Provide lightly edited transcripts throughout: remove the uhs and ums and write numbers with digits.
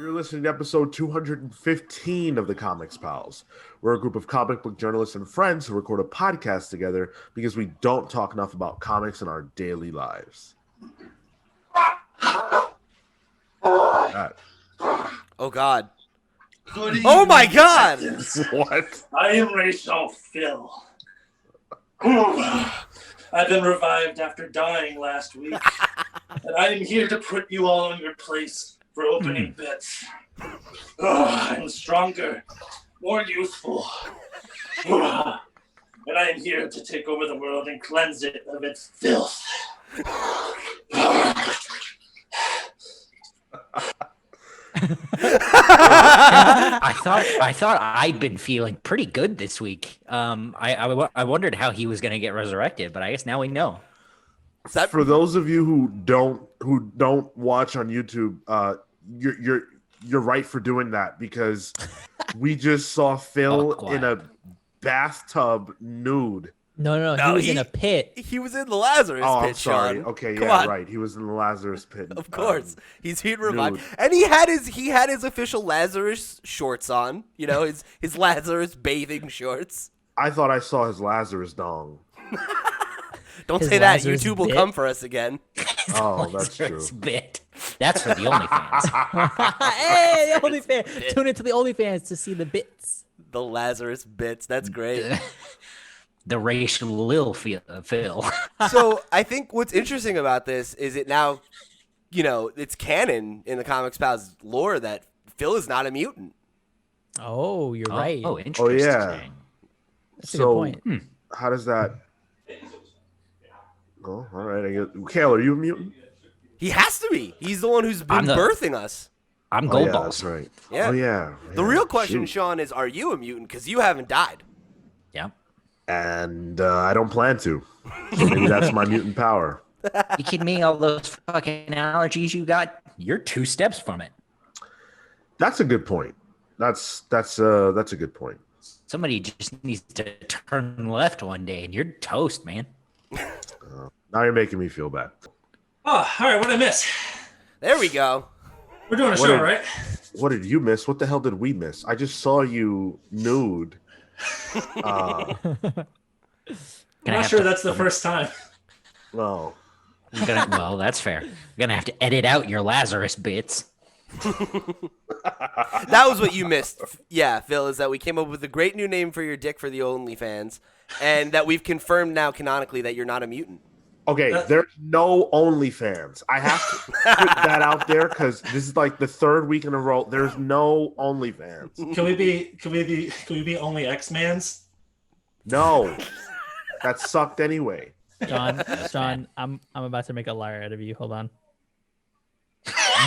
You're listening to episode 215 of the Comics Pals. We're a group of comic book journalists and friends who record a podcast together because we don't talk enough about comics in our daily lives. Oh, God. Oh, my God! What? I am Rachel Phil. I've been revived after dying last week, and I am here to put you all in your place for opening bits. I'm stronger, more youthful, and I am here to take over the world and cleanse it of its filth. I thought I'd been feeling pretty good this week. I wondered how he was going to get resurrected, but I guess now we know. For those of you who don't watch on YouTube, you're right for doing that because we just saw Phil in a bathtub nude. No, he was in a pit. He was in the Lazarus pit, I'm sorry. Sean. Okay, Come yeah, on. right. He was in the Lazarus pit. Of course. He's being revived. nude. And he had his official Lazarus shorts on. You know, his Lazarus bathing shorts. I thought I saw his Lazarus dong. Don't His say that. Lazarus YouTube will bit? come for us again. Oh, that's true. Bit. That's for the OnlyFans. Hey, the OnlyFans. Tune into the OnlyFans to see the bits. The Lazarus bits. That's great. The racial Lil Phil. So I think what's interesting about this is it now, it's canon in the Comics Pals lore that Phil is not a mutant. Oh, you're right. Oh, interesting. Oh, yeah. That's a good point. How does that? Oh, all right. I get. Kale, are you a mutant? He has to be. He's the one who's been birthing us. I'm Oh, Gold yeah, Balls. that's right. Yeah. Oh yeah. The Yeah. real question, Shoot. Sean, is are you a mutant? Because you haven't died. Yeah. And I don't plan to. So maybe that's my mutant power. You kidding me? All those fucking allergies you got, you're 2 steps from it. That's a good point. That's a good point. Somebody just needs to turn left one day and you're toast, man. Now you're making me feel bad. Oh, all right, what did I miss? There we go. We're doing a What show, did- right? What did you miss? What the hell did we miss? I just saw you nude. I'm not sure that's the first time. No. Well, that's fair. You're gonna have to edit out your Lazarus bits. That was what you missed. Yeah, Phil, is that we came up with a great new name for your dick for the OnlyFans, and that we've confirmed now canonically that you're not a mutant. Okay, there's no OnlyFans. I have to put that out there because this is like the 3rd week in a row. There's no OnlyFans. Can we be only X-Mans? No, that sucked anyway. Sean, I'm about to make a liar out of you. Hold on.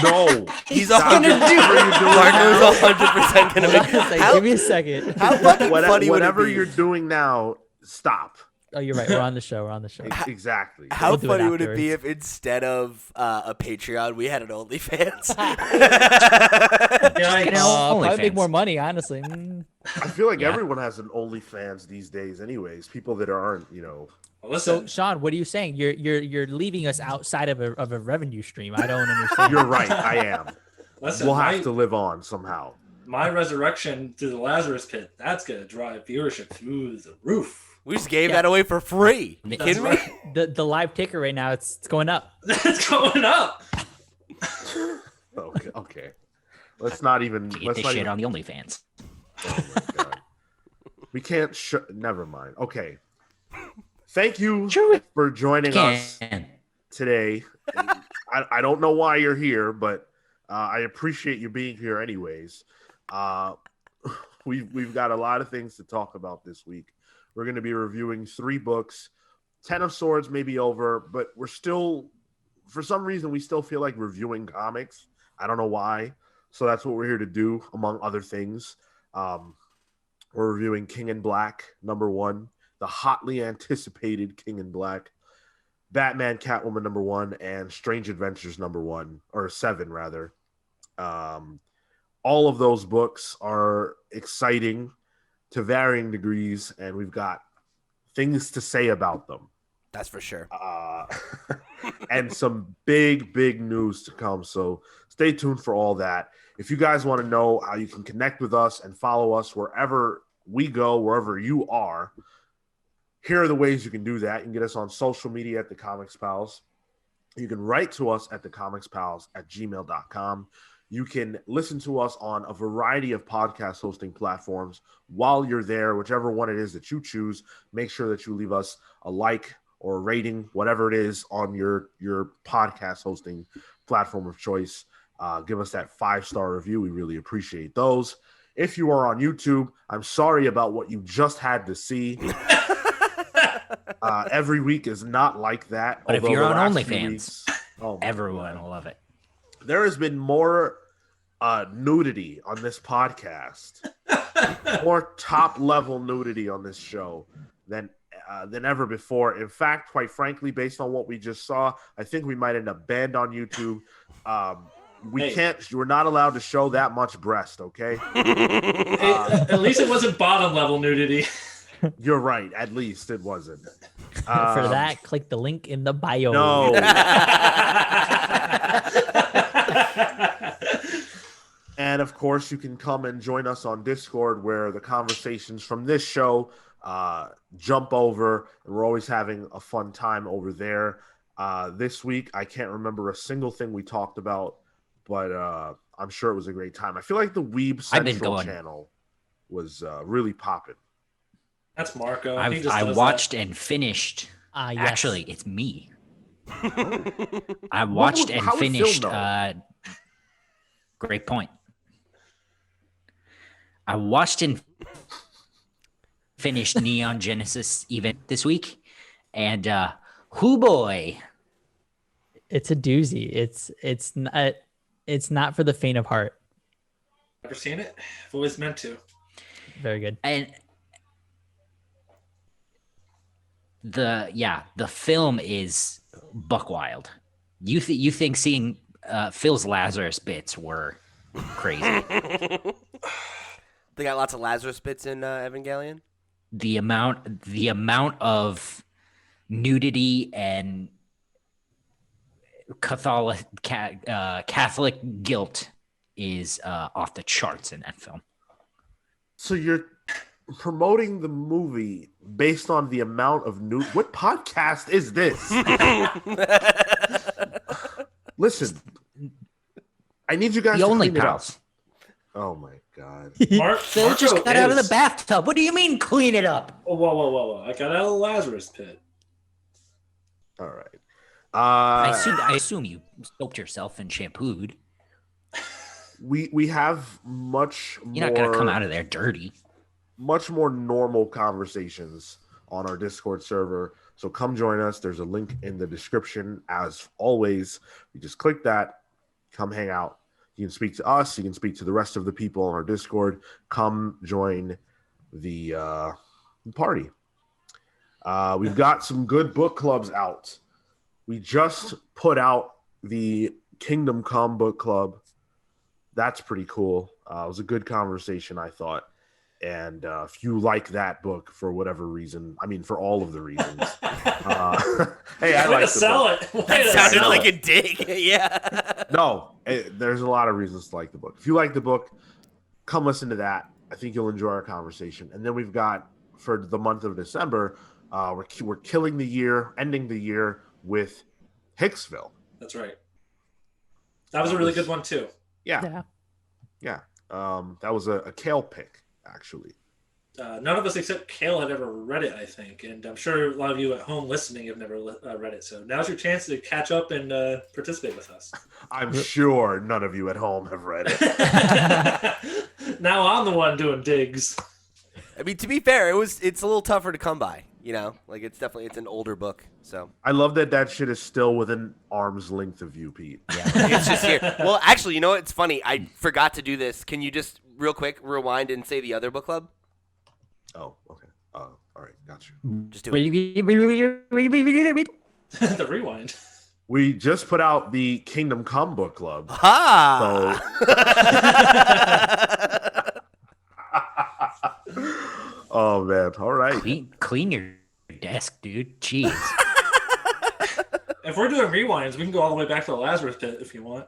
No, He's Stop. 100. Marco's 100% gonna make. Give me a second. How fucking funny would it whatever be? you're doing now, stop. Oh, you're right. We're on the show. Exactly. How We'll do it funny would it be afterwards. if instead of a Patreon, we had an OnlyFans? Yeah, Probably OnlyFans. make more money, honestly. I feel like Yeah. everyone has an OnlyFans these days, anyways. People that aren't, listen. So, Sean, what are you saying? You're leaving us outside of a revenue stream. I don't understand. You're right. I am. Listen, We'll have to live on somehow. my resurrection to the Lazarus pit, that's going to drive viewership through the roof. We just gave that away for free. You That's kidding me? right. The live ticker right now, it's going up. It's going up. Okay. Let's not even. Get Let's this not shit even, on the OnlyFans. oh my God. We can't. Never mind. Okay. Thank you for joining us today. I don't know why you're here, but I appreciate you being here anyways. We've got a lot of things to talk about this week. We're going to be reviewing 3 books. 10 of Swords may be over, but we're still, for some reason, we still feel like reviewing comics. I don't know why. So that's what we're here to do, among other things. We're reviewing King in Black, #1, the hotly anticipated King in Black, Batman, Catwoman, #1, and Strange Adventures, #1, or 7, rather. All of those books are exciting to varying degrees, and we've got things to say about them. That's for sure. And some big news to come. So stay tuned for all that. If you guys want to know how you can connect with us and follow us wherever we go, wherever you are, here are the ways you can do that. You can get us on social media at The Comics Pals. You can write to us at thecomicspals@gmail.com. You can listen to us on a variety of podcast hosting platforms while you're there, whichever one it is that you choose. Make sure that you leave us a like or a rating, whatever it is on your podcast hosting platform of choice. Give us that 5-star review. We really appreciate those. If you are on YouTube, I'm sorry about what you just had to see. Every week is not like that. But if you're on OnlyFans, everyone will love it. There has been more nudity on this podcast, more top-level nudity on this show than ever before. In fact, quite frankly, based on what we just saw, I think we might end up banned on YouTube. We're not allowed to show that much breast, okay? At least it wasn't bottom-level nudity. You're right. At least it wasn't. For that, click the link in the bio. No. And of course, you can come and join us on Discord, where the conversations from this show jump over, and we're always having a fun time over there. This week, I can't remember a single thing we talked about, but I'm sure it was a great time. I feel like the Weeb Central channel was really popping. That's Marco. I watched and finished. Yes. Actually, it's me. I watched and finished. Great point. I watched and finished Neon Genesis event this week, and hoo boy, it's a doozy. It's not for the faint of heart. Never seen it. I've always meant to. Very good. And the film is buck wild. You think seeing Phil's Lazarus bits were crazy? They got lots of Lazarus bits in Evangelion. The amount of nudity and Catholic guilt is off the charts in that film. So you're promoting the movie based on the amount of nude. What podcast is this? Listen, I need you guys The to Only clean it up. Pals. Oh my god. Phil just got out of the bathtub. What do you mean clean it up? Oh, whoa. I got out of the Lazarus pit. All right. I assume you soaped yourself and shampooed. We have much more. You're not gonna come out of there dirty. Much more normal conversations on our Discord server. So come join us. There's a link in the description. As always, you just click that, come hang out. You can speak to us. You can speak to the rest of the people on our Discord. Come join the party. We've got some good book clubs out. We just put out the Kingdom Come book club. That's pretty cool. It was a good conversation, I thought. And if you like that book for whatever reason, I mean, for all of the reasons. Hey, I like the book. That sounded like a dig. Yeah. No, there's a lot of reasons to like the book. If you like the book, come listen to that. I think you'll enjoy our conversation. And then we've got, for the month of December, we're killing the year, ending the year with Hicksville. That's right. That was a really good one, too. Yeah. That was a Kale pick, actually. None of us except Kale had ever read it, I think. And I'm sure a lot of you at home listening have never read it. So now's your chance to catch up and participate with us. I'm sure none of you at home have read it. Now I'm the one doing digs. I mean, to be fair, it's a little tougher to come by. You know, like it's an older book. So I love that shit is still within arm's length of you, Pete. Yeah, it's just here. Well, actually, you know what? It's funny. I forgot to do this. Can you just real quick rewind and say the other book club? Oh, okay. All right, got you. Just do it. The rewind. We just put out the Kingdom Come book club. Ha! Oh man! All right. Clean your desk, dude. Jeez. If we're doing rewinds, we can go all the way back to the Lazarus Pit if you want.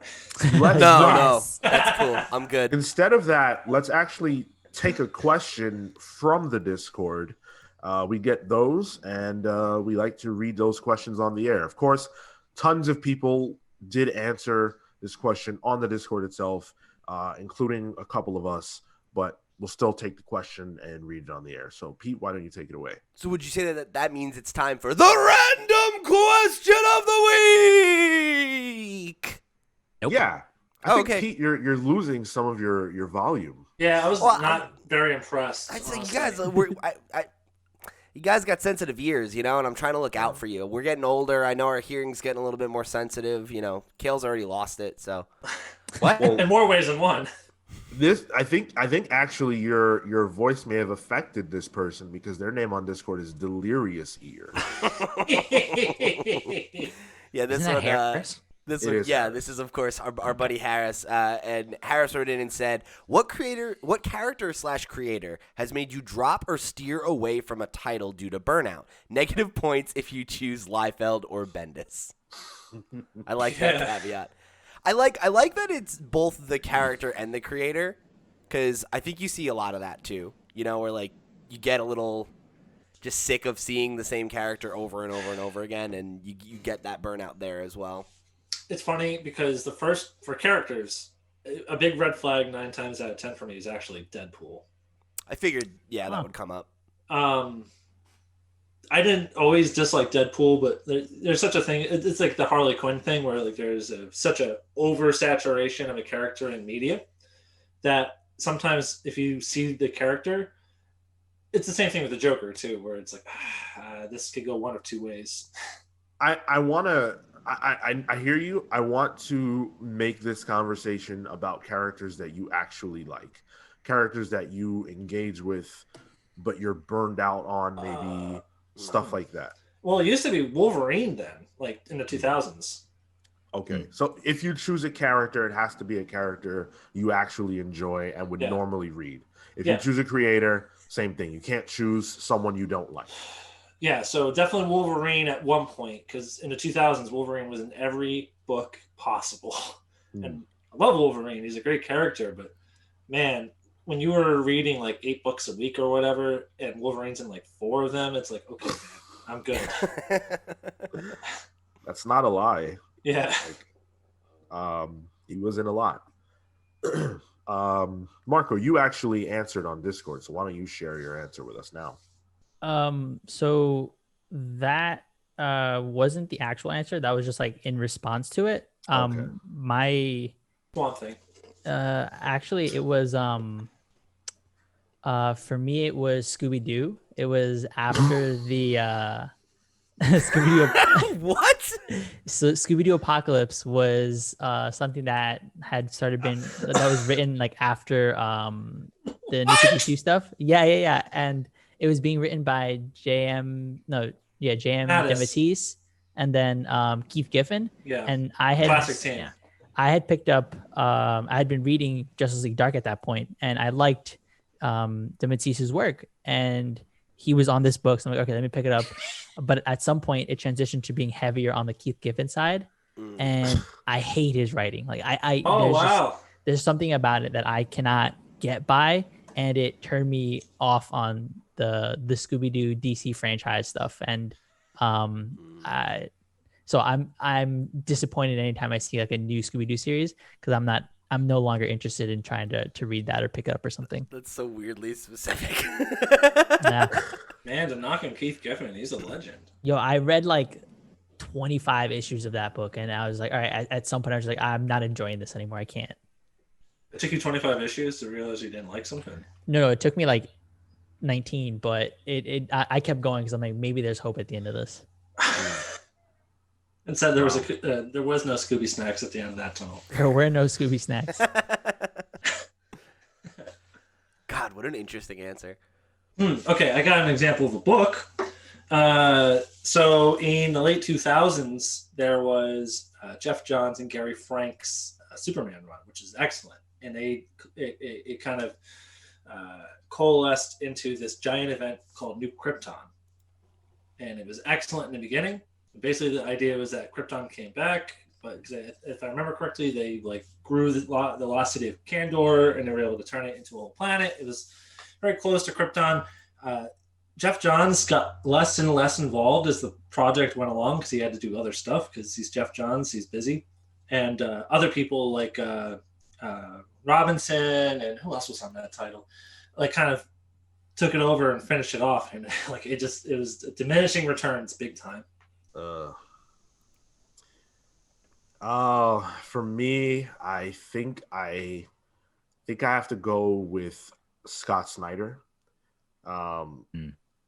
Let's No, not. no, that's cool. I'm good. Instead of that, let's actually take a question from the Discord. We get those, and we like to read those questions on the air. Of course, tons of people did answer this question on the Discord itself, including a couple of us, but we'll still take the question and read it on the air. So, Pete, why don't you take it away? So would you say that means it's time for the random question of the week? Nope. Yeah. I think, okay. Pete, you're losing some of your volume. Yeah, I was Well, not very impressed. I'd say you honestly. guys, you guys got sensitive ears, and I'm trying to look out for you. We're getting older. I know our hearing's getting a little bit more sensitive. Kale's already lost it, so. What? Well, In more ways than one. I think actually your voice may have affected this person because their name on Discord is Delirious Ear. Yeah, this Isn't that one. Harris? This It one, is yeah, Harris. this is of course our buddy Harris, and Harris wrote in and said, "What character/creator has made you drop or steer away from a title due to burnout? Negative points if you choose Liefeld or Bendis." I like that caveat. I like that it's both the character and the creator, because I think you see a lot of that too. Where like you get a little just sick of seeing the same character over and over and over again, and you get that burnout there as well. It's funny because for characters, a big red flag 9 times out of 10 for me is actually Deadpool. I figured, that would come up. I didn't always dislike Deadpool, but there's such a thing. It's like the Harley Quinn thing where like there's such a oversaturation of a character in media that sometimes if you see the character, it's the same thing with the Joker too, where it's like this could go one of two ways. I hear you. I want to make this conversation about characters that you actually like, characters that you engage with, but you're burned out on, maybe stuff like that. Well, it used to be Wolverine then, like in the 2000s. Okay, so if you choose a character, it has to be a character you actually enjoy and would normally read. If you choose a creator, same thing. You can't choose someone you don't like. Yeah, so definitely Wolverine at one point, because in the 2000s, Wolverine was in every book possible. And I love Wolverine. He's a great character, but man, when you were reading like 8 books a week or whatever, and Wolverine's in like 4 of them, it's like, okay, man, I'm good. That's not a lie. Yeah. He was in a lot. Marco, you actually answered on Discord, so why don't you share your answer with us now? So that wasn't the actual answer. That was just like in response to it. Okay. My One thing. actually it was for me it was Scooby-Doo. It was after the Scooby-Doo. What? So Scooby-Doo Apocalypse was something that had that was written like after the new 52 stuff. Yeah. And it was being written by J.M. DeMatteis and then Keith Giffen. Yeah. And I had Classic team. yeah, I had picked up I had been reading Justice League Dark at that point, and I liked DeMatteis' work, and he was on this book, so I'm like, okay, let me pick it up. But at some point it transitioned to being heavier on the Keith Giffen side, and I hate his writing. Like there's something about it that I cannot get by, and it turned me off on the Scooby-Doo DC franchise stuff. And so I'm disappointed anytime I see like a new Scooby-Doo series, because I'm no longer interested in trying to read that or pick it up or something. That's so weirdly specific. Yeah. Man, to knock on Keith Giffen, he's a legend. Yo, I read like 25 issues of that book, and I was like, all right, at some point I was like, I'm not enjoying this anymore. I can't. It took you 25 issues to realize you didn't like something? No, it took me like 19, but I kept going because I'm like, maybe there's hope at the end of this. Instead, there was no Scooby Snacks at the end of that tunnel. There were no Scooby snacks. God, what an interesting answer. Okay, I got an example of a book. So in the late 2000s, there was Jeff Johns and Gary Frank's Superman run, which is excellent. And it kind of coalesced into this giant event called New Krypton. And it was excellent in the beginning. It Basically, the idea was that Krypton came back, but if I remember correctly, they like grew the velocity of Kandor, and they were able to turn it into a whole planet. It was very close to Krypton. Jeff Johns got less and less involved as the project went along because he had to do other stuff because he's Jeff Johns, he's busy. And other people like Robinson and who else was on that title, like kind of took it over and finished it off. And like it was diminishing returns big time. For me, I think I have to go with Scott Snyder.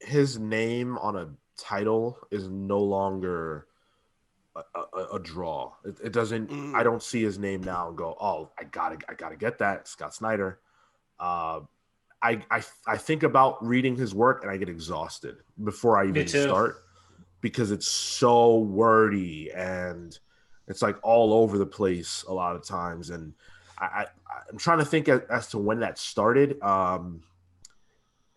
His name on a title is no longer a draw. It doesn't. I don't see his name now and go, oh, I gotta get that Scott Snyder. I think about reading his work and I get exhausted before I even start because it's so wordy and it's like all over the place a lot of times. And I'm trying to think as to when that started.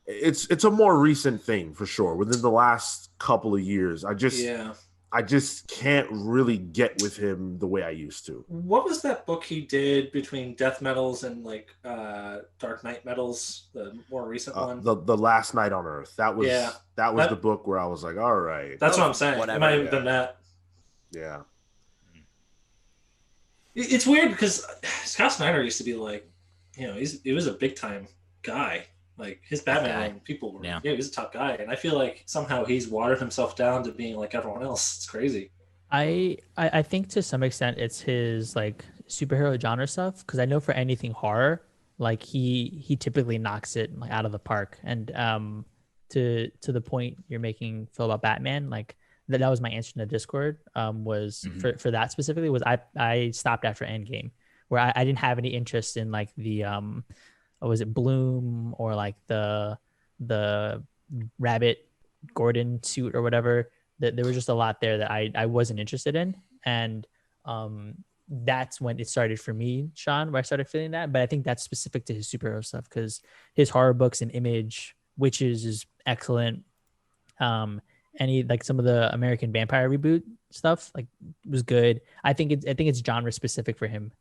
It's a more recent thing for sure. Within the last couple of years, I just can't really get with him the way I used to. What was that book he did between Death Metals and like Dark Knight Metals? The more recent one, the Last Night on Earth. That was the book where I was like, all right, that's what I'm saying. Whatever, it might have done that. Yeah, it's weird because Scott Snyder used to be like, he was a big time guy. Like his Batman people were, he was a top guy, and I feel like somehow he's watered himself down to being like everyone else. It's crazy. I think to some extent it's his like superhero genre stuff because I know for anything horror, like he typically knocks it like out of the park. And to the point you're making, Phil, about Batman, like that was my answer in the Discord. Was for that specifically was I stopped after Endgame, where I didn't have any interest in like the was it Bloom or like the Rabbit Gordon suit or whatever. That there was just a lot there that I wasn't interested in, and that's when it started for me, Sean, where I started feeling that. But I think that's specific to his superhero stuff because his horror books and Image, Witches, is excellent. Any like some of the American Vampire reboot stuff like was good. I think it's genre specific for him.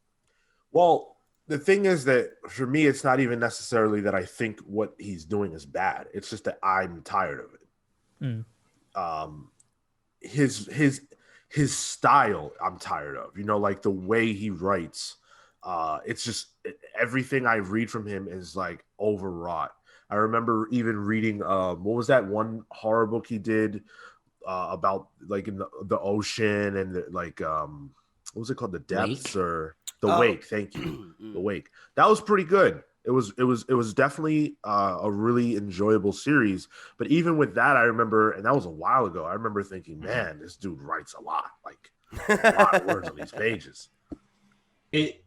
Well, the thing is that for me, it's not even necessarily that I think what he's doing is bad. It's just that I'm tired of it. His style, I'm tired of. Like the way he writes. It's just everything I read from him is like overwrought. I remember even reading what was that one horror book he did about like in the ocean and what was it called? The Depths or The Wake. Thank you. The Wake. That was pretty good. It was definitely a really enjoyable series. But even with that, I remember, and that was a while ago, I remember thinking, man, this dude writes a lot, like a lot of words on these pages. It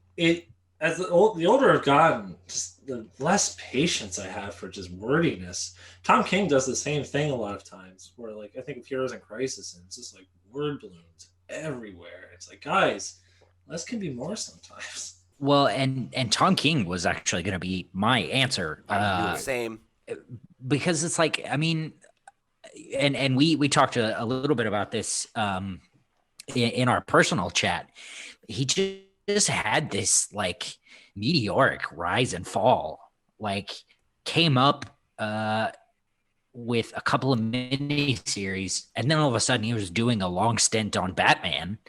as the older I've gotten, just the less patience I have for just wordiness. Tom King does the same thing a lot of times, where like I think of Heroes in Crisis, and it's just like word balloons everywhere. It's like, guys, less can be more sometimes. Well, and Tom King was actually going to be my answer. Same. Because it's like, I mean, and we talked a little bit about this in our personal chat. He just had this like meteoric rise and fall, like came up with a couple of mini series, and then all of a sudden he was doing a long stint on Batman,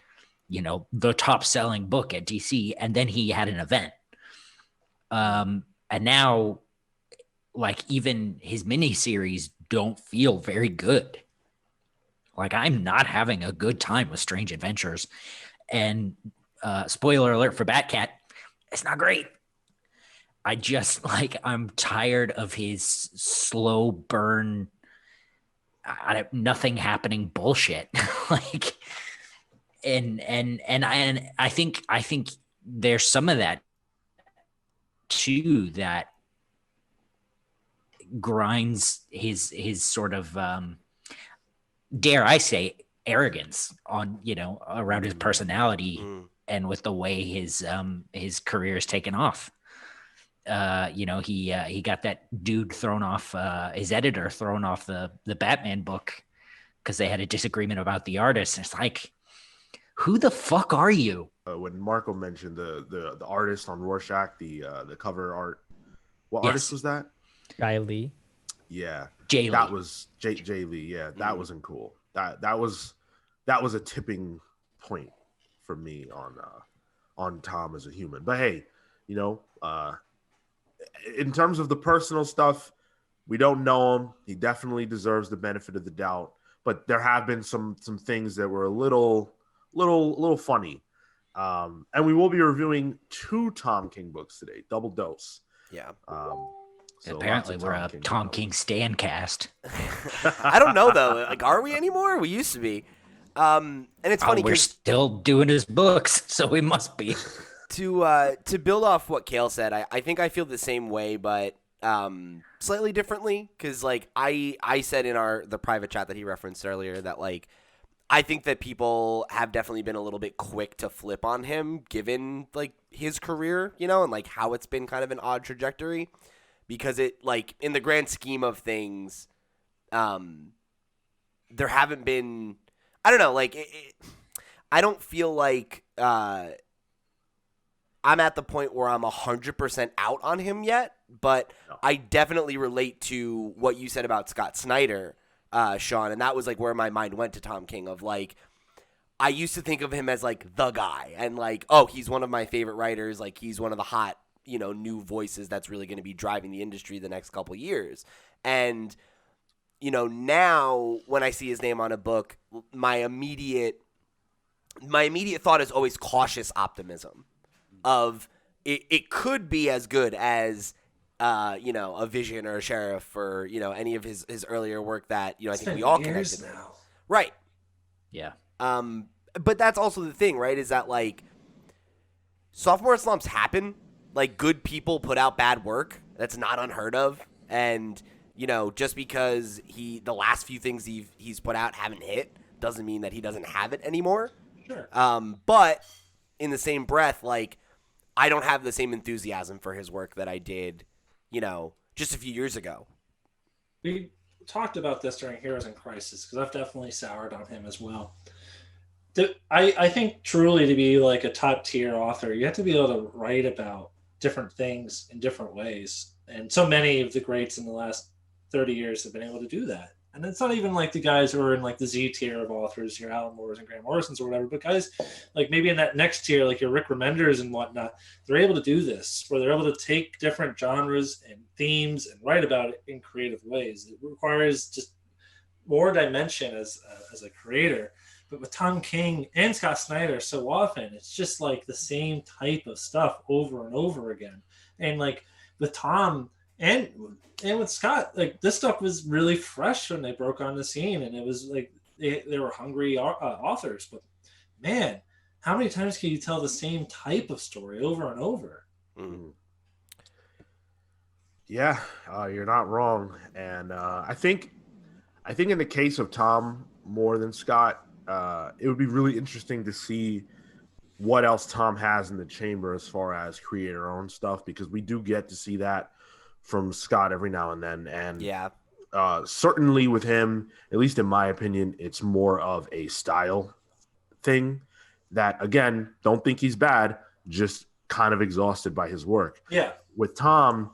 the top selling book at DC. And then he had an event. And now like even his mini series don't feel very good. Like I'm not having a good time with Strange Adventures, and spoiler alert for Batcat, it's not great. I'm tired of his slow burn, nothing happening bullshit. like, and I think there's some of that too that grinds his sort of dare I say arrogance on around his personality and with the way his career is taken off. He got that dude thrown off, his editor thrown off the Batman book because they had a disagreement about the artist. And it's like, who the fuck are you? When Marco mentioned the artist on Rorschach, the cover art, what Yes. artist was that? Guy Lee. Yeah, Jay that Lee. was Jay Lee. Yeah, that wasn't cool. That was a tipping point for me on Tom as a human. But hey, in terms of the personal stuff, we don't know him. He definitely deserves the benefit of the doubt. But there have been some things that were a little funny. And we will be reviewing 2 Tom King books today, double dose. Yeah. So Apparently, we're a Tom King stan cast. I don't know though. Like, are we anymore? We used to be. And it's funny we're because still doing his books, so we must be. to build off what Kale said, I think I feel the same way, but slightly differently. Because like I said in the private chat that he referenced earlier that like I think that people have definitely been a little bit quick to flip on him given like his career, and like how it's been kind of an odd trajectory. Because it, like, in the grand scheme of things, there haven't been, I don't know, like, I don't feel like I'm at the point where I'm 100% out on him yet, but no. I definitely relate to what you said about Scott Snyder, Sean, and that was, like, where my mind went to Tom King of, like, I used to think of him as, like, the guy, and, like, oh, he's one of my favorite writers, like, he's one of the hot, new voices that's really going to be driving the industry the next couple years. And, now when I see his name on a book, my immediate thought is always cautious optimism of it could be as good as, a Vision or a Sheriff or, any of his earlier work that, I think we all connected with. Right. Yeah. But that's also the thing, right, is that, like, sophomore slumps happen. Like, good people put out bad work. That's not unheard of. And, just because the last few things he's put out haven't hit doesn't mean that he doesn't have it anymore. Sure. But in the same breath, like, I don't have the same enthusiasm for his work that I did, just a few years ago. We talked about this during Heroes in Crisis because I've definitely soured on him as well. I think truly to be like a top tier author, you have to be able to write about different things in different ways. And so many of the greats in the last 30 years have been able to do that. And it's not even like the guys who are in like the Z tier of authors, your Alan Moores and Grant Morrisons or whatever, but guys like maybe in that next tier, like your Rick Remenders and whatnot, they're able to do this where they're able to take different genres and themes and write about it in creative ways. It requires just more dimension as a creator. But with Tom King and Scott Snyder, so often it's just like the same type of stuff over and over again. And like with Tom and with Scott, like this stuff was really fresh when they broke on the scene, and it was like they were hungry authors. But man, how many times can you tell the same type of story over and over? Mm-hmm. Yeah, you're not wrong. And I think in the case of Tom more than Scott, it would be really interesting to see what else Tom has in the chamber as far as creator-owned stuff, because we do get to see that from Scott every now and then. And yeah, certainly with him, at least in my opinion, it's more of a style thing that, again, don't think he's bad, just kind of exhausted by his work. Yeah. With Tom,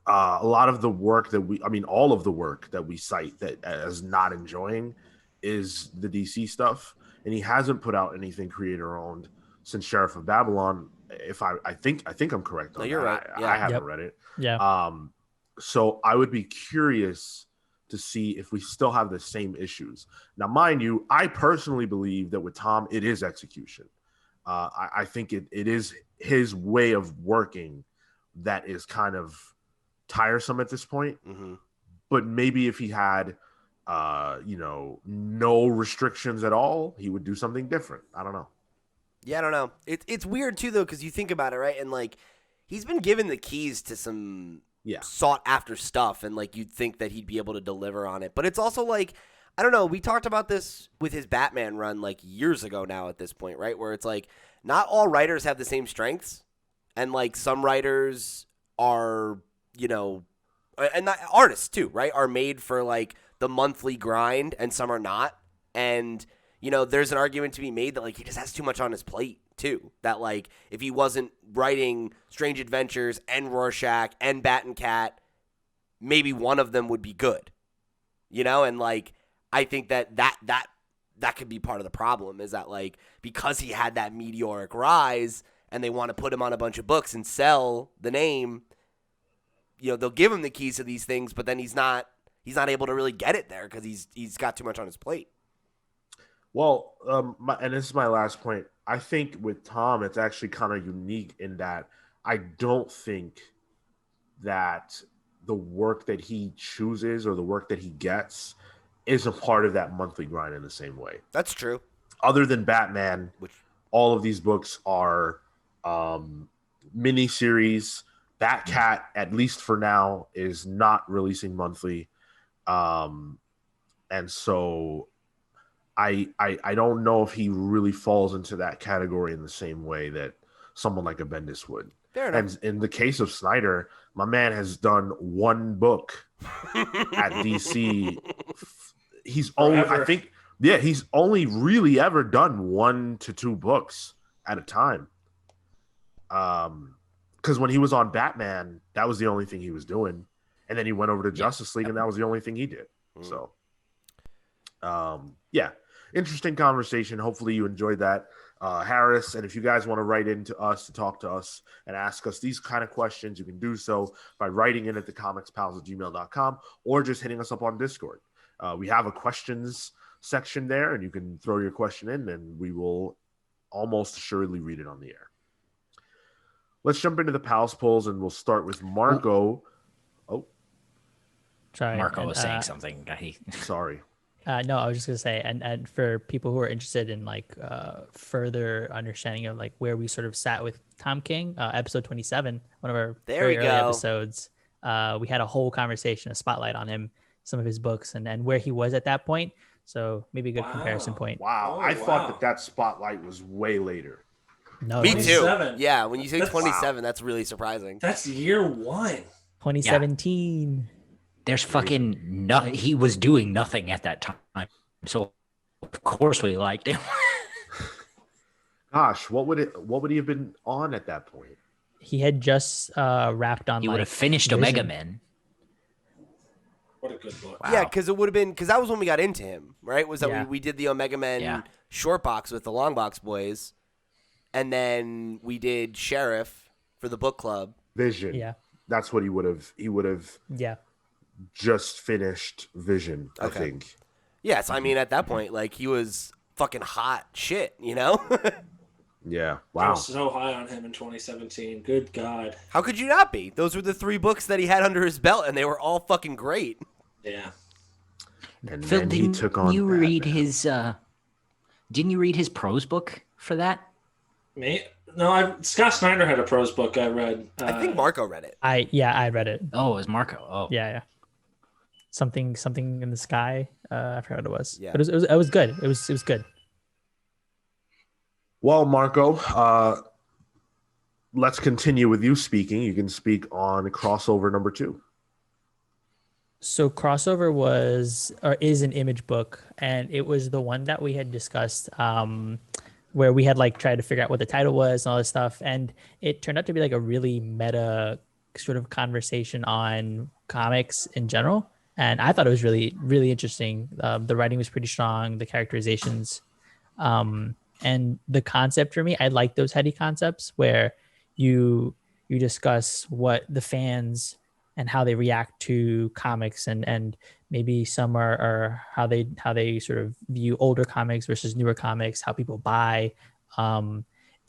a lot of the work that all of the work that we cite that as not enjoying is the DC stuff, and he hasn't put out anything creator owned since Sheriff of Babylon. If I think I'm correct on that. You're right. Yeah. I haven't read it. Yeah. So I would be curious to see if we still have the same issues. Now, mind you, I personally believe that with Tom, it is execution. I think it is his way of working that is kind of tiresome at this point. Mm-hmm. But maybe if he had no restrictions at all, he would do something different. I don't know. Yeah, I don't know. It's weird too though, because you think about it, right? And like he's been given the keys to some sought after stuff, and like you'd think that he'd be able to deliver on it. But it's also like, I don't know, we talked about this with his Batman run like years ago now at this point, right? Where it's like not all writers have the same strengths, and like some writers are, and not, artists too, right? Are made for like the monthly grind and some are not. And, there's an argument to be made that, like, he just has too much on his plate, too. That, like, if he wasn't writing Strange Adventures and Rorschach and Bat and Cat, maybe one of them would be good. And, like, I think that could be part of the problem is that, like, because he had that meteoric rise and they want to put him on a bunch of books and sell the name, they'll give him the keys to these things, but then he's not able to really get it there because he's got too much on his plate. Well, and this is my last point. I think with Tom, it's actually kind of unique in that I don't think that the work that he chooses or the work that he gets is a part of that monthly grind in the same way. That's true. Other than Batman, which all of these books are mini-series. Batcat, at least for now, is not releasing monthly. And so I don't know if he really falls into that category in the same way that someone like a Bendis would. Fair enough. And in the case of Snyder, my man has done one book at DC. He's only really ever done 1 to 2 books at a time. Because when he was on Batman, that was the only thing he was doing. And then he went over to Justice League, and that was the only thing he did. So, interesting conversation. Hopefully you enjoyed that, Harris. And if you guys want to write into us to talk to us and ask us these kind of questions, you can do so by writing in at thecomicspals@gmail.com or just hitting us up on Discord. We have a questions section there, and you can throw your question in, and we will almost assuredly read it on the air. Let's jump into the Pals polls, and we'll start with Marco. Oh, sorry, Marco was saying something. Sorry. No, I was just gonna say, and for people who are interested in like further understanding of like where we sort of sat with Tom King, episode 27, one of our very early episodes, we had a whole conversation, a spotlight on him, some of his books, and where he was at that point. So maybe a good comparison point. Wow, I thought that spotlight was way later. No, me too. Yeah, when you say 27, that's really surprising. That's year 1. 2017. Yeah. There's fucking nothing. He was doing nothing at that time, so of course we liked him. Gosh, what would he have been on at that point? He had just wrapped on. He would have finished Omega Men. What a good book! Wow. Yeah, because that was when we got into him, right? Was that we did the Omega Men short box with the long box boys, and then we did Sheriff for the book club. Vision. Yeah, that's what he would have. He would have. Yeah. Just finished Vision, I think. Yes, I mean at that point, like he was fucking hot shit, Yeah. Wow. I was so high on him in 2017. Good God. How could you not be? Those were the 3 books that he had under his belt, and they were all fucking great. Yeah. And Phil, then he took on. You read his? Didn't you read his prose book for that? Me? No, Scott Snyder had a prose book I read. I think Marco read it. I read it. Oh, it was Marco. Oh, yeah. Something in the sky. I forgot what it was. Yeah. But it was good. It was good. Well, Marco, let's continue with you speaking. You can speak on crossover number 2. So crossover is an Image book, and it was the one that we had discussed where we had like tried to figure out what the title was and all this stuff, and it turned out to be like a really meta sort of conversation on comics in general. And I thought it was really, really interesting. The writing was pretty strong, the characterizations, and the concept for me. I like those heady concepts where you discuss what the fans and how they react to comics, and maybe some are how they sort of view older comics versus newer comics, how people buy.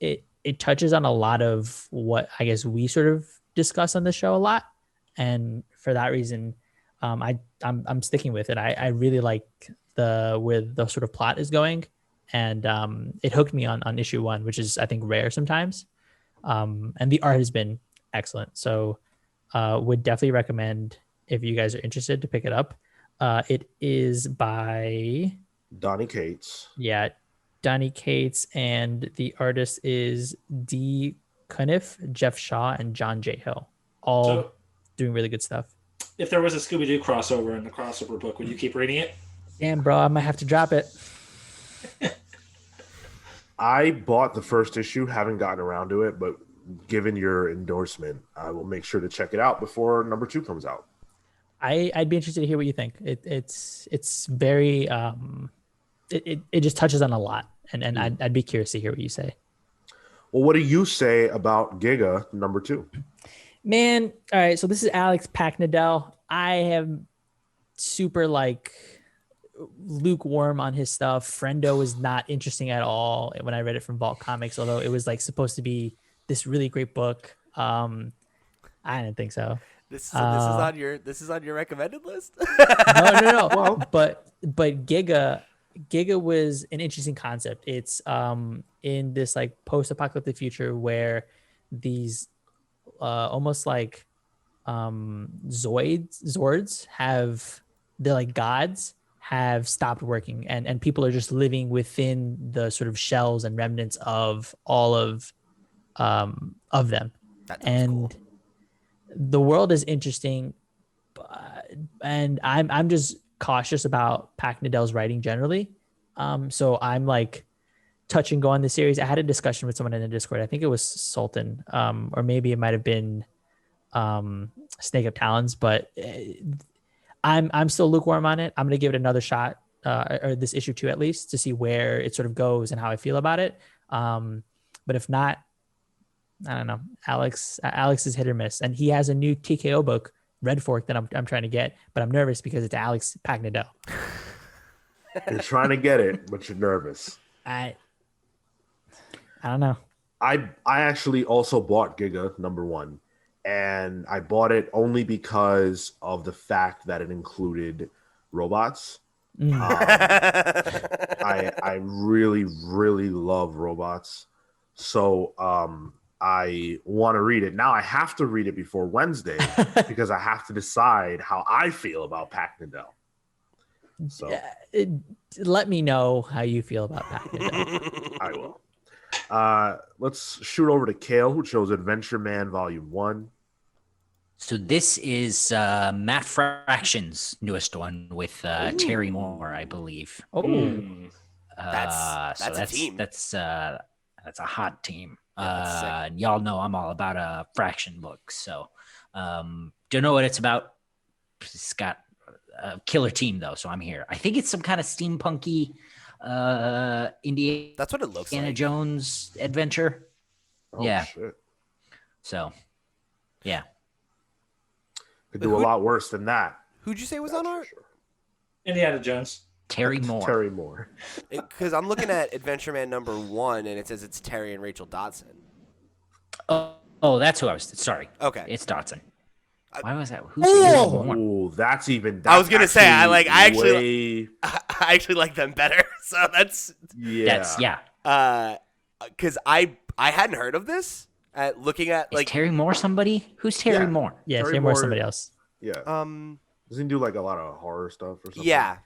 It touches on a lot of what I guess we sort of discuss on the show a lot, and for that reason, I'm sticking with it. I really like where the sort of plot is going, and it hooked me on issue 1, which is I think rare sometimes, and the art has been excellent. So would definitely recommend if you guys are interested to pick it up. It is by Donny Cates. Yeah, Donny Cates, and the artist is D. Cuniff, Jeff Shaw, and John J. Hill. All doing really good stuff. if there was a Scooby-Doo crossover in the crossover book, would you keep reading it? Damn, bro, I might have to drop it. I bought the first issue, haven't gotten around to it, but given your endorsement, I will make sure to check it out before number 2 comes out. I'd be interested to hear what you think. It's very it just touches on a lot, and I'd be curious to hear what you say. Well, what do you say about Giga number 2? Man, all right. So this is Alex Packnadell. I am super like lukewarm on his stuff. Friendo was not interesting at all when I read it from Vault Comics, although it was like supposed to be this really great book. I didn't think so. This is on your recommended list. No. Well, but Giga was an interesting concept. It's in this like post-apocalyptic future where these almost like Zords they're like gods have stopped working, and people are just living within the sort of shells and remnants of all of them. And cool. The world is interesting, and I'm just cautious about Packnadell's writing generally. So I'm like touch and go on the series. I had a discussion with someone in the Discord. I think it was Sultan, or maybe it might have been Snake Up Talons, but I'm still lukewarm on it. I'm gonna give it another shot, or this issue 2 at least, to see where it sort of goes and how I feel about it. But if not, I don't know. Alex is hit or miss, and he has a new TKO book, Red Fork, that I'm trying to get, but I'm nervous because it's Alex Packnadell. You're trying to get it, but you're nervous. I don't know. I actually also bought Giga number 1, and I bought it only because of the fact that it included robots. I really, really love robots. So I want to read it. Now I have to read it before Wednesday because I have to decide how I feel about Packnadell. So let me know how you feel about Packnadell. I will. Let's shoot over to Kale, who chose Adventure Man Volume 1. So this is Matt Fraction's newest one with Terry Moore, I believe. That's a team. That's a hot team. Yeah, and y'all know I'm all about a Fraction book. So don't know what it's about. It's got a killer team though, so I'm here. I think it's some kind of steampunky Indiana. That's what it looks like. Indiana Jones adventure. Oh, yeah. Shit. So, yeah. Could do a lot worse than that. Who'd you say was on art? Sure. Indiana Jones. Terry Moore. Terry Moore. Because I'm looking at Adventure Man number 1, and it says it's Terry and Rachel Dodson. Oh, that's who I was. Sorry. Okay. It's Dodson. Why was that? Who's Moore? Oh, that's I was gonna say I actually like them better. So that's because I hadn't heard of this. Looking at like is Terry Moore somebody? Who's Terry Moore? Yeah, Terry Moore, somebody else. Yeah. Doesn't he do like a lot of horror stuff or something? Yeah.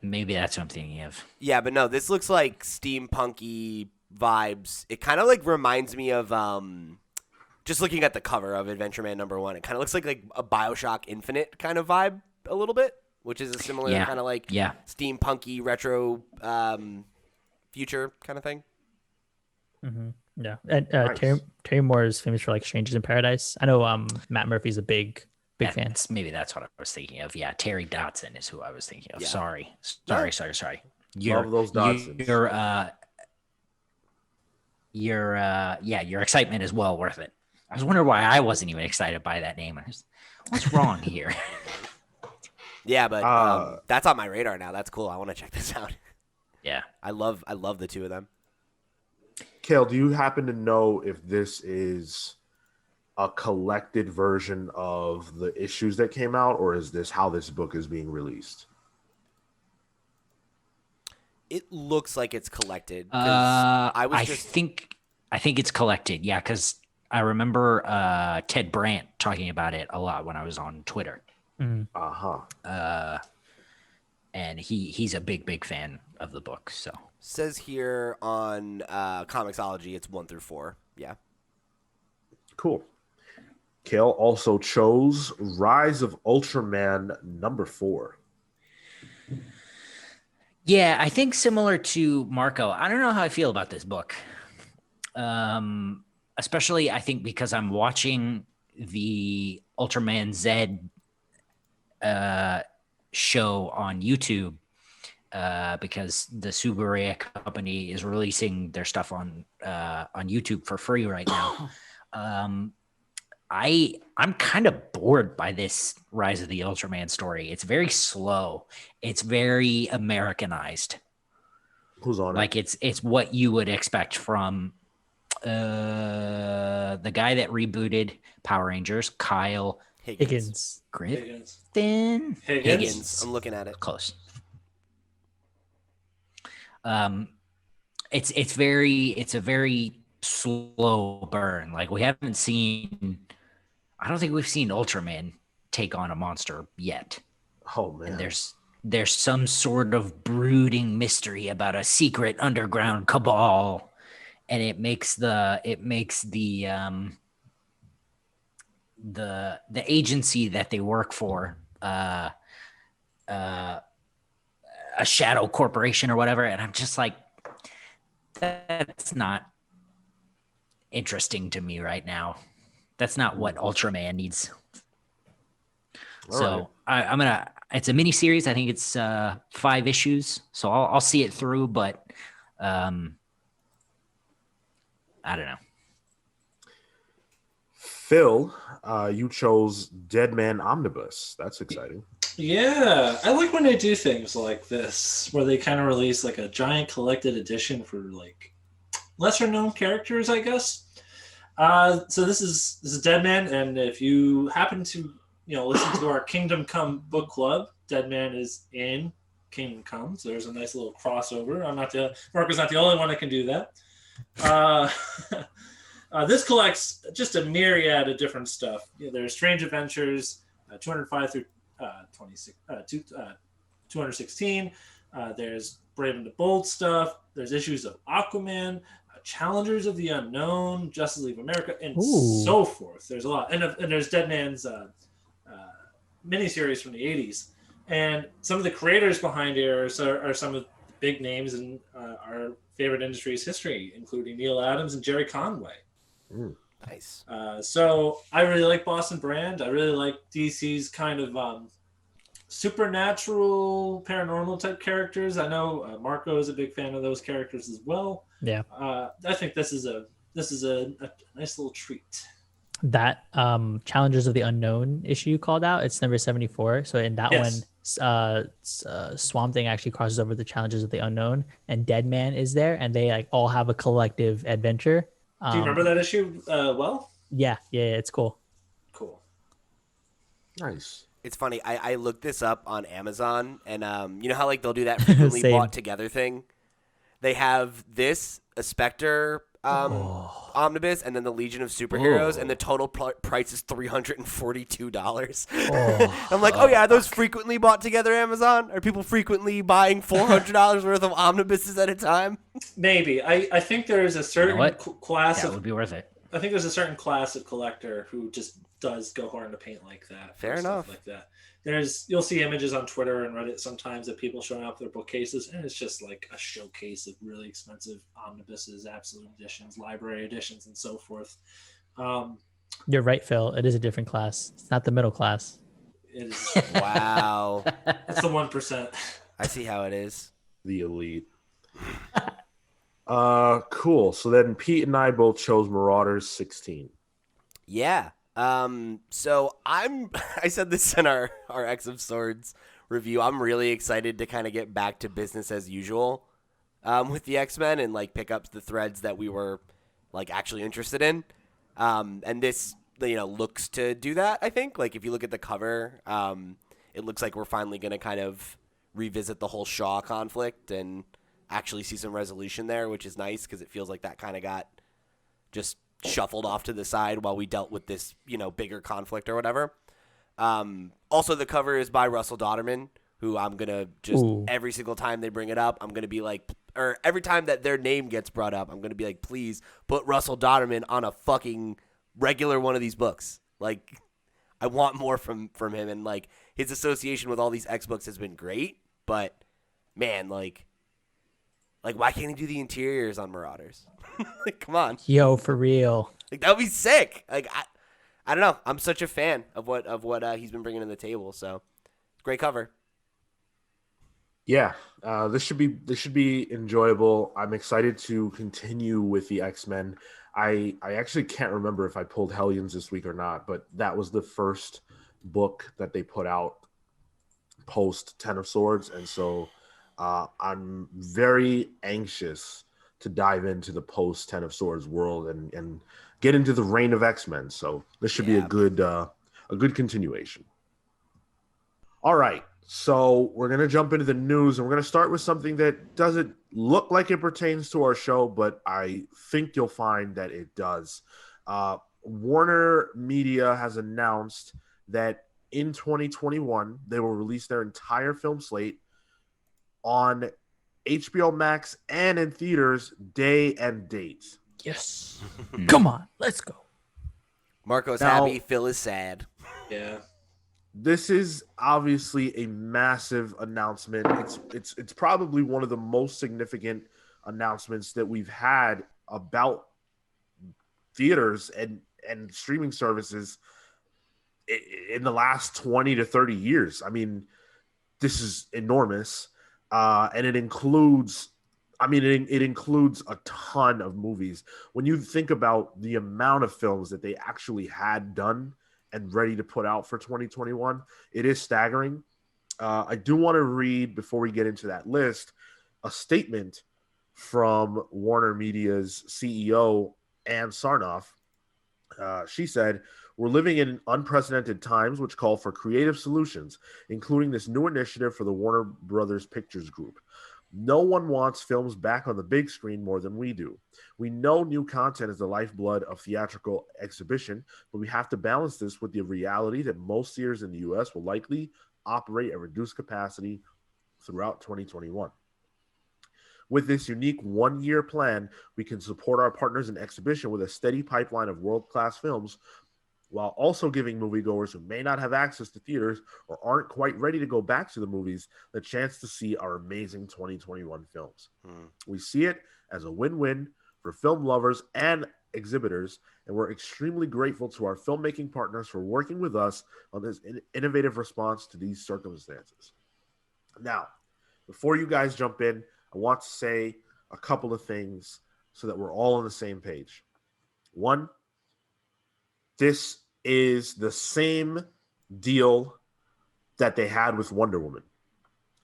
Maybe that's what I'm thinking of. Yeah, but no, this looks like steampunky vibes. It kind of like reminds me of just looking at the cover of Adventure Man number 1. It kind of looks like a BioShock Infinite kind of vibe a little bit, which is a similar kind of like steampunky retro future kind of thing. Mm-hmm. Yeah, and Nice. Terry Moore is famous for like Strangers in Paradise. I know Matt Murphy's a big fan. Maybe that's what I was thinking of. Yeah, Terry Dodson is who I was thinking of. Yeah. Sorry. Love those Dodsons. Your excitement is well worth it. I was wondering why I wasn't even excited by that name. What's wrong here? Yeah, but that's on my radar now. That's cool. I want to check this out. Yeah, I love the two of them. Kale, do you happen to know if this is a collected version of the issues that came out, or is this how this book is being released? It looks like it's collected. I think it's collected. Yeah, because I remember Ted Brandt talking about it a lot when I was on Twitter. Uh-huh. And he's a big fan of the book. So says here on Comixology, it's 1 through 4. Yeah. Cool. Kale also chose Rise of Ultraman #4. Yeah, I think similar to Marco. I don't know how I feel about this book. Especially I think because I'm watching the Ultraman Z show on YouTube because the Subaru company is releasing their stuff on YouTube for free right now. I'm kind of bored by this Rise of the Ultraman story. It's very slow. It's very Americanized. Who's on it? Like it's what you would expect from the guy that rebooted Power Rangers, Kyle Higgins. Griffin. Higgins. I'm looking at it. Close. It's a very slow burn. Like I don't think we've seen Ultraman take on a monster yet. Oh man. And there's some sort of brooding mystery about a secret underground cabal, and it makes the agency that they work for a shadow corporation or whatever, and I'm just like, that's not interesting to me right now. That's not what Ultraman needs. So I'm gonna. It's a mini series. I think it's 5 issues. So I'll see it through, but I don't know. Phil, you chose Dead Man Omnibus. That's exciting. Yeah, I like when they do things like this, where they kind of release like a giant collected edition for like lesser known characters, I guess. So this is Dead Man, and if you happen to listen to our Kingdom Come book club, Dead Man is in Kingdom Come, so there's a nice little crossover. Marco's not the only one that can do that. This collects just a myriad of different stuff. There's Strange Adventures, 205 through 216. There's Brave and the Bold stuff. There's issues of Aquaman, Challengers of the Unknown, Justice League of America, and so forth. There's a lot. And there's Dead Man's miniseries from the 80s. And some of the creators behind it are some of the big names in our favorite industry's history, including Neil Adams and Jerry Conway. Nice. So I really like Boston Brand. I really like DC's kind of supernatural, paranormal type characters. I know Marco is a big fan of those characters as well. Yeah. I think this is a nice little treat. That Challengers of the Unknown issue called out. It's number 74. So in that one, Swamp Thing actually crosses over the Challengers of the Unknown, and Dead Man is there, and they like all have a collective adventure. Do you remember that issue well? Yeah, it's cool. Cool. Nice. It's funny. I looked this up on Amazon, and you know how like they'll do that frequently bought together thing? They have this, a Spectre omnibus, and then the Legion of Superheroes, and the total price is $342. I'm like, oh yeah, are those frequently bought together, Amazon? Are people frequently buying $400 worth of omnibuses at a time? Maybe. I think there is a certain class that would be worth it. I think there's a certain class of collector who just does go hard in the paint like that. Fair enough. Like that. You'll see images on Twitter and Reddit sometimes of people showing up their bookcases, and it's just like a showcase of really expensive omnibuses, absolute editions, library editions, and so forth. You're right, Phil. It is a different class. It's not the middle class. It is. Wow. It's the 1%. I see how it is. The elite. Cool. So then Pete and I both chose Marauders 16. Yeah. So I said this in our X of Swords review. I'm really excited to kind of get back to business as usual with the X-Men and like pick up the threads that we were like actually interested in. And this, looks to do that, I think. Like if you look at the cover, it looks like we're finally going to kind of revisit the whole Shaw conflict and actually see some resolution there, which is nice because it feels like that kind of got just shuffled off to the side while we dealt with this, bigger conflict or whatever. Also, the cover is by Russell Dodderman, who I'm going to just, every single time they bring it up, I'm going to be like, or every time that their name gets brought up, I'm going to be like, please put Russell Dodderman on a fucking regular one of these books. Like, I want more from him, and like his association with all these X books has been great. But man, like why can't he do the interiors on Marauders? Like, come on, Yo, for real. like that would be sick. Like I don't know. I'm such a fan of what he's been bringing to the table. So great cover. Yeah, this should be enjoyable. I'm excited to continue with the X-Men. I actually can't remember if I pulled Hellions this week or not, but that was the first book that they put out post Ten of Swords, and so I'm very anxious to dive into the post Ten of Swords world and get into the reign of X-Men. So this should be a good continuation. All right. So we're going to jump into the news, and we're going to start with something that doesn't look like it pertains to our show, but I think you'll find that it does. Warner Media has announced that in 2021, they will release their entire film slate on HBO Max and in theaters day and date. Yes. Come on, let's go. Marco's Now- happy, Phil is sad. Yeah. This is obviously a massive announcement. It's probably one of the most significant announcements that we've had about theaters and streaming services in the last 20 to 30 years. I mean, this is enormous. And it includes a ton of movies. When you think about the amount of films that they actually had done and ready to put out for 2021, it is staggering. I do want to read, before we get into that list, a statement from Warner Media's CEO, Ann Sarnoff. She said, "We're living in unprecedented times which call for creative solutions, including this new initiative for the Warner Brothers Pictures Group. No one wants films back on the big screen more than we do. We know new content is the lifeblood of theatrical exhibition, but we have to balance this with the reality that most theaters in the U.S. will likely operate at reduced capacity throughout 2021. With this unique one-year plan, we can support our partners in exhibition with a steady pipeline of world-class films, while also giving moviegoers who may not have access to theaters or aren't quite ready to go back to the movies the chance to see our amazing 2021 films. We see it as a win-win for film lovers and exhibitors, and we're extremely grateful to our filmmaking partners for working with us on this innovative response to these circumstances." Now, before you guys jump in, I want to say a couple of things so that we're all on the same page. One, this is the same deal that they had with Wonder Woman,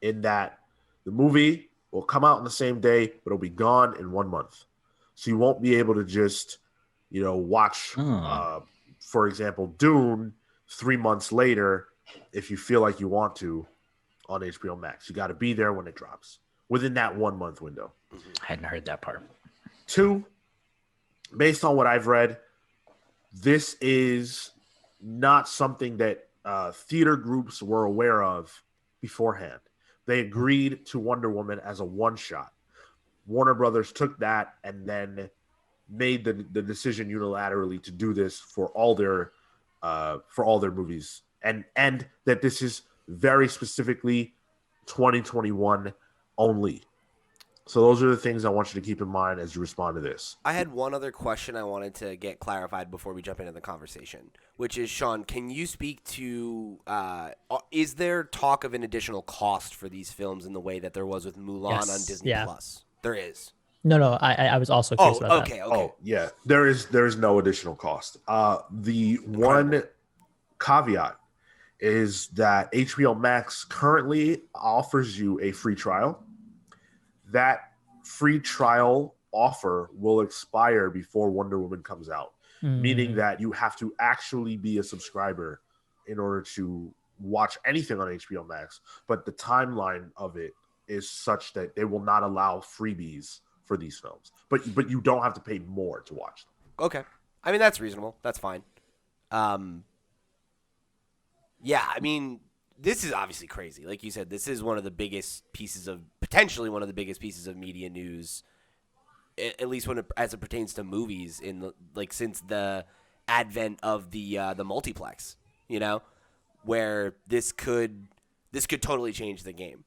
in that the movie will come out on the same day, but it'll be gone in 1 month. So you won't be able to just, watch, for example, Dune 3 months later if you feel like you want to on HBO Max. You got to be there when it drops within that 1 month window. I hadn't heard that part. Two, based on what I've read, this is not something that theater groups were aware of beforehand. They agreed to Wonder Woman as a one-shot. Warner Brothers took that and then made the decision unilaterally to do this for all their movies, and that this is very specifically 2021 only. So those are the things I want you to keep in mind as you respond to this. I had one other question I wanted to get clarified before we jump into the conversation, which is, Sean, can you speak to, is there talk of an additional cost for these films in the way that there was with Mulan on Disney Plus? There is. No, I was also curious about that. Okay. Oh, yeah. There is no additional cost. The one caveat is that HBO Max currently offers you a free trial. That free trial offer will expire before Wonder Woman comes out, meaning that you have to actually be a subscriber in order to watch anything on HBO Max. But the timeline of it is such that they will not allow freebies for these films. But you don't have to pay more to watch them. Okay. I mean, that's reasonable. That's fine. Yeah, I mean, this is obviously crazy. Like you said, this is potentially one of the biggest pieces of media news, at least as it pertains to movies, since the advent of the multiplex, where this could totally change the game.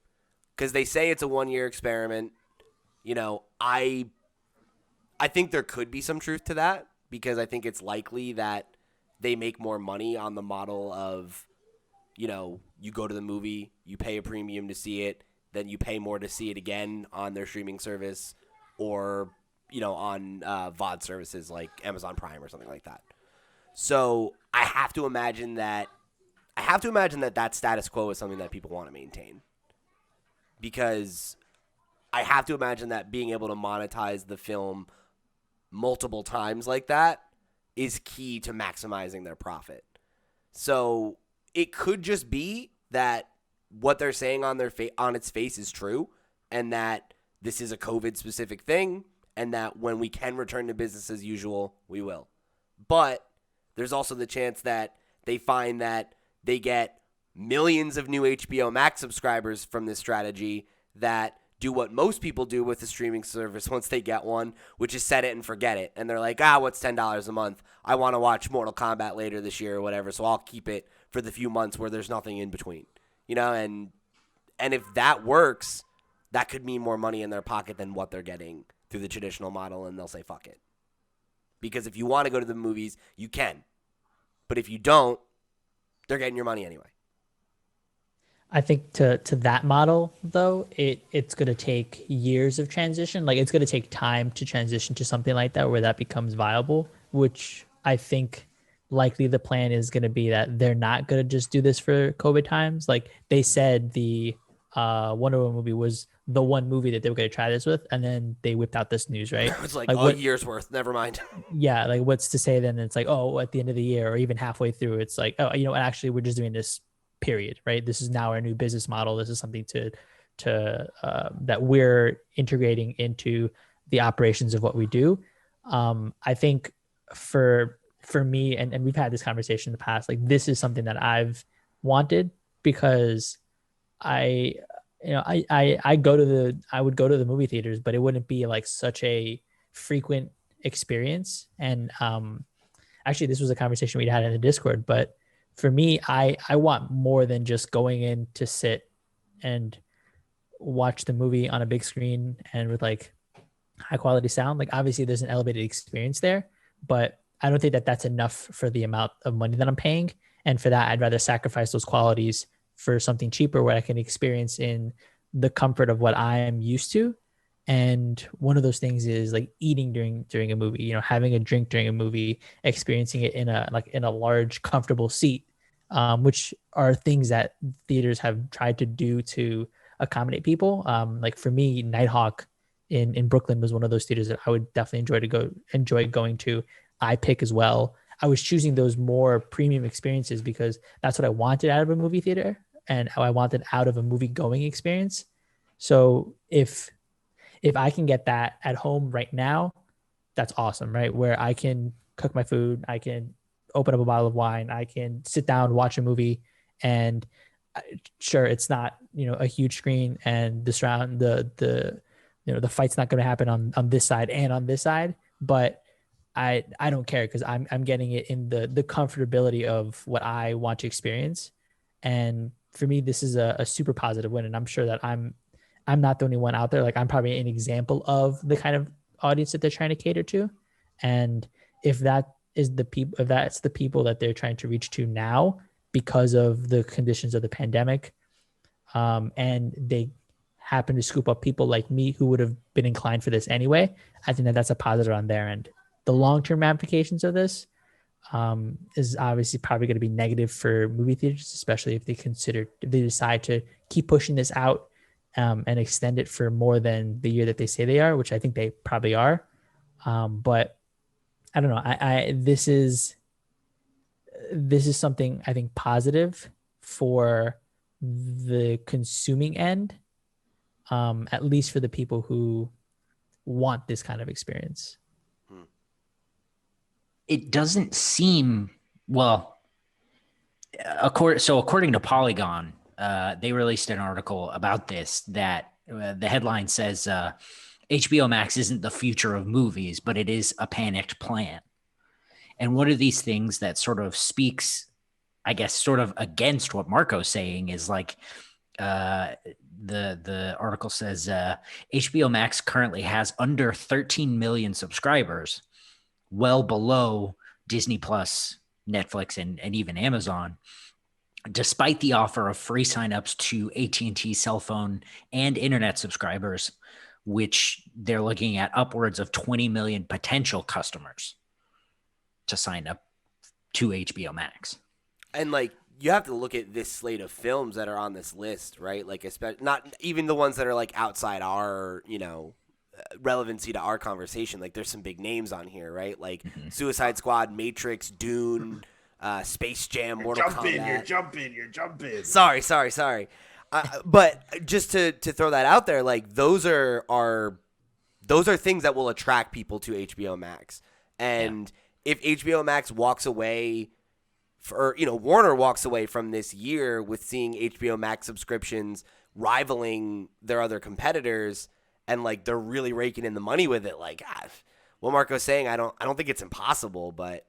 Because they say it's a 1-year experiment. I think there could be some truth to that, because I think it's likely that they make more money on the model of, you go to the movie, you pay a premium to see it, then you pay more to see it again on their streaming service or, on VOD services like Amazon Prime or something like that. So I have to imagine that status quo is something that people want to maintain, because I have to imagine that being able to monetize the film multiple times like that is key to maximizing their profit. So it could just be that what they're saying on its face is true, and that this is a COVID specific thing, and that when we can return to business as usual, we will. But there's also the chance that they find that they get millions of new HBO Max subscribers from this strategy that do what most people do with the streaming service once they get one, which is set it and forget it. And they're like, what's $10 a month? I want to watch Mortal Kombat later this year or whatever, so I'll keep it for the few months where there's nothing in between. And if that works, that could mean more money in their pocket than what they're getting through the traditional model, and they'll say, fuck it. Because if you want to go to the movies, you can. But if you don't, they're getting your money anyway. I think to that model, though, it's going to take years of transition. Like, it's going to take time to transition to something like that where that becomes viable, which I think likely the plan is going to be that they're not going to just do this for COVID times. Like they said, the Wonder Woman movie was the one movie that they were going to try this with, and then they whipped out this news, right? It's like a year's worth. Never mind. Yeah, like what's to say then? It's like, at the end of the year or even halfway through, it's like, actually we're just doing this, period, right? This is now our new business model. This is something to that we're integrating into the operations of what we do. I think for me, and we've had this conversation in the past, like this is something that I've wanted, because I would go to the movie theaters, but it wouldn't be like such a frequent experience. And actually this was a conversation we had in the Discord, but for me, I want more than just going in to sit and watch the movie on a big screen and with like high quality sound. Like obviously there's an elevated experience there, but I don't think that that's enough for the amount of money that I'm paying. And for that, I'd rather sacrifice those qualities for something cheaper where I can experience in the comfort of what I am used to. And one of those things is like eating during a movie, having a drink during a movie, experiencing it in a large, comfortable seat, which are things that theaters have tried to do to accommodate people. Like for me, Nighthawk in Brooklyn was one of those theaters that I would definitely enjoy going to. iPick as well. I was choosing those more premium experiences because that's what I wanted out of a movie theater and how I wanted out of a movie going experience. So if I can get that at home right now, that's awesome, right? Where I can cook my food, I can open up a bottle of wine, I can sit down, watch a movie, and sure, it's not, a huge screen and the surround, the fight's not going to happen on this side and on this side, but I don't care because I'm getting it in the comfortability of what I want to experience. And for me, this is a super positive win. And I'm sure that I'm not the only one out there. Like I'm probably an example of the kind of audience that they're trying to cater to. And if that's the people that they're trying to reach to now because of the conditions of the pandemic, and they happen to scoop up people like me who would have been inclined for this anyway, I think that that's a positive on their end. The long-term ramifications of this is obviously probably going to be negative for movie theaters, especially if they decide to keep pushing this out and extend it for more than the year that they say they are, which I think they probably are. But I don't know. This is something I think positive for the consuming end, at least for the people who want this kind of experience. It doesn't seem well. According to Polygon, they released an article about this that the headline says HBO Max isn't the future of movies, but it is a panicked plan. And one of these things that sort of speaks, I guess, sort of against what Marco's saying is like, the article says HBO Max currently has under 13 million subscribers, well below Disney Plus, Netflix, and even Amazon, despite the offer of free signups to AT&T cell phone and internet subscribers, which they're looking at upwards of 20 million potential customers to sign up to HBO Max. And like, you have to look at this slate of films that are on this list, right? Like, not even the ones that are like outside our, relevancy to our conversation. Like, there's some big names on here, right? Like Suicide Squad, Matrix, Dune, Space Jam, Mortal Kombat. You're jumping. Sorry. But just to throw that out there, like, those are things that will attract people to HBO Max. And if HBO Max walks away, Warner walks away from this year with seeing HBO Max subscriptions rivaling their other competitors, and like they're really raking in the money with it. Like, what Marco's saying, I don't think it's impossible, but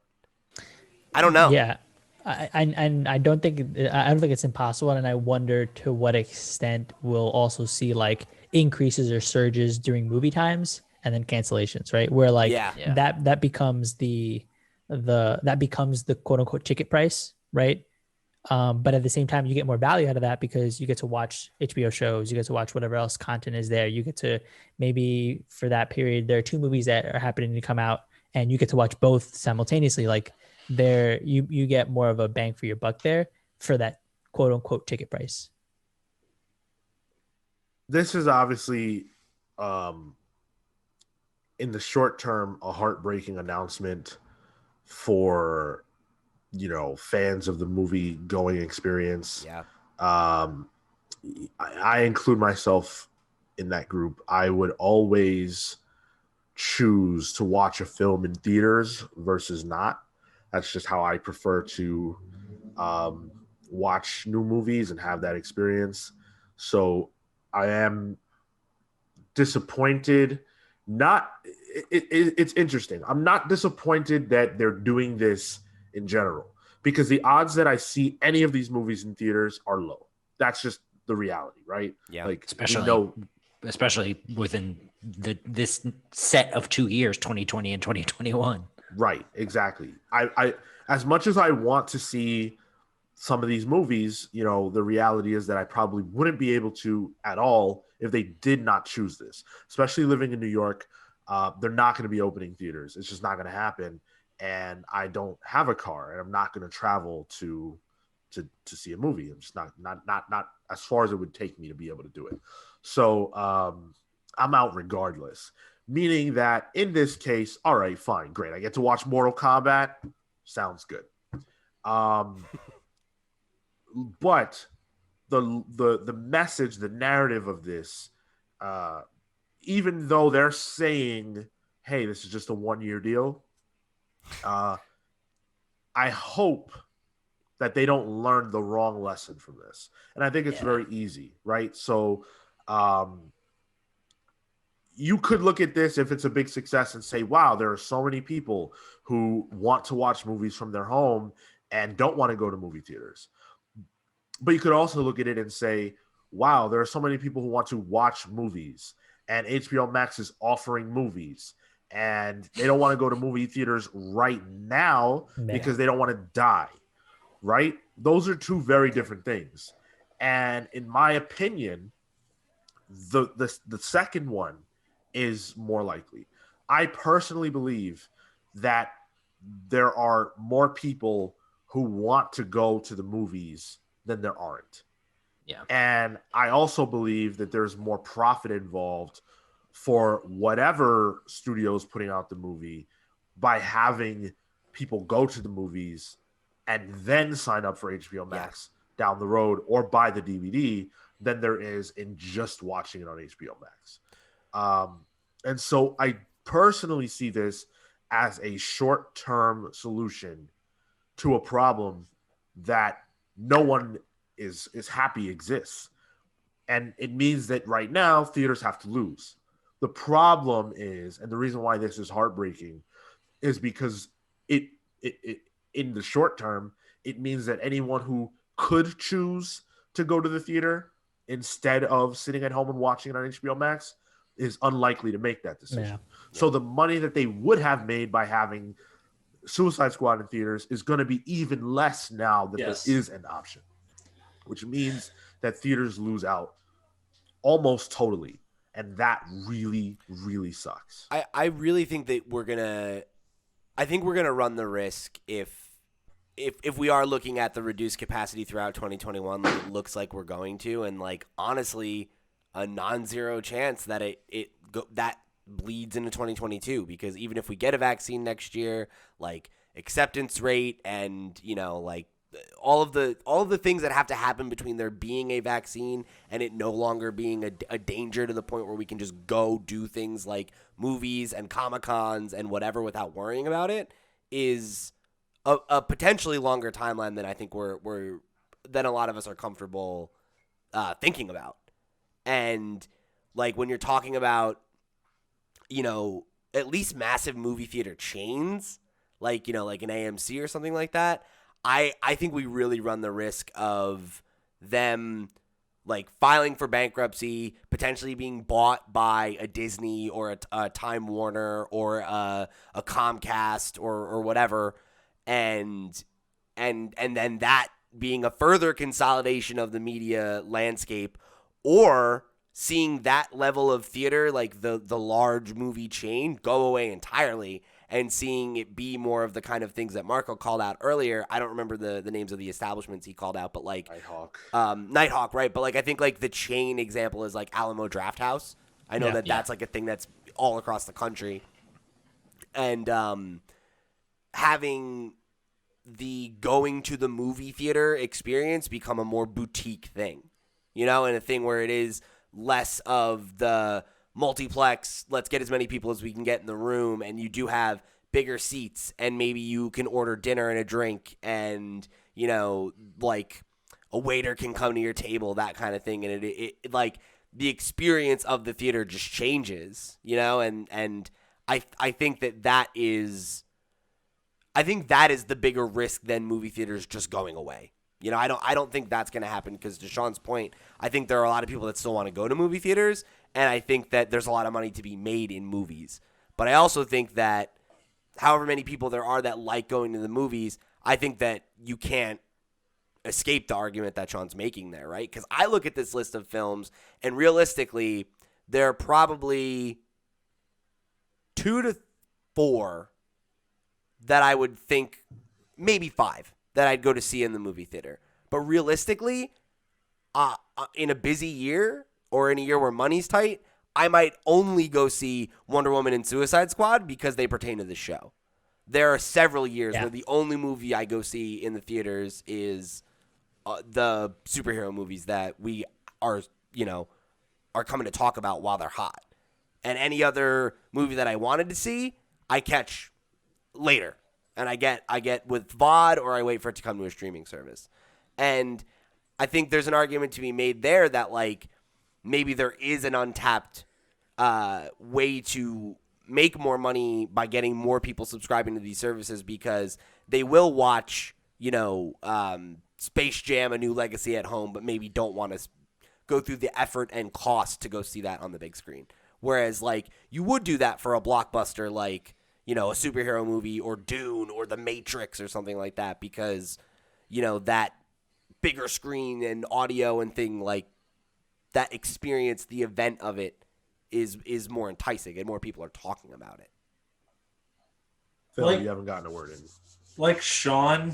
I don't know. Yeah, I don't think it's impossible, and I wonder to what extent we'll also see like increases or surges during movie times and then cancellations, right? Where like that becomes the quote unquote ticket price, right? But at the same time, you get more value out of that because you get to watch HBO shows, you get to watch whatever else content is there. You get to, maybe for that period, there are 2 movies that are happening to come out, and you get to watch both simultaneously. Like, there, you get more of a bang for your buck there for that quote unquote ticket price. This is obviously, in the short term, a heartbreaking announcement for fans of the movie going experience. I include myself in that group. I would always choose to watch a film in theaters versus not. That's just how I prefer to watch new movies and have that experience. So I am disappointed. It's interesting. I'm not disappointed that they're doing this in general, because the odds that I see any of these movies in theaters are low. That's just the reality, right? Yeah. Like, especially within this set of 2 years, 2020 and 2021. Right, exactly. I as much as I want to see some of these movies, the reality is that I probably wouldn't be able to at all if they did not choose this. Especially living in New York, they're not going to be opening theaters. It's just not going to happen. And I don't have a car, and I'm not going to travel to see a movie. I'm just not as far as it would take me to be able to do it. So I'm out regardless. Meaning that in this case, all right, fine, great. I get to watch Mortal Kombat. Sounds good. But the message, the narrative of this, even though they're saying, hey, this is just a 1-year deal, I hope that they don't learn the wrong lesson from this. And I think it's very easy, right? So you could look at this, if it's a big success, and say, wow, there are so many people who want to watch movies from their home and don't want to go to movie theaters. But you could also look at it and say, wow, there are so many people who want to watch movies, and HBO Max is offering movies, and they don't want to go to movie theaters right now because they don't want to die, right? Those are 2 very different things. And in my opinion, the second one is more likely. I personally believe that there are more people who want to go to the movies than there aren't. Yeah. And I also believe that there's more profit involved for whatever studio is putting out the movie by having people go to the movies and then sign up for HBO Max down the road or buy the DVD than there is in just watching it on HBO Max. And so I personally see this as a short-term solution to a problem that no one is happy exists. And it means that right now theaters have to lose. The problem is, and the reason why this is heartbreaking, is because it in the short term, it means that anyone who could choose to go to the theater instead of sitting at home and watching it on HBO Max is unlikely to make that decision. Yeah. So the money that they would have made by having Suicide Squad in theaters is going to be even less now that Yes. there is an option, which means that theaters lose out almost totally. And that really, really sucks. I really think that we're gonna run the risk if we are looking at the reduced capacity throughout 2021, like it looks like we're going to, and like honestly, a non-zero chance that that bleeds into 2022, because even if we get a vaccine next year, like acceptance rate and like all of the things that have to happen between there being a vaccine and it no longer being a danger to the point where we can just go do things like movies and Comic-Cons and whatever without worrying about it is a potentially longer timeline than I think than a lot of us are comfortable thinking about. And like when you're talking about, at least massive movie theater chains, like, like an AMC or something like that, I think we really run the risk of them like filing for bankruptcy, potentially being bought by a Disney or a Time Warner or a Comcast or whatever. And then that being a further consolidation of the media landscape, or seeing that level of theater, like the large movie chain, go away entirely, and seeing it be more of the kind of things that Marco called out earlier. I don't remember the names of the establishments he called out, but like Nighthawk, right? But like I think like the chain example is like Alamo Drafthouse. I know that's like a thing that's all across the country, and having the going to the movie theater experience become a more boutique thing, and a thing where it is less of the multiplex, let's get as many people as we can get in the room, and you do have bigger seats, and maybe you can order dinner and a drink, and like a waiter can come to your table, that kind of thing, and it like the experience of the theater just changes, and I think that is the bigger risk than movie theaters just going away. I don't think that's going to happen, because to Sean's point, I think there are a lot of people that still want to go to movie theaters, and I think that there's a lot of money to be made in movies. But I also think that however many people there are that like going to the movies, I think that you can't escape the argument that Sean's making there, right? Because I look at this list of films, and realistically, there are probably 2 to 4 that I would think, maybe 5, that I'd go to see in the movie theater. But realistically, in a busy year or in a year where money's tight, I might only go see Wonder Woman and Suicide Squad because they pertain to the show. There are several years where the only movie I go see in the theaters is the superhero movies that we are coming to talk about while they're hot. And any other movie that I wanted to see, I catch later. And I get with VOD, or I wait for it to come to a streaming service. And I think there's an argument to be made there that like maybe there is an untapped way to make more money by getting more people subscribing to these services, because they will watch, Space Jam: A New Legacy at home, but maybe don't want to go through the effort and cost to go see that on the big screen. Whereas like you would do that for a blockbuster like, a superhero movie or Dune or The Matrix or something like that, because, that bigger screen and audio and thing, like that experience, the event of it is more enticing and more people are talking about it. Phil, you haven't gotten a word in. Like Sean,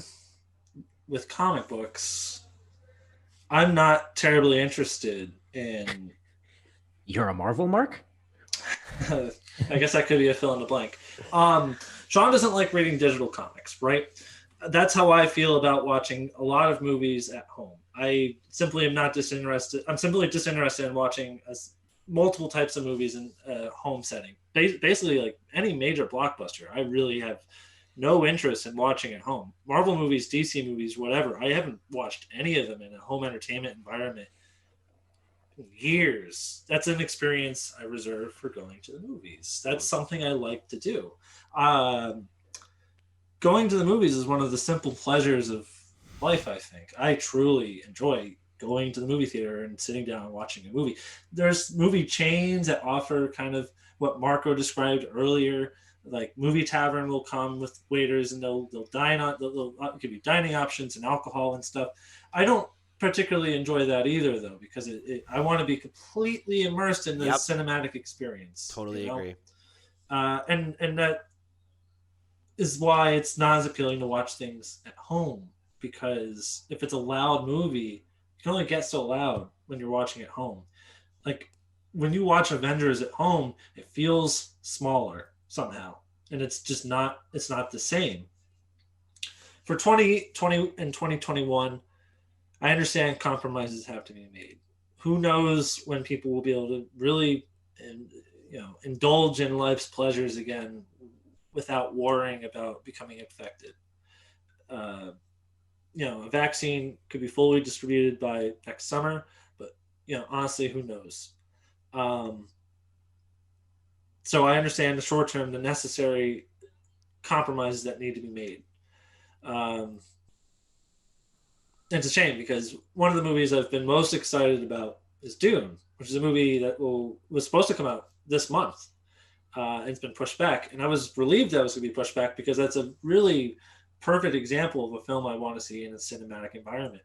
with comic books, I'm not terribly interested in... You're a Marvel mark? I guess that could be a fill in the blank. Sean doesn't like reading digital comics, right? That's how I feel about watching a lot of movies at home. I simply am not disinterested. I'm simply disinterested in watching multiple types of movies in a home setting. Basically, like any major blockbuster, I really have no interest in watching at home. Marvel movies, DC movies, whatever. I haven't watched any of them in a home entertainment environment in years. That's an experience I reserve for going to the movies. That's something I like to do. going to the movies is one of the simple pleasures of life. I think I truly enjoy going to the movie theater and sitting down and watching a movie. There's movie chains that offer kind of what Marco described earlier. Like Movie Tavern will come with waiters and they'll dine on, they'll give you dining options and alcohol and stuff. I don't particularly enjoy that either, though, because I want to be completely immersed in the cinematic experience. Totally agree. And that is why it's not as appealing to watch things at home, because if it's a loud movie, you can only get so loud when you're watching at home. Like when you watch Avengers at home, it feels smaller somehow, and it's just not the same. For 2020 and 2021, I understand compromises have to be made. Who knows when people will be able to really indulge in life's pleasures again without worrying about becoming infected. A vaccine could be fully distributed by next summer, but honestly, who knows? So I understand the short term, the necessary compromises that need to be made. It's a shame because one of the movies I've been most excited about is Dune, which is a movie that was supposed to come out this month. And it's been pushed back. And I was relieved that it was going to be pushed back because that's a really perfect example of a film I want to see in a cinematic environment.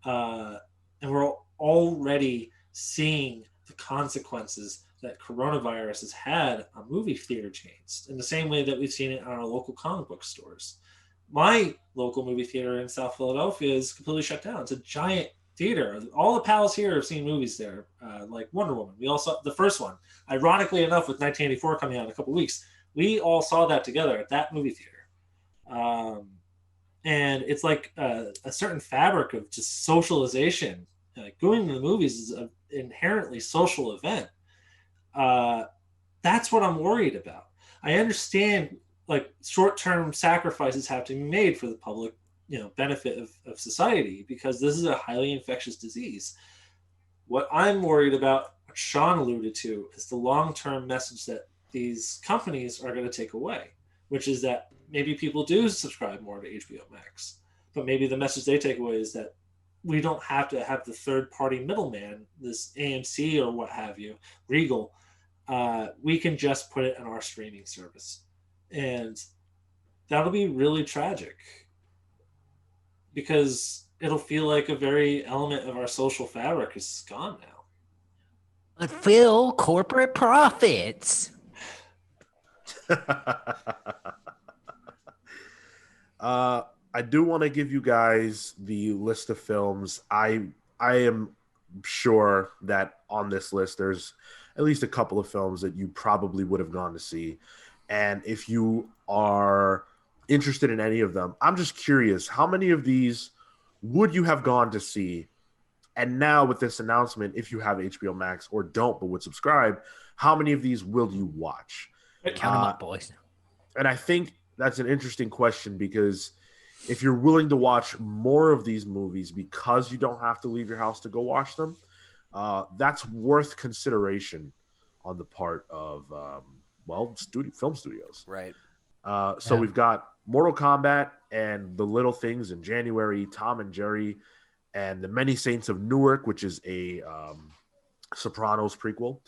And we're already seeing the consequences that coronavirus has had on movie theater chains in the same way that we've seen it on our local comic book stores. My local movie theater in South Philadelphia is completely shut down. It's a giant theater. All the pals here have seen movies there, like Wonder Woman. We all saw the first one. Ironically enough, with 1984 coming out in a couple of weeks, we all saw that together at that movie theater. And it's like a certain fabric of just socialization. Like going to the movies is an inherently social event. That's what I'm worried about. I understand like short-term sacrifices have to be made for the public, benefit of society, because this is a highly infectious disease. What I'm worried about, what Sean alluded to, is the long-term message that these companies are going to take away, which is that maybe people do subscribe more to HBO Max, but maybe the message they take away is that we don't have to have the third-party middleman, this AMC or what have you, Regal. We can just put it on our streaming service. And that'll be really tragic because it'll feel like a very element of our social fabric is gone now. But Phil, corporate profits. I do want to give you guys the list of films. I am sure that on this list there's at least a couple of films that you probably would have gone to see. And if you are interested in any of them, I'm just curious, how many of these would you have gone to see? And now with this announcement, if you have HBO Max or don't but would subscribe, how many of these will you watch? Count them up, boys. And I think that's an interesting question because if you're willing to watch more of these movies because you don't have to leave your house to go watch them, that's worth consideration on the part of film studios. Right. So we've got Mortal Kombat and The Little Things in January, Tom and Jerry, and The Many Saints of Newark, which is a Sopranos prequel,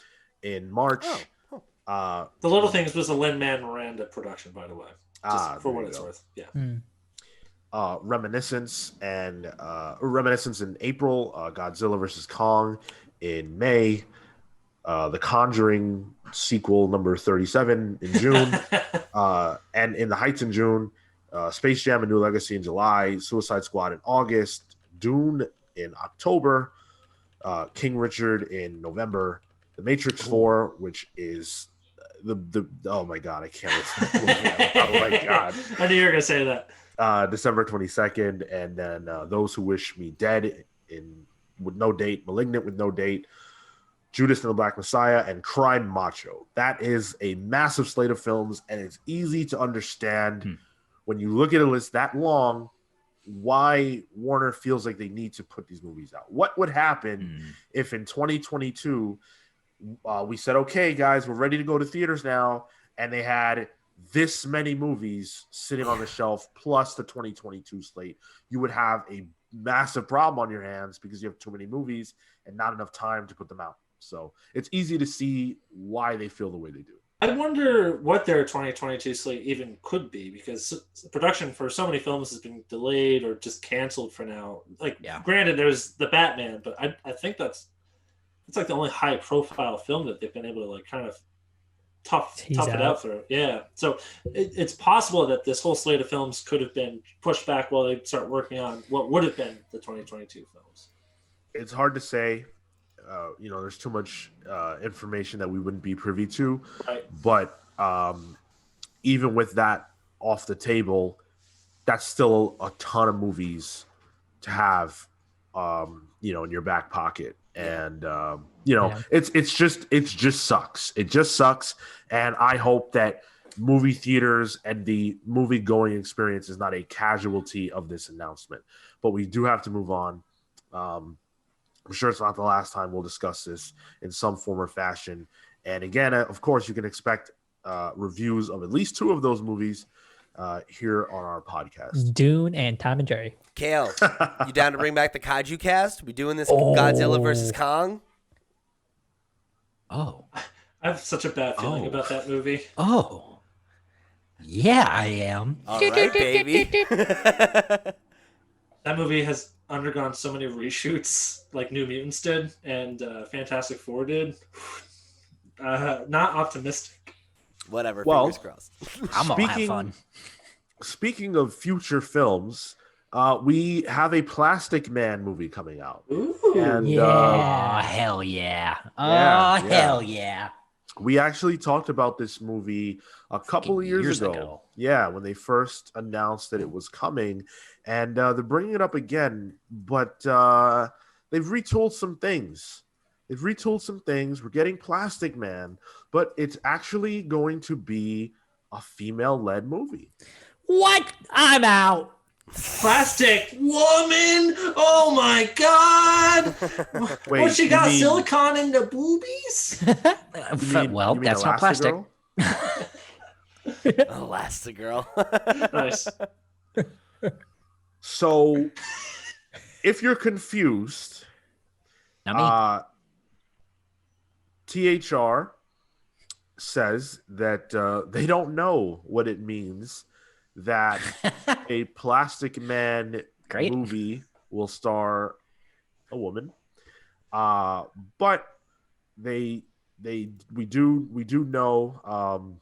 in March. The Little Things was a Lin-Manuel Miranda production, by the way, just for what it's worth. Yeah. Reminiscence in April, Godzilla vs. Kong in May, The Conjuring sequel number 37 in June, and In the Heights in June, Space Jam: A New Legacy in July, Suicide Squad in August, Dune in October, King Richard in November, The Matrix 4, which is the oh my god, I can't oh my god, I knew you were gonna say that. December 22nd, and then Those Who Wish Me Dead with no date, Malignant with no date, Judas and the Black Messiah, and Crime Macho. That is a massive slate of films, and it's easy to understand when you look at a list that long why Warner feels like they need to put these movies out. What would happen if in 2022 we said, okay, guys, we're ready to go to theaters now, and they had this many movies sitting on the shelf plus the 2022 slate, you would have a massive problem on your hands because you have too many movies and not enough time to put them out. So it's easy to see why they feel the way they do. I wonder what their 2022 slate even could be, because production for so many films has been delayed or just canceled for now. Like, granted, there's the Batman, but I think it's like the only high profile film that they've been able to like kind of tough it out through. Yeah. So it's possible that this whole slate of films could have been pushed back while they start working on what would have been the 2022 films. It's hard to say. There's too much information that we wouldn't be privy to. Right. But even with that off the table, that's still a ton of movies to have, in your back pocket. And it just sucks. It just sucks. And I hope that movie theaters and the movie going experience is not a casualty of this announcement. But we do have to move on. I'm sure it's not the last time we'll discuss this in some form or fashion. And again, of course, you can expect reviews of at least 2 of those movies here on our podcast. Dune and Tom and Jerry. Kale, you down to bring back the Kaiju cast? We doing this Godzilla versus Kong? Oh. I have such a bad feeling about that movie. Oh. Yeah, I am. All right, baby. That movie has undergone so many reshoots like New Mutants did and Fantastic Four did. Not optimistic. Whatever, well, fingers crossed. I'm gonna have fun. Speaking of future films, we have a Plastic Man movie coming out. Ooh. And, oh, hell yeah. Hell yeah. We actually talked about this movie a couple of years ago. Yeah, when they first announced that it was coming. And they're bringing it up again, but they've retooled some things. We're getting Plastic Man, but it's actually going to be a female-led movie. What? I'm out. Plastic Woman! Oh my god! Wait, what, she got silicone in the boobies? Well, that's not plastic. Elastigirl. Nice. So, if you're confused, THR says that they don't know what it means that a Plastic Man movie will star a woman, but we do know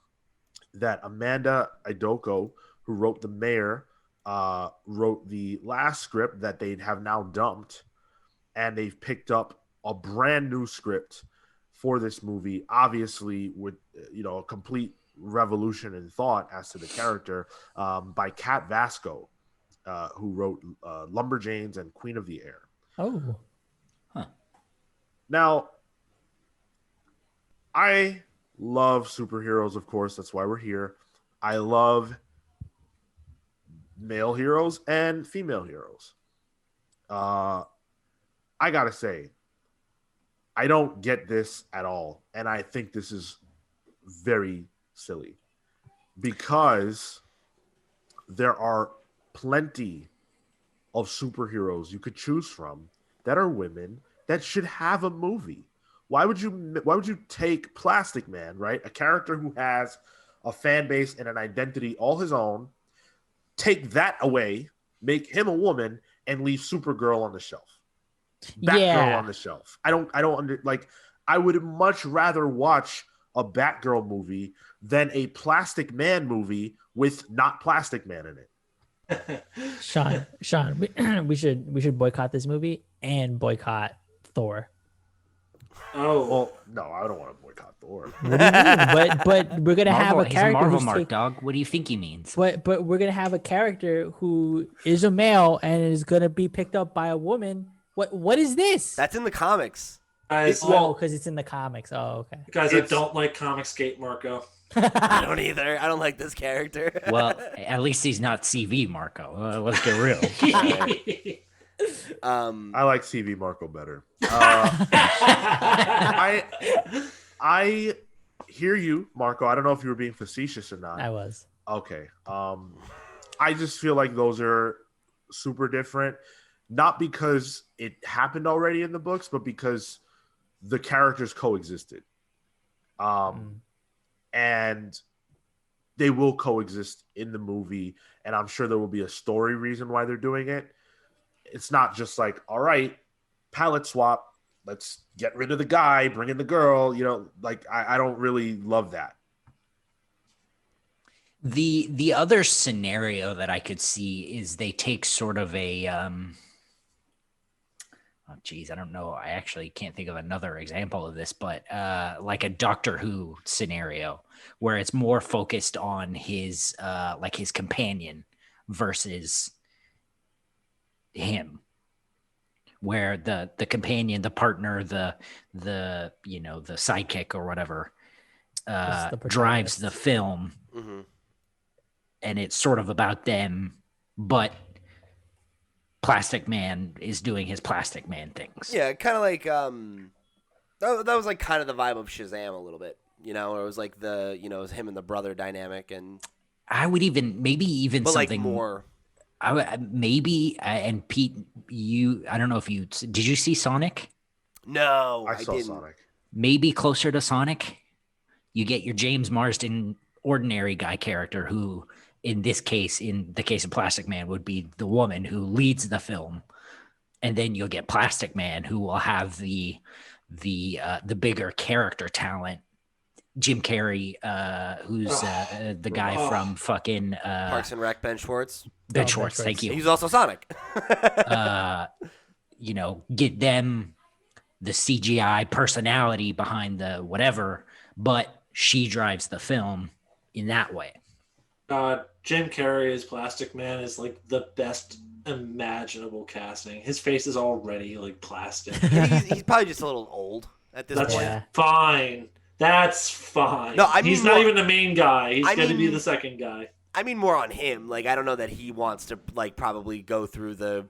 that Amanda Idoko, who wrote The Mayor, wrote the last script that they have now dumped, and they've picked up a brand new script for this movie, obviously with a complete revolution in thought as to the character, by Kat Vasco, who wrote Lumberjanes and Queen of the Air. Oh. Huh. Now, I love superheroes, of course. That's why we're here. I love male heroes and female heroes. I gotta say, I don't get this at all, and I think this is very silly because there are plenty of superheroes you could choose from that are women that should have a movie. Why would you take Plastic Man, right? A character who has a fan base and an identity all his own, take that away, make him a woman, and leave Supergirl on the shelf. Batgirl on the shelf. I would much rather watch a Batgirl movie than a Plastic Man movie with not Plastic Man in it. Sean, we should boycott this movie and boycott Thor. Oh well, no, I don't want to boycott Thor. What do you mean? But we're gonna have a character Marvel who's mark, dog. What do you think he means? But we're gonna have a character who is a male and is gonna be picked up by a woman. What is this? That's in the comics. Because it's in the comics. Oh, okay. Guys, I don't like Comicsgate, Marco. I don't either. I don't like this character. Well, at least he's not CV Marco. Let's get real. I like CV hear you, Marco. I don't know if you were being facetious or not. I was. Okay. I just feel like those are super different, not because it happened already in the books, but because the characters coexisted. And they will coexist in the movie, and I'm sure there will be a story reason why they're doing it. It's not just like, all right, palette swap, let's get rid of the guy, bring in the girl. You know, like I don't really love that. The other scenario that I could see is they take sort of a oh geez, I don't know. I actually can't think of another example of this, but like a Doctor Who scenario where it's more focused on his like his companion versus him, where the companion, the partner, the you know, the sidekick or whatever drives the film. Mm-hmm. And it's sort of about them, but Plastic Man is doing his Plastic Man things. Yeah, kind of like that was like kind of the vibe of Shazam a little bit, you know, it was like the, you know, it was him and the brother dynamic, and I would maybe even but something like more. I would maybe and Pete, I don't know if did you see Sonic? No, I saw didn't. Sonic. Maybe closer to Sonic. You get your James Marsden ordinary guy character who, in this case, in the case of Plastic Man, would be the woman who leads the film, and then you'll get Plastic Man, who will have the bigger character talent. Jim Carrey, who's the guy from fucking Parks and Rec, Ben Schwartz. Ben Schwartz, thank you. He's also Sonic. You know, get them the CGI personality behind the whatever, but she drives the film in that way. Jim Carrey as Plastic Man is like the best imaginable casting. His face is already like plastic. he's probably just a little old at this That's point. fine. That's fine. No, I mean he's not even the main guy. He's going to be the second guy. I mean more on him. Like, I don't know that he wants to like probably go through the,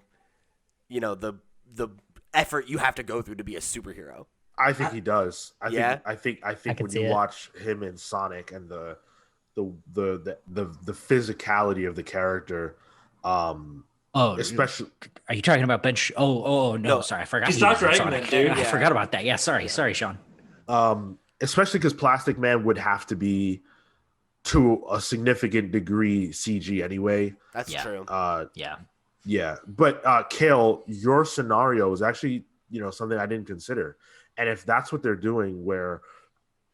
you know, the effort you have to go through to be a superhero. I think he does. I think when you it. watch him in Sonic and the physicality of the character, especially. Are you talking about Ben? No, sorry, I forgot. He's Dr. Eggman, dude. I forgot about that. Yeah, sorry, Sean. Especially because Plastic Man would have to be, to a significant degree, CG anyway. That's true. Yeah. But Kale, your scenario is actually, you know, something I didn't consider. And if that's what they're doing, where,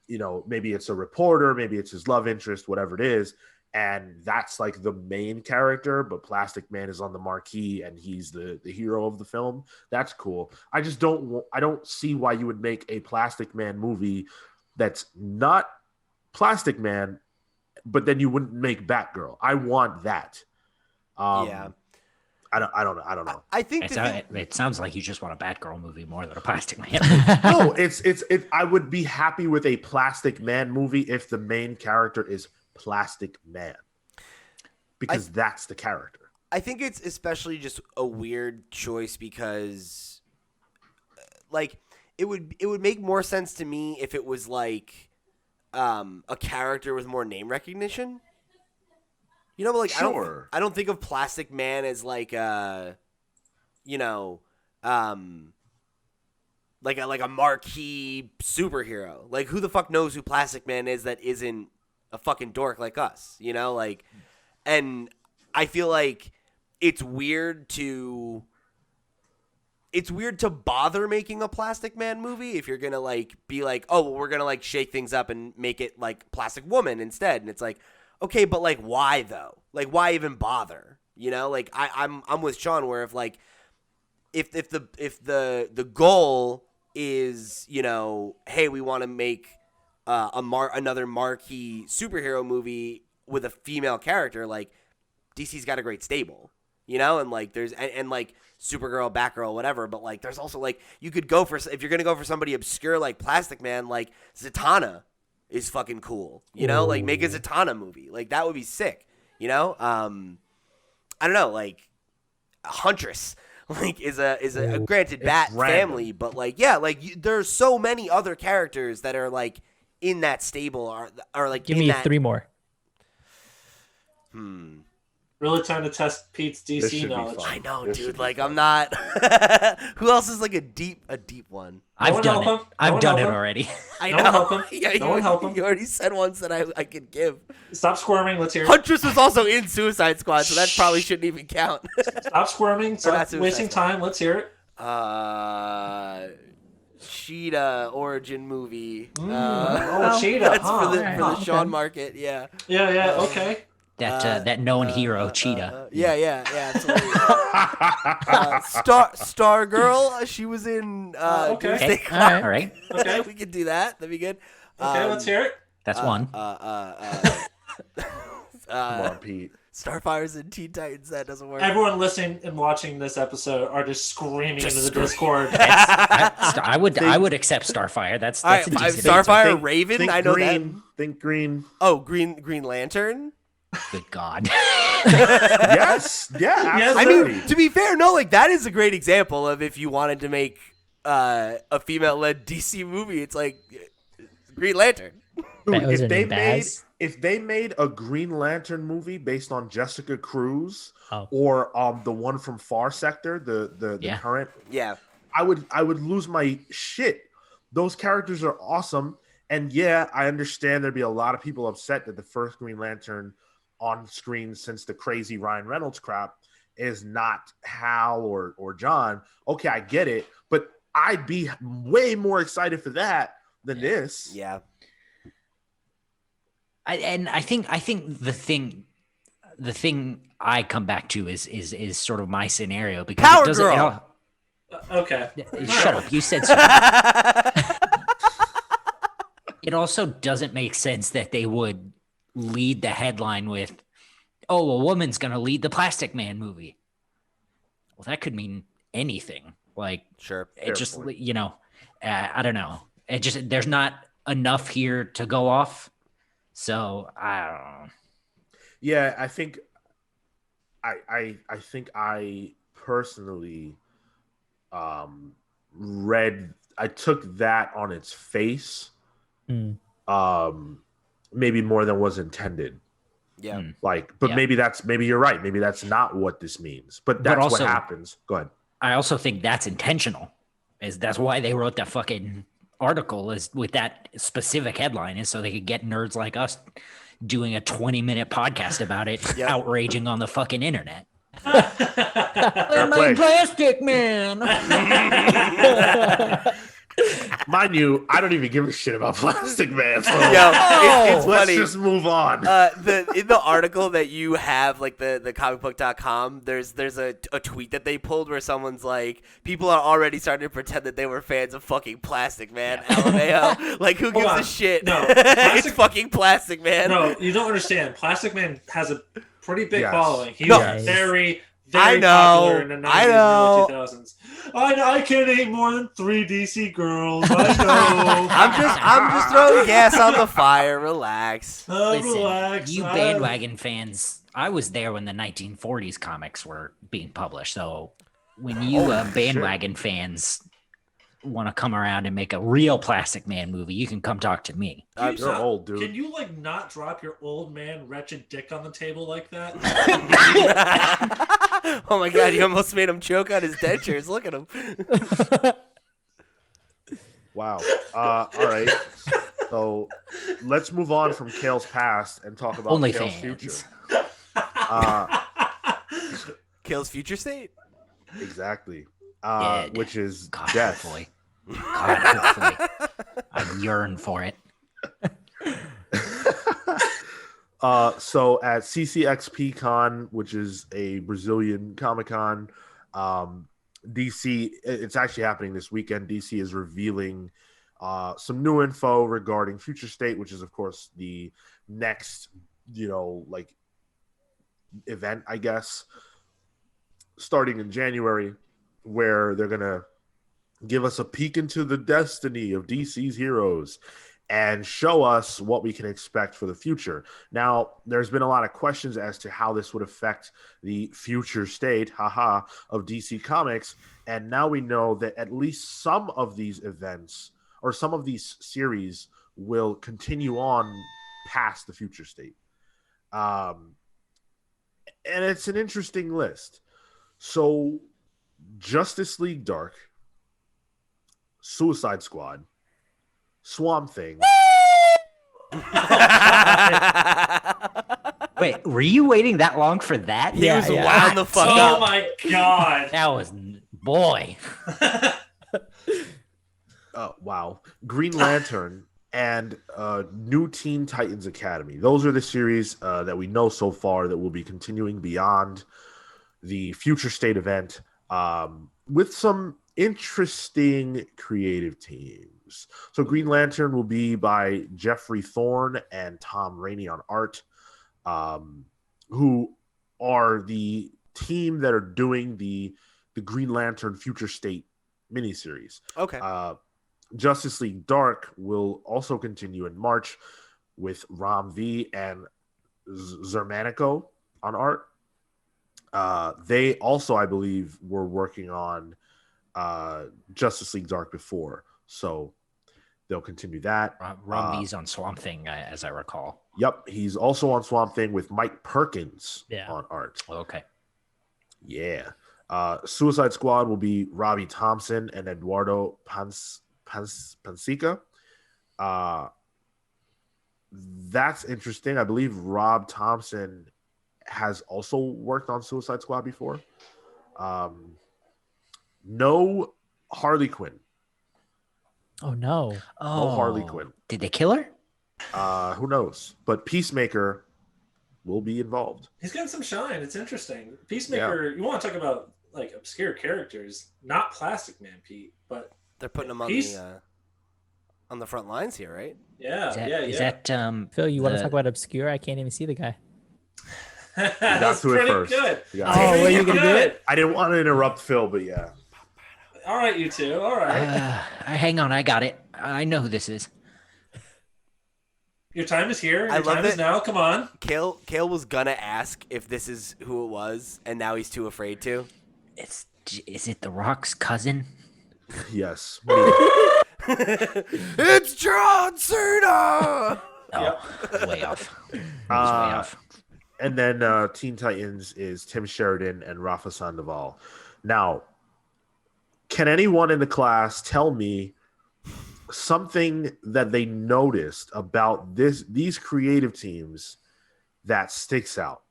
you know, maybe it's a reporter, maybe it's his love interest, whatever it is, and that's like the main character, but Plastic Man is on the marquee and he's the hero of the film, that's cool. I don't see why you would make a Plastic Man movie that's not Plastic Man, but then you wouldn't make Batgirl. I want that. Yeah. I don't know. I think it sounds like you just want a Batgirl movie more than a Plastic Man. No, it's I would be happy with a Plastic Man movie if the main character is Plastic Man, because that's the character. I think it's especially just a weird choice because, like, it would make more sense to me if it was like a character with more name recognition. You know, but like sure. I don't think of Plastic Man as like like a marquee superhero. Like, who the fuck knows who Plastic Man is that isn't a fucking dork like us? You know, like, and I feel like it's weird to bother making a Plastic Man movie if you're gonna like be like, oh, well, we're gonna like shake things up and make it like Plastic Woman instead, and it's like, okay, but like, why though? Like, why even bother? You know, like I'm with Sean, where if the goal is, you know, hey, we want to make another marquee superhero movie with a female character, like DC's got a great stable, you know, and like there's and like Supergirl, Batgirl, whatever, but like there's also like you could go for, if you're gonna go for somebody obscure like Plastic Man, like Zatanna is fucking cool, you know. Ooh. Like, make a Zatanna movie, like that would be sick, you know. I don't know, like Huntress, like is a granted Bat family, but like, yeah, like there's so many other characters that are like in that stable are like Give in me that, 3 more. Really trying to test Pete's This DC should be knowledge. fun. I know, This should dude. be Like, fun. I'm not. Who else is like a deep one? I've one done help it. him? No I've one done help it him? already. I No know. one help him? Yeah, No one help him? You already said ones that I could give. Stop squirming. Let's hear it. Huntress was also in Suicide Squad, so that probably shouldn't even count. Stop squirming. not Stop Suicide wasting Squad. time. Let's hear it. Cheetah origin movie. Cheetah. That's huh? for the Okay. Sean market. Yeah. Yeah. Okay. That known hero, Cheetah. Yeah, absolutely. Star Girl. She was in. Okay. Doomsday Okay. Clock. All right. Okay. We could do that. That'd be good. Okay. Let's hear it. That's one. Come on, Pete. Starfire's in Teen Titans. That doesn't work. Everyone listening and watching this episode are just screaming into the Discord. I would accept Starfire. That's All right, a decent Starfire, Think- Raven. Think I know green. that. Think green. Oh, Green Lantern. Good God. Yes. Yeah. Yes, I Absolutely. mean, to be fair, no, like that is a great example of if you wanted to make a female-led DC movie. It's like Green Lantern. Dude, Was her name Baz? if they made a Green Lantern movie based on Jessica Cruz Oh. or the one from Far Sector, the Yeah. current, Yeah. I would lose my shit. Those characters are awesome, and yeah, I understand there'd be a lot of people upset that the first Green Lantern on screen since the crazy Ryan Reynolds crap is not Hal or John. Okay, I get it, but I'd be way more excited for that than this. Yeah. I think the thing I come back to is sort of my scenario because Power it doesn't. Girl. Okay. Shut up! You said so. It also doesn't make sense that they would lead the headline with, "Oh, a woman's going to lead the Plastic Man movie." Well, that could mean anything. Like, Sure. it just point. I don't know. It just there's not enough here to go off. So I don't know. Yeah, I think I think I personally read I took that on its face Mm. maybe more than was intended. Yeah. Mm. Like, but Yeah. maybe you're right. Maybe that's not what this means. But that's also- what happens. Go ahead. I also think that's intentional. That's why they wrote that fucking article is with that specific headline is so they could get nerds like us doing a 20-minute podcast about it, Yep. outraging on the fucking internet. Fair play. Plastic Man. Mind you, I don't even give a shit about Plastic Man. So Yo, it's let's funny. just move on. In the article that you have, like the comicbook.com, there's a tweet that they pulled where someone's like, people are already starting to pretend that they were fans of fucking Plastic Man. LMAO. Like, who gives Hold a on. shit? No, It's fucking Plastic Man. No, you don't understand. Plastic Man has a pretty big Yes. following. He No. was very, I very know. popular in the 90s I and know. early 2000s. I can't name more than 3 DC girls. I know. I'm just throwing gas on the fire. Relax. Listen, Relax. you bandwagon fans, I was there when the 1940s comics were being published. So when you bandwagon fans want to come around and make a real Plastic Man movie, you can come talk to me. You're old, dude. Can you like not drop your old man wretched dick on the table like that? Oh my god, you almost made him choke on his dentures. Look at him. Wow. All right. So let's move on from Kale's past and talk about Only Kale's fans. future. Kale's future state. Exactly. Dead. Which is God, death. hopefully. God, hopefully. I yearn for it. So at CCXP Con, which is a Brazilian Comic Con, DC, it's actually happening this weekend. DC is revealing some new info regarding Future State, which is, of course, the next, like event, I guess, starting in January, where they're going to give us a peek into the destiny of DC's heroes and show us what we can expect for the future. Now, there's been a lot of questions as to how this would affect the future state, of DC Comics. And now we know that at least some of these events or some of these series will continue on past the future state. And it's an interesting list. So Justice League Dark, Suicide Squad, Swamp Thing. Wait, were you waiting that long for that? He was wound the fuck Oh up. my god. That was boy. Oh, wow. Green Lantern and New Teen Titans Academy. Those are the series that we know so far that will be continuing beyond the future state event with some interesting creative teams. So Green Lantern will be by Jeffrey Thorne and Tom Rainey on art, who are the team that are doing the Green Lantern Future State miniseries. Okay. Justice League Dark will also continue in March with Ram V and Zermanico on art. They also, I believe, were working on Justice League Dark before, so they'll continue that. Ron V's on Swamp Thing, as I recall. Yep, he's also on Swamp Thing with Mike Perkins on art. Okay. Yeah. Suicide Squad will be Robbie Thompson and Eduardo Pansica. That's interesting. I believe Rob Thompson has also worked on Suicide Squad before. No Harley Quinn. Oh no. No Harley Quinn. Did they kill her? Who knows? But Peacemaker will be involved. He's getting some shine. It's interesting. Peacemaker, you want to talk about like obscure characters, not Plastic Man Pete, but They're putting him on the front lines here, right? Yeah, Is that Phil, you want to talk about obscure? I can't even see the guy. That's to it pretty first. good. Oh, what are you gonna do it? I didn't want to interrupt Phil, but yeah. All right, you two. All right. hang on, I got it. I know who this is. Your time is here. I Your love time is it. now. Come on. Kale was gonna ask if this is who it was, and now he's too afraid to. Is it The Rock's cousin? Yes. It's John Cena. Oh, way off. Way off. And then Teen Titans is Tim Sheridan and Rafa Sandoval. Now, can anyone in the class tell me something that they noticed about these creative teams that sticks out?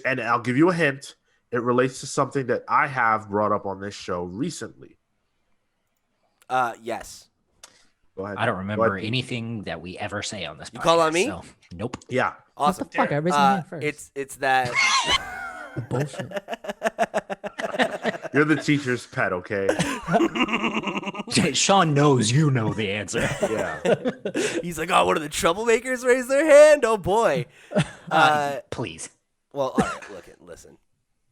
And I'll give you a hint. It relates to something that I have brought up on this show recently. Yes. Go ahead. I don't remember anything that we ever say on this podcast. You call on me? So, nope. Yeah. Awesome. What the fuck? I raised my hand first. It's that. Bullshit. You're the teacher's pet, okay? Sean knows you know the answer. Yeah. He's like, oh, one of the troublemakers raised their hand. Oh boy. Please. Well, all right. Listen.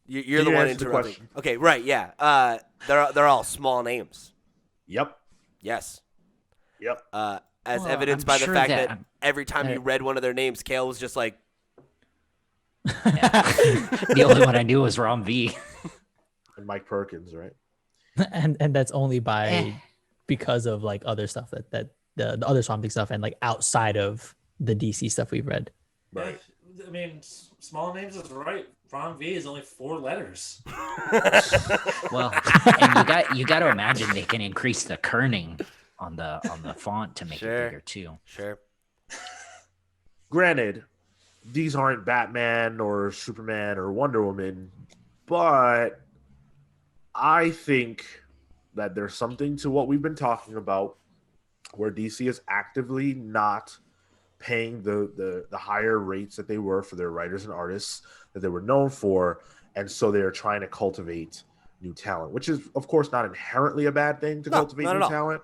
You're Can the you one answer the interrupting. question? Okay, right? Yeah. They're all small names. Yep. Yes. Yep. As Well, evidenced I'm by the sure fact that- that every time you read one of their names, Kale was just like, The only one I knew was Rom V. And Mike Perkins, right? and that's only because of like other stuff that the other Swamp Thing stuff and like outside of the DC stuff we've read. Right. I mean, small names is right. Ron V is only 4 letters. Well, and you got to imagine they can increase the kerning on the font to make Sure. it bigger too. sure. Granted, these aren't Batman or Superman or Wonder Woman, but I think that there's something to what we've been talking about where DC is actively not paying the higher rates that they were for their writers and artists that they were known for, and so they're trying to cultivate new talent, which is of course not inherently a bad thing to cultivate not new at all. talent,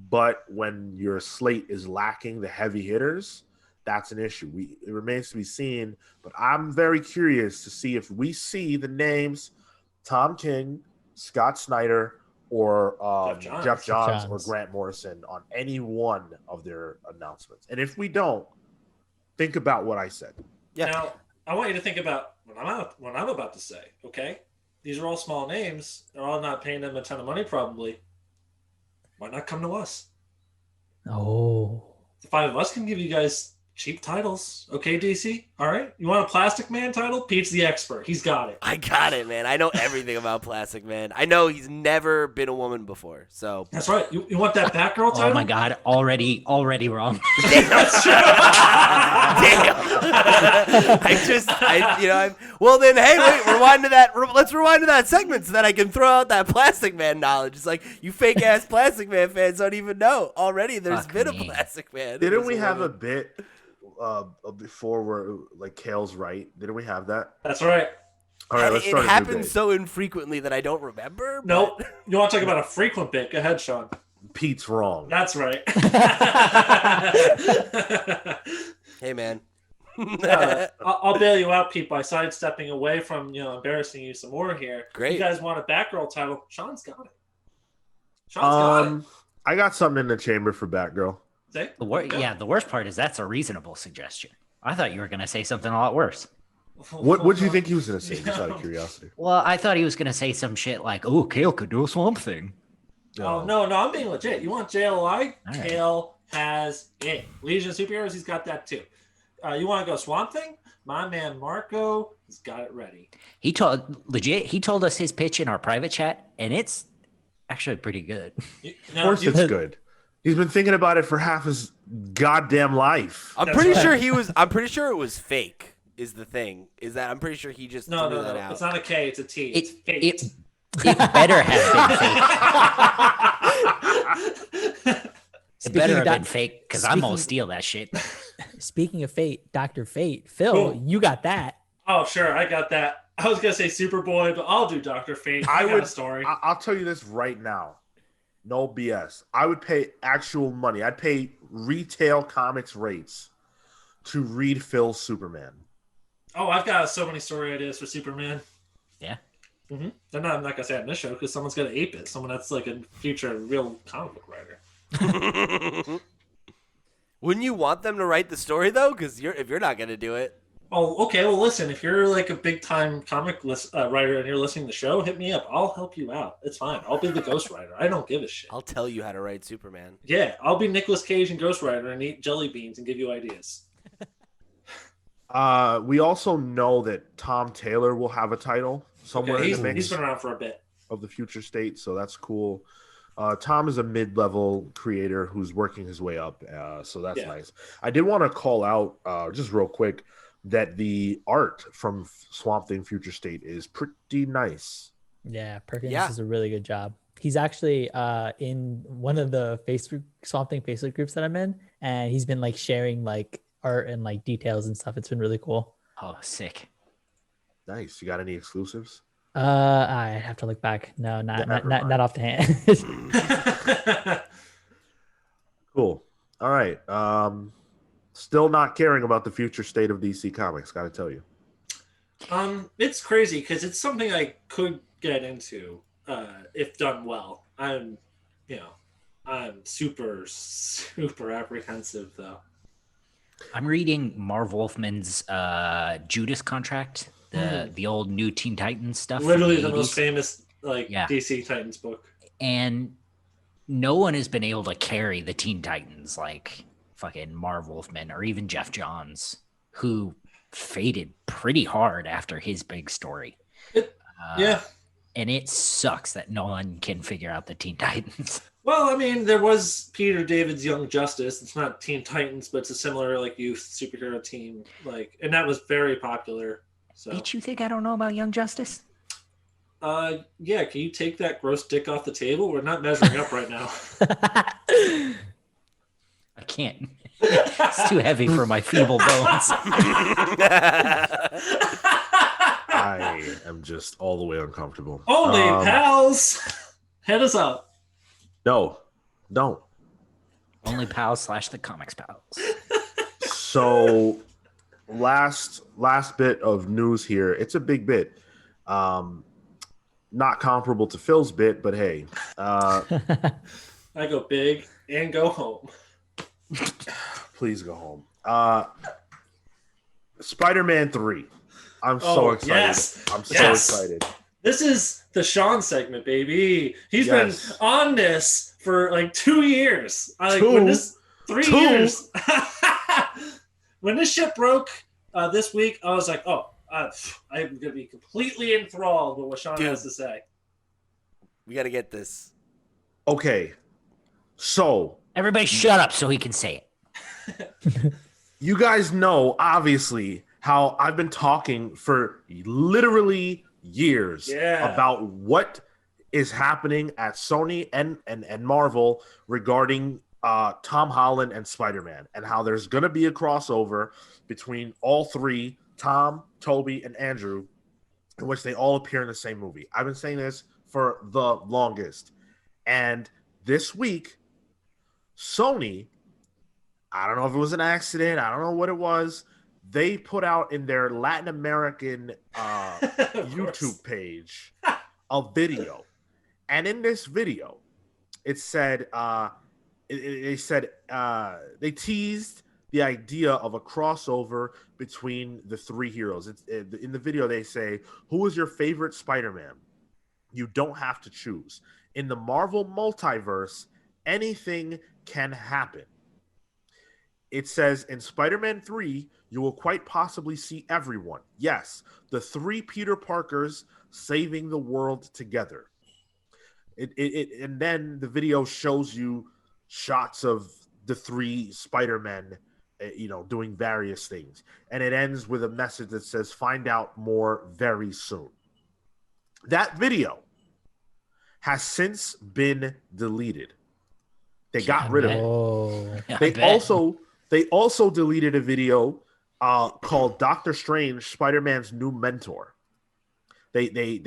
but when your slate is lacking the heavy hitters, that's an issue. It remains to be seen, but I'm very curious to see if we see the names Tom King, Scott Snyder, or Jeff Johns or Grant Morrison on any one of their announcements. And if we don't, think about what I said. Yeah. Now, I want you to think about what I'm about to say, okay? These are all small names. They're all not paying them a ton of money, probably. Why not come to us? Oh, the five of us can give you guys cheap titles. Okay, DC? All right. You want a Plastic Man title? Pete's the expert. He's got it. I got it, man. I know everything about Plastic Man. I know he's never been a woman before. So That's right. You want that Batgirl title? Oh my God, already wrong. That's true. Damn. Well then, hey, wait, rewind to that. Let's rewind to that segment so that I can throw out that Plastic Man knowledge. It's like you fake ass Plastic Man fans don't even know already. There's Fuck been a me. Plastic Man. Didn't we have a bit before where like Kale's right? Didn't we have that? That's right. All right, let's It start. happens so infrequently that I don't remember. but- Nope. You want to talk about a frequent bit? Go ahead, Sean. Pete's wrong. That's right. Hey, man. I'll bail you out, Pete, by sidestepping away from embarrassing you some more here. Great. You guys want a Batgirl title? Sean's got it. Sean's got it. I got something in the chamber for Batgirl. See? The worst part is that's a reasonable suggestion. I thought you were going to say something a lot worse. What do you think he was going to say? Just out of curiosity. Well, I thought he was going to say some shit like, "Oh, Kale could do a Swamp Thing." Oh, no, I'm being legit. You want JLI? All right. Kale has it. Legion of Superheroes, he's got that too. You want to go Swamp Thing? My man Marco has got it ready. He told us his pitch in our private chat, and it's actually pretty good. Of course, it's good. He's been thinking about it for half his goddamn life. I'm That's pretty right. sure he was. I'm pretty sure it was fake. Is the thing? Is that I'm pretty sure he just No, threw that out. it's not a K, it's a T. It's fate. It better have been fake. It better have been fake because I'm gonna steal that shit. Speaking of Fate, Dr. Fate, Phil, Cool. you got that. Oh, sure, I got that. I was gonna say Superboy, but I'll do Dr. Fate. I got a story. I'll tell you this right now. No BS. I would pay actual money. I'd pay retail comics rates to read Phil's Superman. Oh, I've got so many story ideas for Superman. Yeah. Mm-hmm. I'm not gonna say it in this show because someone's gonna ape it. Someone that's like a future real comic book writer. Wouldn't you want them to write the story though? Because if you're not gonna do it, Oh, okay. Well, listen. If you're like a big time comic writer and you're listening to the show, hit me up. I'll help you out. It's fine. I'll be the ghostwriter. I don't give a shit. I'll tell you how to write Superman. Yeah, I'll be Nicolas Cage and ghostwriter and eat jelly beans and give you ideas. We also know that Tom Taylor will have a title somewhere Okay, in the mix he's been around for a bit. of the future state, so that's cool. Tom is a mid-level creator who's working his way up, so that's nice. I did want to call out, just real quick, that the art from Swamp Thing Future State is pretty nice. Yeah, Perkins Yeah. does a really good job. He's actually in one of the Facebook Swamp Thing Facebook groups that I'm in, and he's been like sharing like art and like details and stuff. It's been really cool. Oh, sick. Nice. You got any exclusives? I have to look back. No, not off the hand. Cool. All right. Still not caring about the future state of DC Comics, gotta tell you. It's crazy because it's something I could get into if done well. I'm super apprehensive though. I'm reading Marv Wolfman's Judas Contract, the old New Teen Titans stuff. Literally from the 80s. most famous Yeah. DC Titans book. And no one has been able to carry the Teen Titans like fucking Marv Wolfman or even Jeff Johns, who faded pretty hard after his big story. Yeah. And it sucks that no one can figure out the Teen Titans. Well, I mean, there was Peter David's Young Justice. It's not Teen Titans, but it's a similar like youth superhero team. And that was very popular. So, Bitch, you think I don't know about Young Justice? yeah. Can you take that gross dick off the table? We're not measuring up right now. I can't. It's too heavy for my feeble bones. I am just all the way uncomfortable. Only pals. Head us up. No, don't. Only pals / the comics pals. So last bit of news here. It's a big bit. Not comparable to Phil's bit, but hey. I go big and go home. Please go home. Spider-Man 3. I'm so excited. Yes. I'm so excited. This is the Sean segment, baby. He's Yes. been on this for like 2 years. Two? 3 2. years. When this shit broke this week, I was like, oh, I'm going to be completely enthralled with what Sean has to say. We got to get this. Okay. So. Everybody shut up so he can say it. You guys know, obviously, how I've been talking for literally years about what is happening at Sony and Marvel regarding Tom Holland and Spider-Man, and how there's going to be a crossover between all three, Tom, Toby, and Andrew, in which they all appear in the same movie. I've been saying this for the longest. And this week, Sony, I don't know if it was an accident, I don't know what it was, they put out in their Latin American YouTube page a video. And in this video, it said, they teased the idea of a crossover between the three heroes. In the video, they say, who is your favorite Spider-Man? You don't have to choose. In the Marvel multiverse, anything can happen. It says, in Spider-Man 3, you will quite possibly see everyone. Yes, the three Peter Parkers saving the world together. And then the video shows you shots of the three Spider-Men, doing various things. And it ends with a message that says, find out more very soon. That video has since been deleted. They got rid of it. They also deleted a video called Doctor Strange, Spider-Man's New Mentor. They made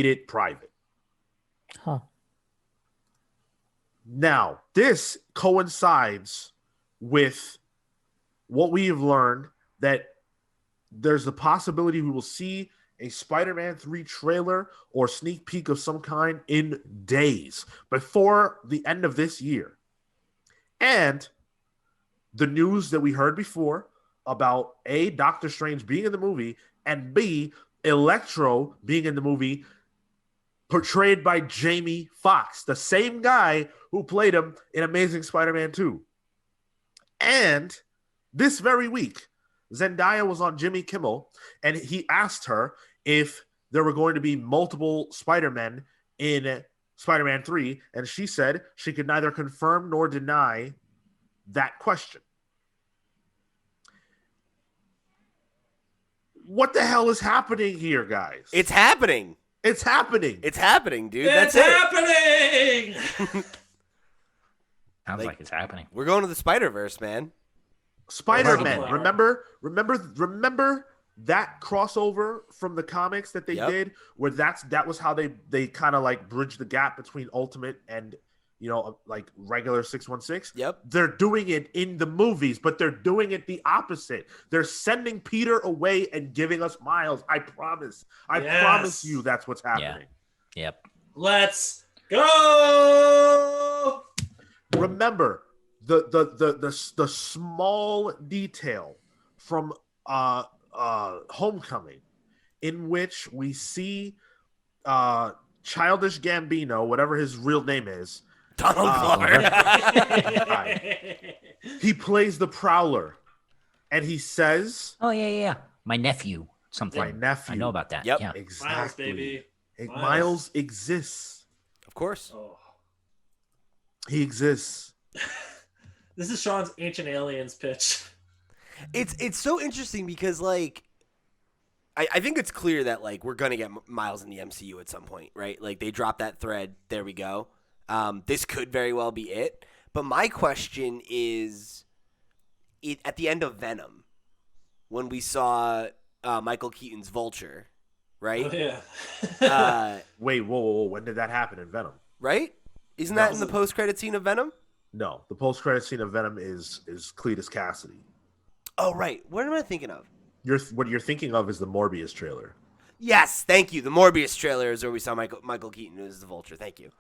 it private. Huh. Now, this coincides with what we have learned, that there's a possibility we will see a Spider-Man 3 trailer or sneak peek of some kind in days before the end of this year. And the news that we heard before about A, Doctor Strange being in the movie, and B, Electro being in the movie, portrayed by Jamie Foxx, the same guy who played him in Amazing Spider-Man 2. And this very week, Zendaya was on Jimmy Kimmel, and he asked her if there were going to be multiple Spider-Men in Spider-Man 3, and she said she could neither confirm nor deny that question. What the hell is happening here, guys? It's happening. It's happening. It's happening, dude. It's happening. Sounds like it's happening. We're going to the Spider-Verse, man. Spider-Man. Remember that crossover from the comics that they did, where that was how they kind of like bridged the gap between Ultimate and like regular 616. Yep. They're doing it in the movies, but they're doing it the opposite. They're sending Peter away and giving us Miles. I promise. I promise you that's what's happening. Yeah. Yep. Let's go. Remember the small detail from Homecoming, in which we see Childish Gambino, whatever his real name is, Donald Glover. He plays the Prowler, and he says, "Oh yeah, my nephew, something. My nephew. I know about that. Yep. Yeah. Exactly. Miles, baby. Miles exists. Of course. Oh. He exists. This is Sean's Ancient Aliens pitch. It's so interesting because like I think it's clear that like we're gonna get Miles in the MCU at some point, right? Like they drop that thread, there we go. This could very well be it. But my question is, at the end of Venom, when we saw Michael Keaton's Vulture, right? Oh, yeah. Wait, whoa. When did that happen in Venom? Right? Isn't that in the post-credit scene of Venom? No, the post-credit scene of Venom is Cletus Cassidy. Oh, right. What am I thinking of? What you're thinking of is the Morbius trailer. Yes, thank you. The Morbius trailer is where we saw Michael Keaton as the Vulture. Thank you.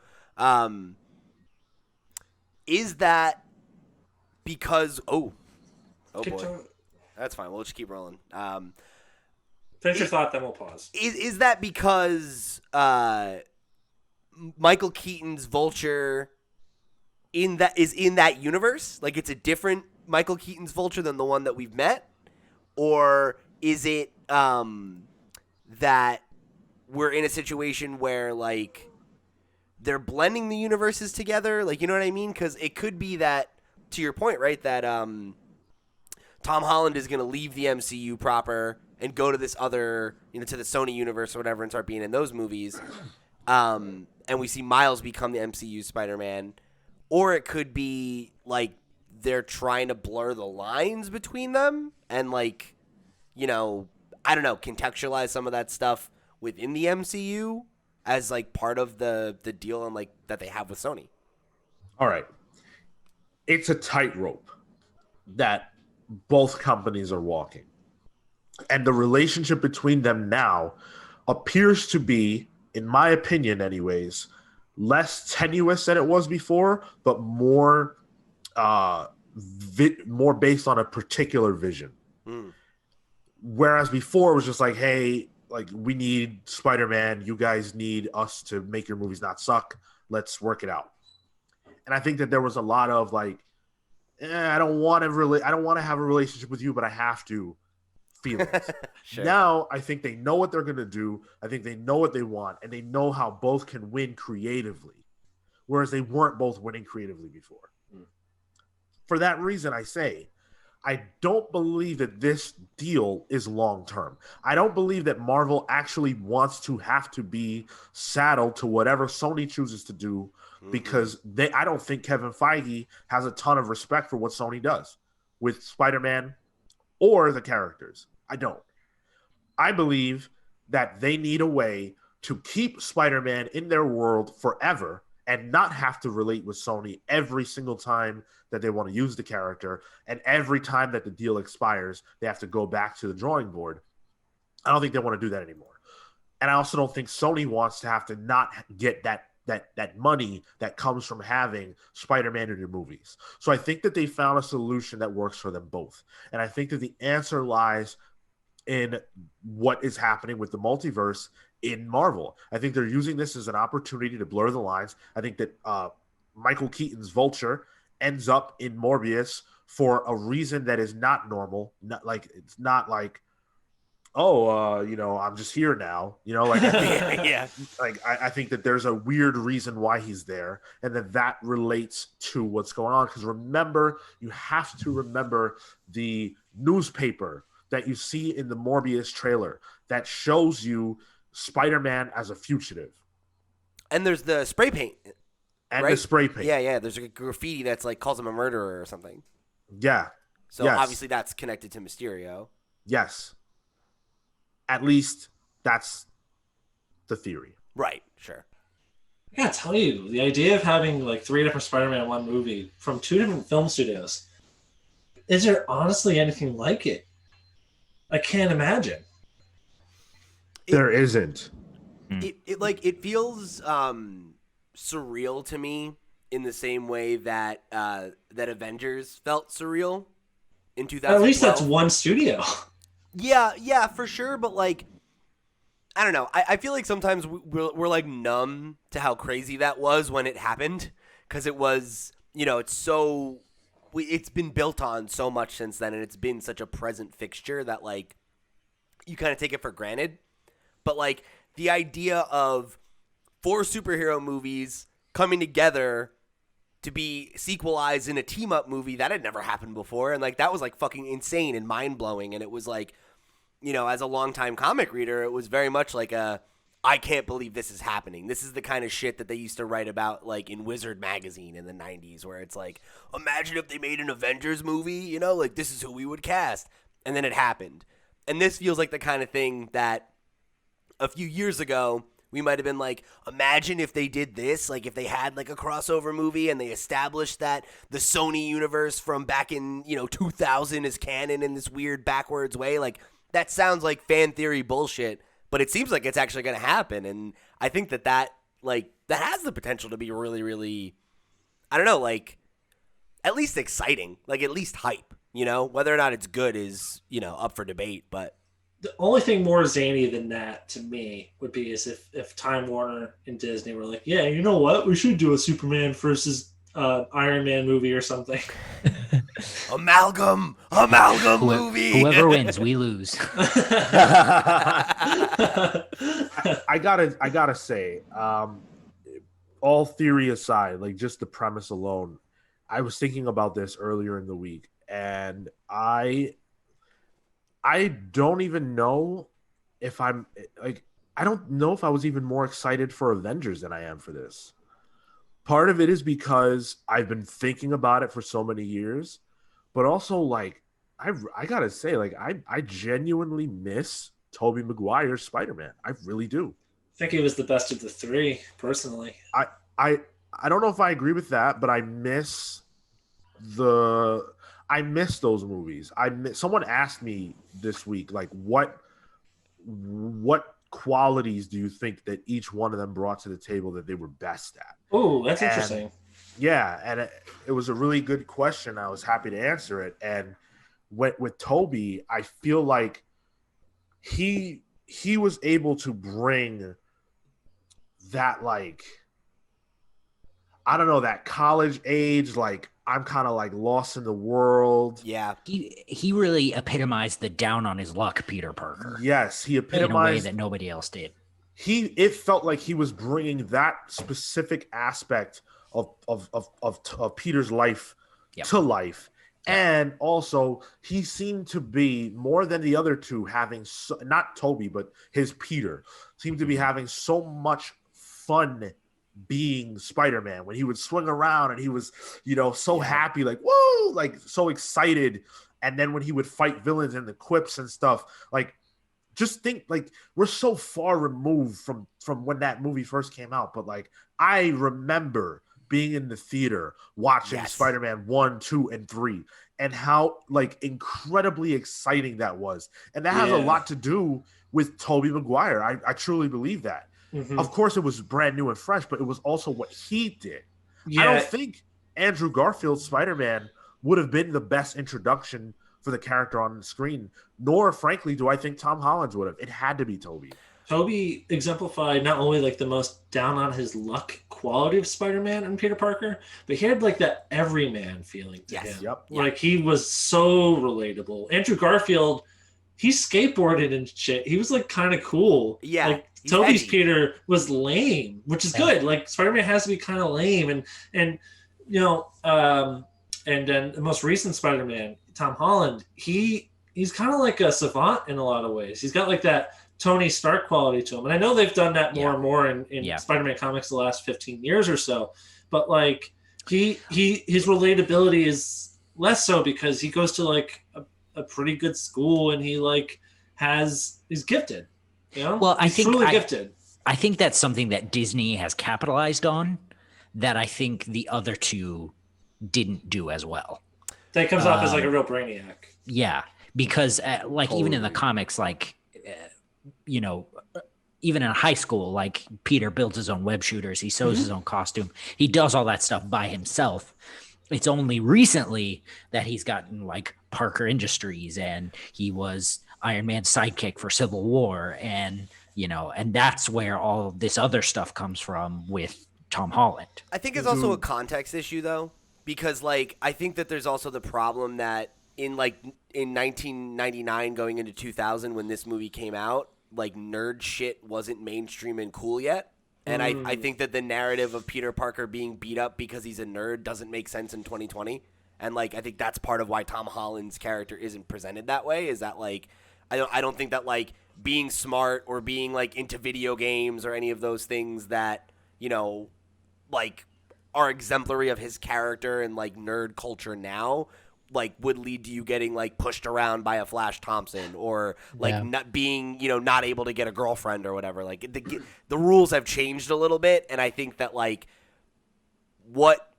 Is that because? Oh boy, that's fine. We'll just keep rolling. Finish your thought, then we'll pause. Is that because Michael Keaton's Vulture in that universe? Like it's a different Michael Keaton's Vulture than the one that we've met? Or is it that we're in a situation where like they're blending the universes together? Like, you know what I mean? Because it could be that, to your point, right, that Tom Holland is going to leave the MCU proper and go to this other, to the Sony universe or whatever and start being in those movies. And we see Miles become the MCU Spider-Man. Or it could be like they're trying to blur the lines between them and like, I don't know, contextualize some of that stuff within the MCU as like part of the deal and like that they have with Sony. All right. It's a tightrope that both companies are walking. And the relationship between them now appears to be, in my opinion anyways, less tenuous than it was before, but more more based on a particular vision. Whereas before it was just like, hey, like we need Spider-Man, you guys need us to make your movies not suck. Let's work it out. And I think that there was a lot of like, I don't want to have a relationship with you, but I have to feelings. Sure. Now I think they know what they're going to do. I think they know what they want, and they know how both can win creatively, whereas they weren't both winning creatively before. For that reason, I say, I don't believe that this deal is long-term. I don't believe that Marvel actually wants to have to be saddled to whatever Sony chooses to do, because I don't think Kevin Feige has a ton of respect for what Sony does with Spider-Man or the characters. I don't. I believe that they need a way to keep Spider-Man in their world forever and not have to relate with Sony every single time that they want to use the character, and every time that the deal expires, they have to go back to the drawing board. I don't think they want to do that anymore. And I also don't think Sony wants to have to not get that money that comes from having Spider-Man in your movies. So I think that they found a solution that works for them both. And I think that the answer lies in what is happening with the multiverse in Marvel. I think they're using this as an opportunity to blur the lines. I think that Michael Keaton's Vulture ends up in Morbius for a reason that is not normal. It's not like, I'm just here now. Yeah. I think that there's a weird reason why he's there, and that relates to what's going on. Because remember, you have to remember the newspaper that you see in the Morbius trailer that shows you Spider-Man as a fugitive. And there's the spray paint. And right? the spray paint. Yeah. There's a graffiti that's like calls him a murderer or something. Yeah. So obviously that's connected to Mysterio. Yes. At least that's the theory. Right, sure. I gotta tell you, the idea of having like 3 different Spider-Man in one movie from 2 different film studios, is there honestly anything like it? I can't imagine. There isn't. It feels surreal to me in the same way that that Avengers felt surreal in 2012. At least that's one studio. Yeah, for sure. But like, I don't know. I feel like sometimes we're like numb to how crazy that was when it happened, because it was, it's been built on so much since then, and it's been such a present fixture that like you kind of take it for granted. But like the idea of 4 superhero movies coming together to be sequelized in a team-up movie, that had never happened before. And like that was like fucking insane and mind-blowing. And it was like, as a longtime comic reader, it was very much like I can't believe this is happening. This is the kind of shit that they used to write about like in Wizard magazine in the 90s, where it's like, imagine if they made an Avengers movie, like this is who we would cast. And then it happened. And this feels like the kind of thing that a few years ago we might have been like, imagine if they did this, like if they had like a crossover movie and they established that the Sony universe from back in, 2000 is canon in this weird backwards way. Like that sounds like fan theory bullshit, but it seems like it's actually going to happen. And I think that has the potential to be really, really, I don't know, like at least exciting, like at least hype, whether or not it's good is, up for debate, but. The only thing more zany than that to me would be is if Time Warner and Disney were like, yeah, you know what? We should do a Superman versus Iron Man movie or something. Amalgam movie. Whoever wins, we lose. I gotta say, all theory aside, like just the premise alone, I was thinking about this earlier in the week, and I don't even know if I'm like, I don't know if I was even more excited for Avengers than I am for this. Part of it is because I've been thinking about it for so many years, but also like I gotta say, like I genuinely miss Tobey Maguire's Spider-Man. I really do. I think he was the best of the three, personally. I don't know if I agree with that, but I miss those movies. Someone asked me this week, like, what qualities do you think that each one of them brought to the table that they were best at? Oh, that's interesting. Yeah, and it was a really good question. I was happy to answer it. And with Toby, I feel like he was able to bring that, like, I don't know, that college age, like, I'm kind of like lost in the world. Yeah. He really epitomized the down on his luck Peter Parker. Yes, he epitomized in a way that nobody else did. It felt like he was bringing that specific aspect of Peter's life to life. And also, he seemed to be, more than the other two, having not Toby, but his Peter seemed to be having so much fun being Spider-Man when he would swing around and he was, so happy, like, whoa, like so excited. And then when he would fight villains and the quips and stuff, like, just think, like, we're so far removed from when that movie first came out. But like, I remember being in the theater watching Spider-Man 1, 2, and 3, and how like incredibly exciting that was. And that has a lot to do with Tobey Maguire. I truly believe that. Mm-hmm. Of course, it was brand new and fresh, but it was also what he did. Yeah. I don't think Andrew Garfield's Spider-Man would have been the best introduction for the character on the screen, nor, frankly, do I think Tom Holland's would have. It had to be Tobey. Tobey exemplified not only like the most down on his luck quality of Spider-Man and Peter Parker, but he had like that everyman feeling to him. Yep. Like he was so relatable. Andrew Garfield, he skateboarded and shit. He was like kind of cool. Yeah. Like Tobey's Peter was lame, which is good. Like Spider-Man has to be kind of lame, and and then the most recent Spider-Man, Tom Holland, he's kind of like a savant in a lot of ways. He's got like that Tony Stark quality to him, and I know they've done that more and more in Spider-Man comics the last 15 years or so. But like his relatability is less so because he goes to like a pretty good school and he like he's gifted. Well, I think truly gifted. I think that's something that Disney has capitalized on that I think the other two didn't do as well. That comes off as like a real brainiac. Yeah, because like even in the comics, like even in high school, like Peter builds his own web shooters, he sews his own costume, he does all that stuff by himself. It's only recently that he's gotten like Parker Industries, and he was Iron Man's sidekick for Civil War, and and that's where all this other stuff comes from with Tom Holland. I think it's also a context issue though, because like I think that there's also the problem that in 1999 going into 2000 when this movie came out, like nerd shit wasn't mainstream and cool yet. And I think that the narrative of Peter Parker being beat up because he's a nerd doesn't make sense in 2020. And like I think that's part of why Tom Holland's character isn't presented that way, is that like I don't think that like being smart or being like into video games or any of those things that, like are exemplary of his character and like nerd culture now, like would lead to you getting like pushed around by a Flash Thompson or like not being, not able to get a girlfriend or whatever. Like the rules have changed a little bit. And I think that like what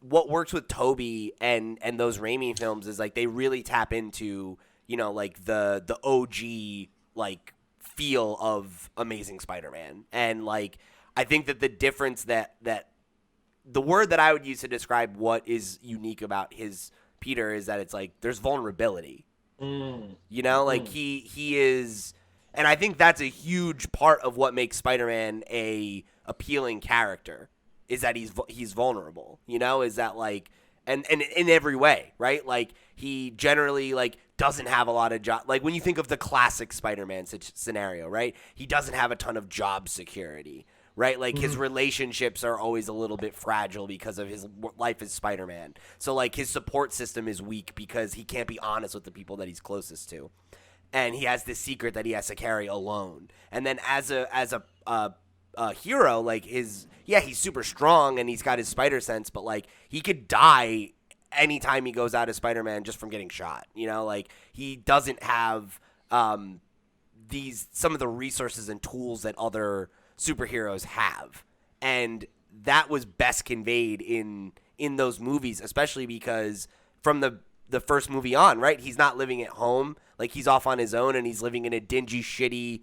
works with Toby and those Raimi films is like they really tap into, like the OG like feel of Amazing Spider-Man. And like I think that the difference that the word that I would use to describe what is unique about his Peter is that it's like there's vulnerability. Like he is, and I think that's a huge part of what makes Spider-Man a appealing character. is that he's vulnerable, is that like, and in every way, right? Like he generally like doesn't have a lot of job. Like when you think of the classic Spider-Man scenario, right? He doesn't have a ton of job security, right? Like his relationships are always a little bit fragile because of his life as Spider-Man. So like his support system is weak because he can't be honest with the people that he's closest to. And he has this secret that he has to carry alone. And then as a hero, like he's super strong and he's got his spider sense, but like he could die anytime he goes out as Spider-Man just from getting shot. Like he doesn't have some of the resources and tools that other superheroes have. And that was best conveyed in those movies, especially because from the first movie on, right? He's not living at home. Like he's off on his own and he's living in a dingy, shitty,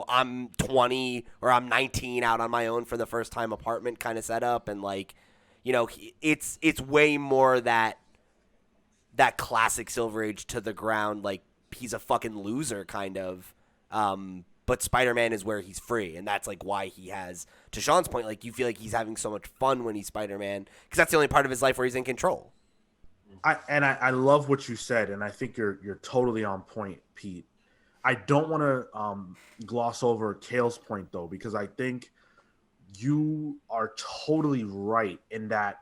I'm 20 or I'm 19 out on my own for the first time apartment kind of setup. And like, it's way more that classic Silver Age to the ground. Like he's a fucking loser kind of. But Spider-Man is where he's free. And that's like why he has, to Sean's point, like you feel like he's having so much fun when he's Spider-Man because that's the only part of his life where he's in control. I love what you said, and I think you're totally on point, Pete. I don't want to gloss over Kale's point though, because I think you are totally right in that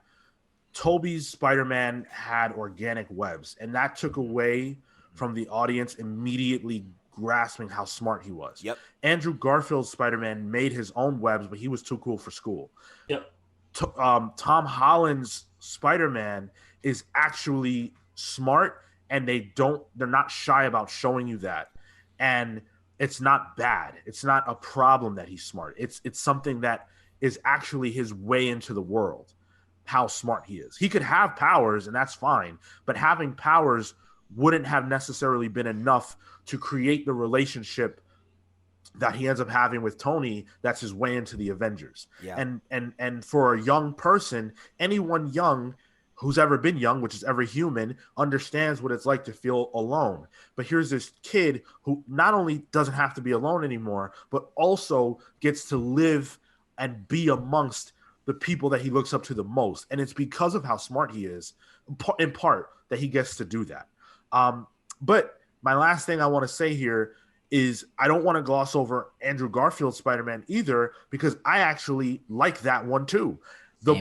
Tobey's Spider-Man had organic webs, and that took away from the audience immediately grasping how smart he was. Yep. Andrew Garfield's Spider-Man made his own webs, but he was too cool for school. Yep. Tom Holland's Spider-Man is actually smart, and they're not shy about showing you that. And it's not bad. It's not a problem that he's smart. It's something that is actually his way into the world, how smart he is. He could have powers, and that's fine, but having powers wouldn't have necessarily been enough to create the relationship that he ends up having with Tony. That's his way into the Avengers. Yeah. And for a young person, anyone young who's ever been young, which is every human, understands what it's like to feel alone. But here's this kid who not only doesn't have to be alone anymore, but also gets to live and be amongst the people that he looks up to the most. And it's because of how smart he is, in part, that he gets to do that. But my last thing I want to say here is I don't want to gloss over Andrew Garfield's Spider-Man either, because I actually like that one too.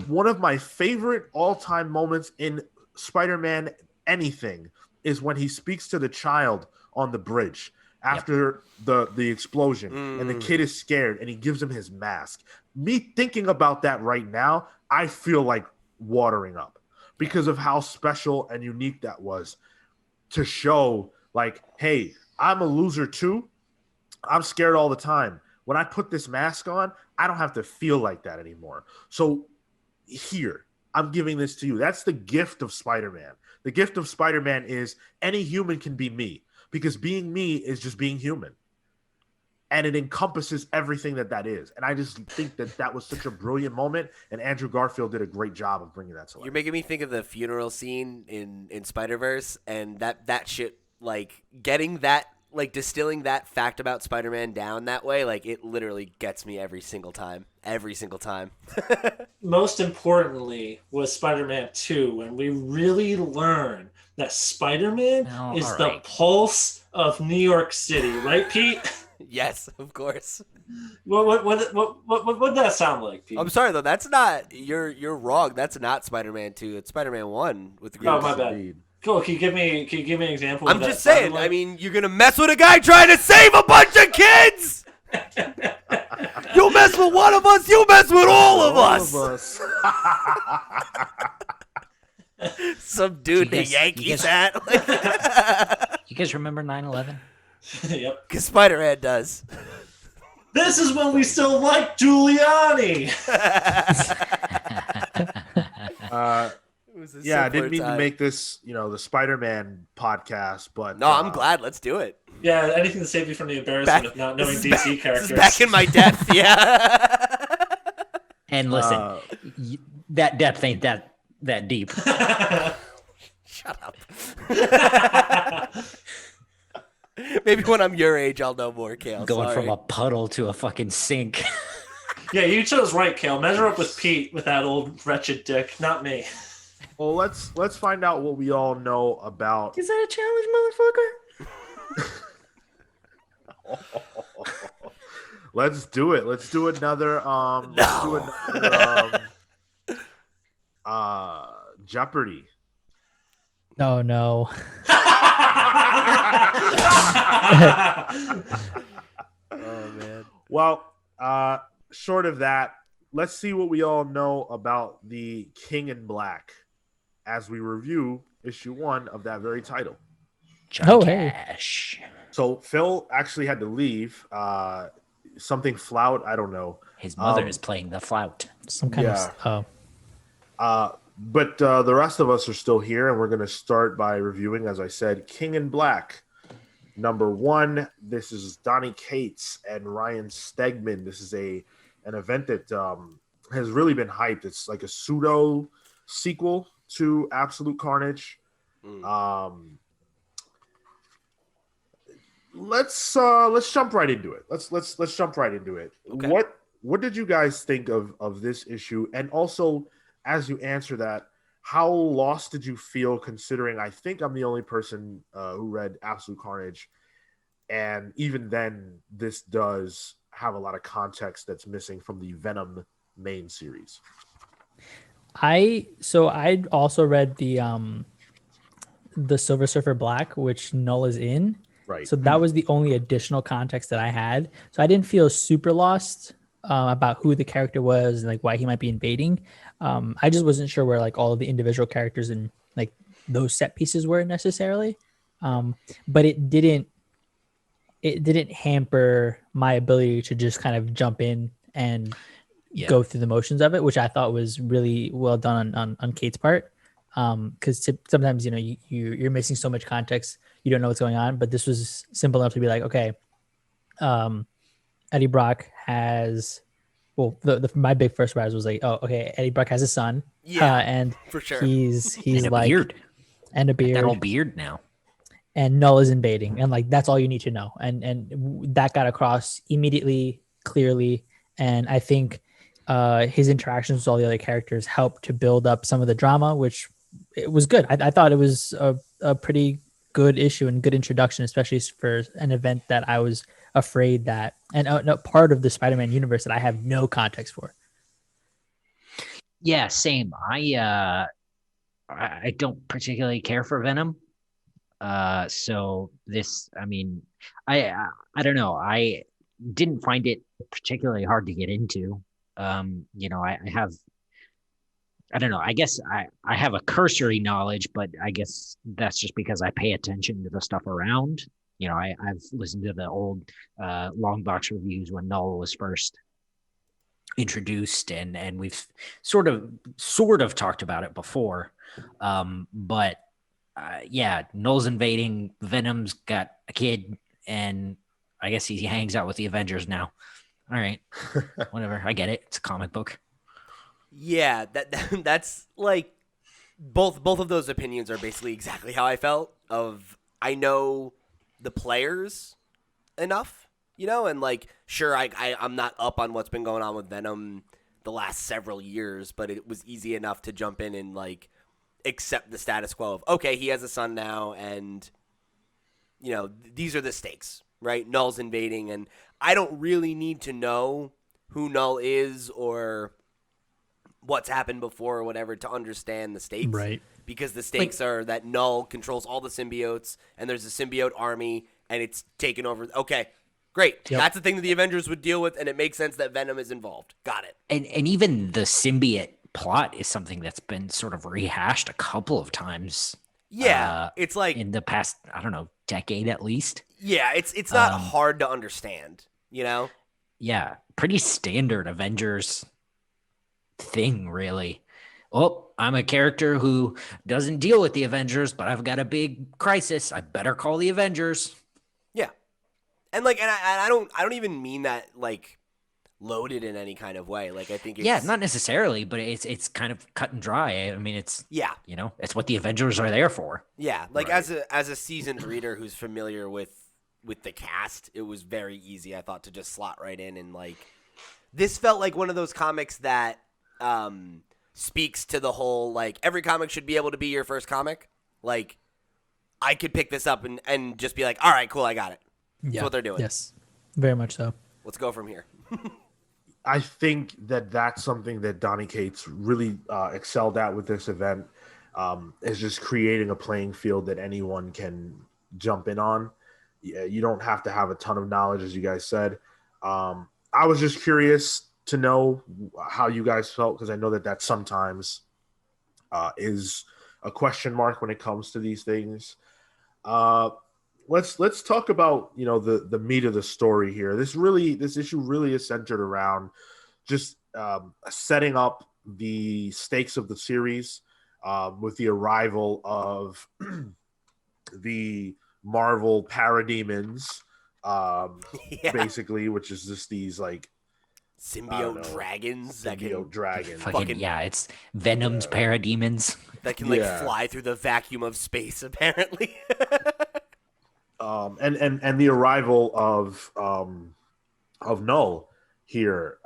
One of my favorite all-time moments in Spider-Man anything is when he speaks to the child on the bridge after the explosion, and the kid is scared, and he gives him his mask. Me thinking about that right now, I feel like watering up because of how special and unique that was to show, like, hey, I'm a loser too. I'm scared all the time. When I put this mask on, I don't have to feel like that anymore. So here, I'm giving this to you. That's the gift of Spider-Man. The gift of Spider-Man is any human can be me, because being me is just being human. And it encompasses everything that is. And I just think that was such a brilliant moment, and Andrew Garfield did a great job of bringing that to life. You're making me think of the funeral scene in Spider-Verse, and that shit, like, getting that, like, distilling that fact about Spider-Man down that way, like, it literally gets me every single time. Every single time. Most importantly was Spider-Man 2, when we really learn that Spider-Man is the pulse of New York City, right, Pete? Yes, of course. What did that sound like, Pete? I'm sorry though, that's not you're wrong. That's not Spider-Man 2. It's Spider-Man 1 with the green. Oh, my bad. Cool. Can you give me an example? I'm just saying. Like? I mean, you're gonna mess with a guy trying to save a bunch of kids. You mess with one of us, you mess with all of us. Some dude in a Yankees hat. You guys remember 9/11? Yep. Because Spider-Man does. This is when we still like Giuliani. I didn't mean to make this, the Spider-Man podcast, but no, I'm glad. Let's do it. Yeah, anything to save you from the embarrassment of not knowing DC characters. Back in my depth, yeah. And listen, that depth ain't that deep. Shut up. Maybe when I'm your age, I'll know more, Kale. Going from a puddle to a fucking sink. Yeah, you chose right, Kale. Measure up with Pete with that old wretched dick, not me. Well, let's find out what we all know about. Is that a challenge, motherfucker? Let's do it. Let's do another. Jeopardy. Oh no. Oh man. Well, short of that, let's see what we all know about the King in Black as we review issue 1 of that very title. Johnny hey. Cash. So Phil actually had to leave. Something flout, I don't know. His mother is playing the flout. Some kind of. Oh. But the rest of us are still here, and we're going to start by reviewing, as I said, King in Black. Number 1, this is Donny Cates and Ryan Stegman. This is an event that has really been hyped. It's like a pseudo sequel to Absolute Carnage. Let's jump right into it. Let's jump right into it. Okay. What did you guys think of this issue? And also, as you answer that, how lost did you feel, considering I think I'm the only person who read Absolute Carnage, and even then, this does have a lot of context that's missing from the Venom main series. I also read the Silver Surfer Black, which Null is in. Right. So that was the only additional context that I had. So I didn't feel super lost about who the character was and like why he might be invading. I just wasn't sure where like all of the individual characters and like those set pieces were necessarily. But it didn't hamper my ability to just kind of jump in and go through the motions of it, which I thought was really well done on Kate's part. Because sometimes, you know, you're missing so much context, you don't know what's going on. But this was simple enough to be like, okay, Eddie Brock has, well, my big first surprise was like, oh, okay, Eddie Brock has a son, and for sure he's and a like beard. And a beard, that old beard now, and Null is invading, and like that's all you need to know, and that got across immediately, clearly, and I think his interactions with all the other characters helped to build up some of the drama, which it was good. I thought it was a pretty good issue and good introduction, especially for an event that I was afraid that, and no, part of the Spider-Man universe that I have no context for. Yeah, same. I don't particularly care for Venom. So this, I mean, I don't know. I didn't find it particularly hard to get into. You know, I don't know. I guess I have a cursory knowledge, but I guess that's just because I pay attention to the stuff around. You know, I've listened to the old long box reviews when Null was first introduced, and we've sort of talked about it before. But yeah, Null's invading. Venom's got a kid, and I guess he hangs out with the Avengers now. All right, whatever. I get it. It's a comic book. Yeah, that's like both of those opinions are basically exactly how I felt. I know the players enough, you know, and like sure I'm not up on what's been going on with Venom the last several years, but it was easy enough to jump in and like accept the status quo of okay, he has a son now, and you know these are the stakes, right? Null's invading, and I don't really need to know who Null is or what's happened before or whatever to understand the stakes. Right. Because the stakes are that Null controls all the symbiotes, and there's a symbiote army, and it's taken over. Okay, great. Yep. That's the thing that the Avengers would deal with, and it makes sense that Venom is involved. Got it. And even the symbiote plot is something that's been sort of rehashed a couple of times. Yeah, it's like in the past, I don't know, decade at least. Yeah, it's not hard to understand, you know? Yeah, pretty standard Avengers thing, really. Oh, I'm a character who doesn't deal with the Avengers, but I've got a big crisis. I better call the Avengers. Yeah, and I don't even mean that like loaded in any kind of way. Like I think it's, not necessarily, but it's kind of cut and dry. I mean, it's you know, it's what the Avengers are there for. Yeah, like right. as a seasoned reader who's familiar with the cast, it was very easy, I thought, to just slot right in and like This felt like one of those comics that speaks to the whole, like, every comic should be able to be your first comic. Like, I could pick this up and just be like, all right, cool, I got it. That's what they're doing. Yes, very much so. Let's go from here. I think that's something that Donny Cates really excelled at with this event, is just creating a playing field that anyone can jump in on. You don't have to have a ton of knowledge, as you guys said. I was just curious to know how you guys felt, because I know that sometimes is a question mark when it comes to these things. Let's talk about the meat of the story here. This issue really is centered around just setting up the stakes of the series with the arrival of the Marvel parademons, basically, which is just these like symbiote dragons. Fucking it's Venom's parademons that can fly through the vacuum of space, apparently. And the arrival of Null here,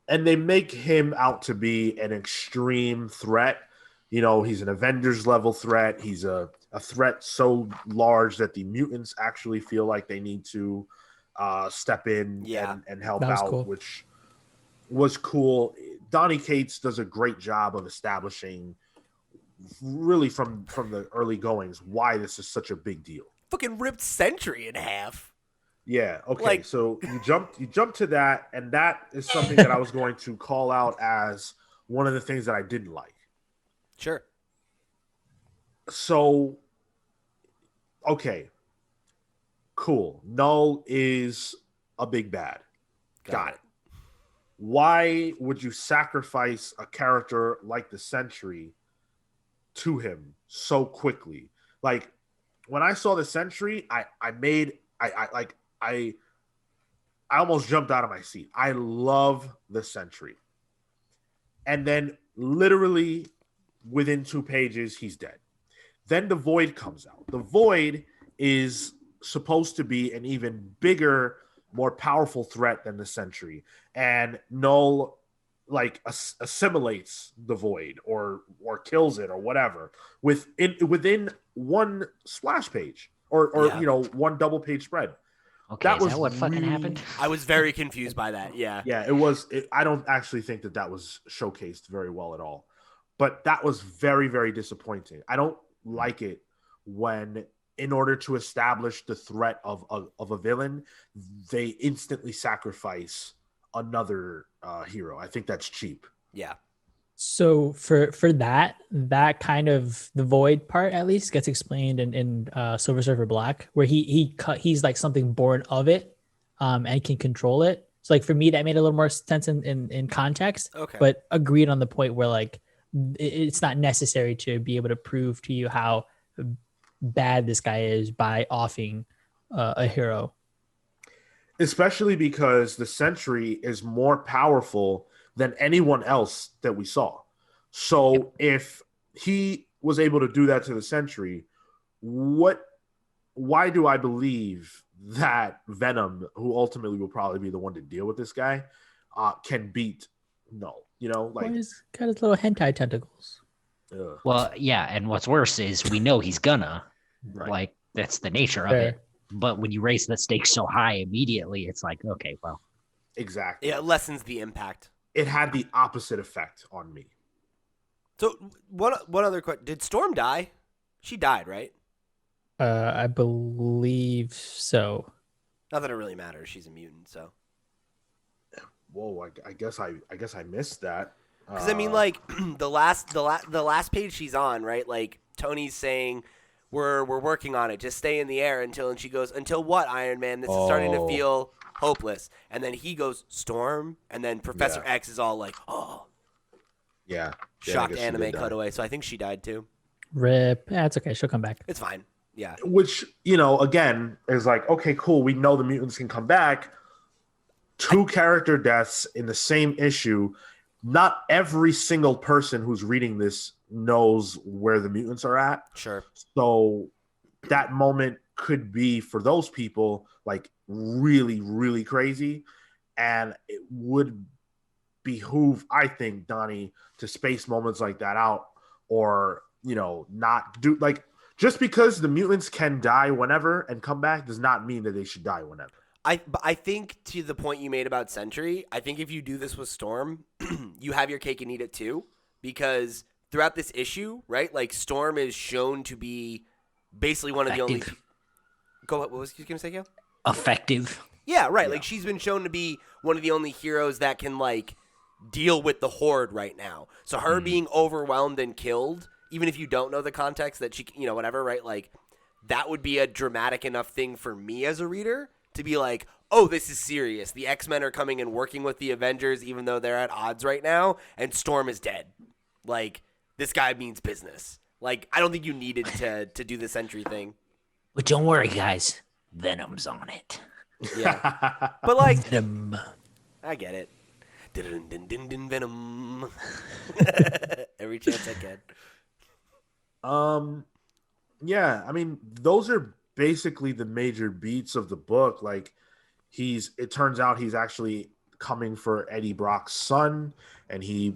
and they make him out to be an extreme threat. He's an Avengers level threat. He's a threat so large that the mutants actually feel like they need to step in and help out, cool. Which was cool. Donny Cates does a great job of establishing, really from the early goings, why this is such a big deal. Fucking ripped Sentry in half. Yeah. Okay. So you jump to that, and that is something that I was going to call out as one of the things that I didn't like. Sure. So, okay, cool. Null is a big bad. Got it. Why would you sacrifice a character like the Sentry to him so quickly? Like, when I saw the Sentry, I almost jumped out of my seat. I love the Sentry. And then literally within 2 pages, he's dead. Then the Void comes out. The Void is supposed to be an even bigger, more powerful threat than the Sentry. And Null assimilates the Void or kills it or whatever within one splash page or one double page spread. Okay, is that what fucking happened? I was very confused by that. Yeah. Yeah, it was. I don't actually think that was showcased very well at all. But that was very, very disappointing. I don't like it when, in order to establish the threat of a villain, they instantly sacrifice another hero. I think that's cheap. Yeah. So for that kind of the Void part at least gets explained in Silver Surfer Black, where he's like something born of it, and can control it. So like for me, that made a little more sense in context. Okay. But agreed on the point where like it's not necessary to be able to prove to you how bad this guy is by offing a hero. Especially because the Sentry is more powerful than anyone else that we saw. So if he was able to do that to the Sentry, why do I believe that Venom, who ultimately will probably be the one to deal with this guy, can beat Null? He's got his little hentai tentacles. Well, yeah, and what's worse is we know he's gonna. Right. Like, that's the nature of it. But when you raise the stakes so high immediately, it's like, okay, well. Exactly. Yeah, it lessens the impact. It had the opposite effect on me. So one other question: did Storm die? She died, right? I believe so. Not that it really matters. She's a mutant, so. Whoa! I guess I missed that. Because I mean, like the last page she's on, right? Like Tony's saying, "We're working on it. Just stay in the air until." And she goes, "Until what, Iron Man? This is starting to feel hopeless." And then he goes, "Storm," and then Professor X is all like, "Oh." Yeah. Shocked anime cutaway. So I think she died too. Rip. Yeah, it's okay. She'll come back. It's fine. Yeah. Which, again, is like, okay, cool. We know the mutants can come back. 2 character deaths in the same issue. Not every single person who's reading this knows where the mutants are at. Sure. So that moment could be, for those people, like really, really crazy. And it would behoove, I think, Donnie to space moments like that out, or not do like, just because the mutants can die whenever and come back does not mean that they should die whenever. I think to the point you made about Sentry, I think if you do this with Storm, you have your cake and eat it too, because throughout this issue, right, like Storm is shown to be basically one of the only. What was you gonna say, Gail? Effective. Yeah, right. Yeah. Like she's been shown to be one of the only heroes that can like deal with the Horde right now. So her being overwhelmed and killed, even if you don't know the context that she, whatever, right? Like that would be a dramatic enough thing for me as a reader to be like, oh, this is serious. The X-Men are coming and working with the Avengers, even though they're at odds right now, and Storm is dead. Like, this guy means business. Like, I don't think you needed to do the Sentry thing. But don't worry, guys. Venom's on it. Yeah. But, like, Venom. I get it. Venom. Every chance I can. Yeah, I mean, those are basically the major beats of the book. Like it turns out he's actually coming for Eddie Brock's son, and he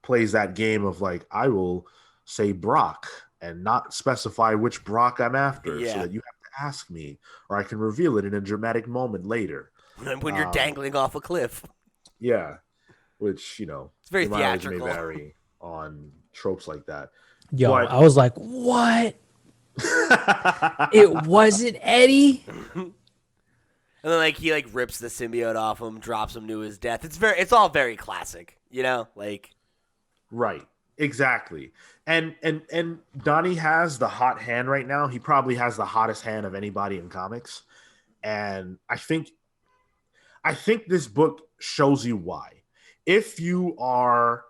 plays that game of like, I will say Brock and not specify which Brock I'm after, so that you have to ask me, or I can reveal it in a dramatic moment later when you're dangling off a cliff. Yeah, which it's very theatrical. May vary on tropes like that. Yo, but I was like, what? It wasn't Eddie. And then like he like rips the symbiote off him, drops him to his death. It's all very classic, like right, exactly. And Donnie has the hot hand right now. He probably has the hottest hand of anybody in comics, and I think this book shows you why. If you are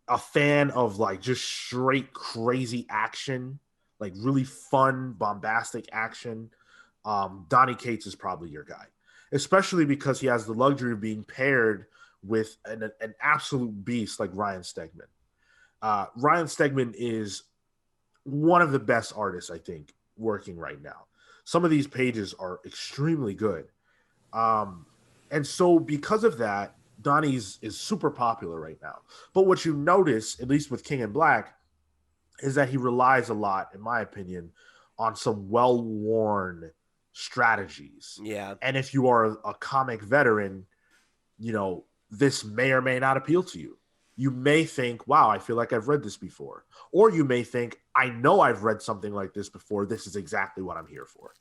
a fan of like just straight crazy action, like really fun, bombastic action, Donny Cates is probably your guy, especially because he has the luxury of being paired with an absolute beast like Ryan Stegman. Ryan Stegman is one of the best artists, I think, working right now. Some of these pages are extremely good. And so because of that, Donnie's is super popular right now. But what you notice, at least with King in Black, is that he relies a lot, in my opinion, on some well-worn strategies. Yeah. And if you are a comic veteran, this may or may not appeal to you. You may think, wow, I feel like I've read this before. Or you may think, I know I've read something like this before. This is exactly what I'm here for.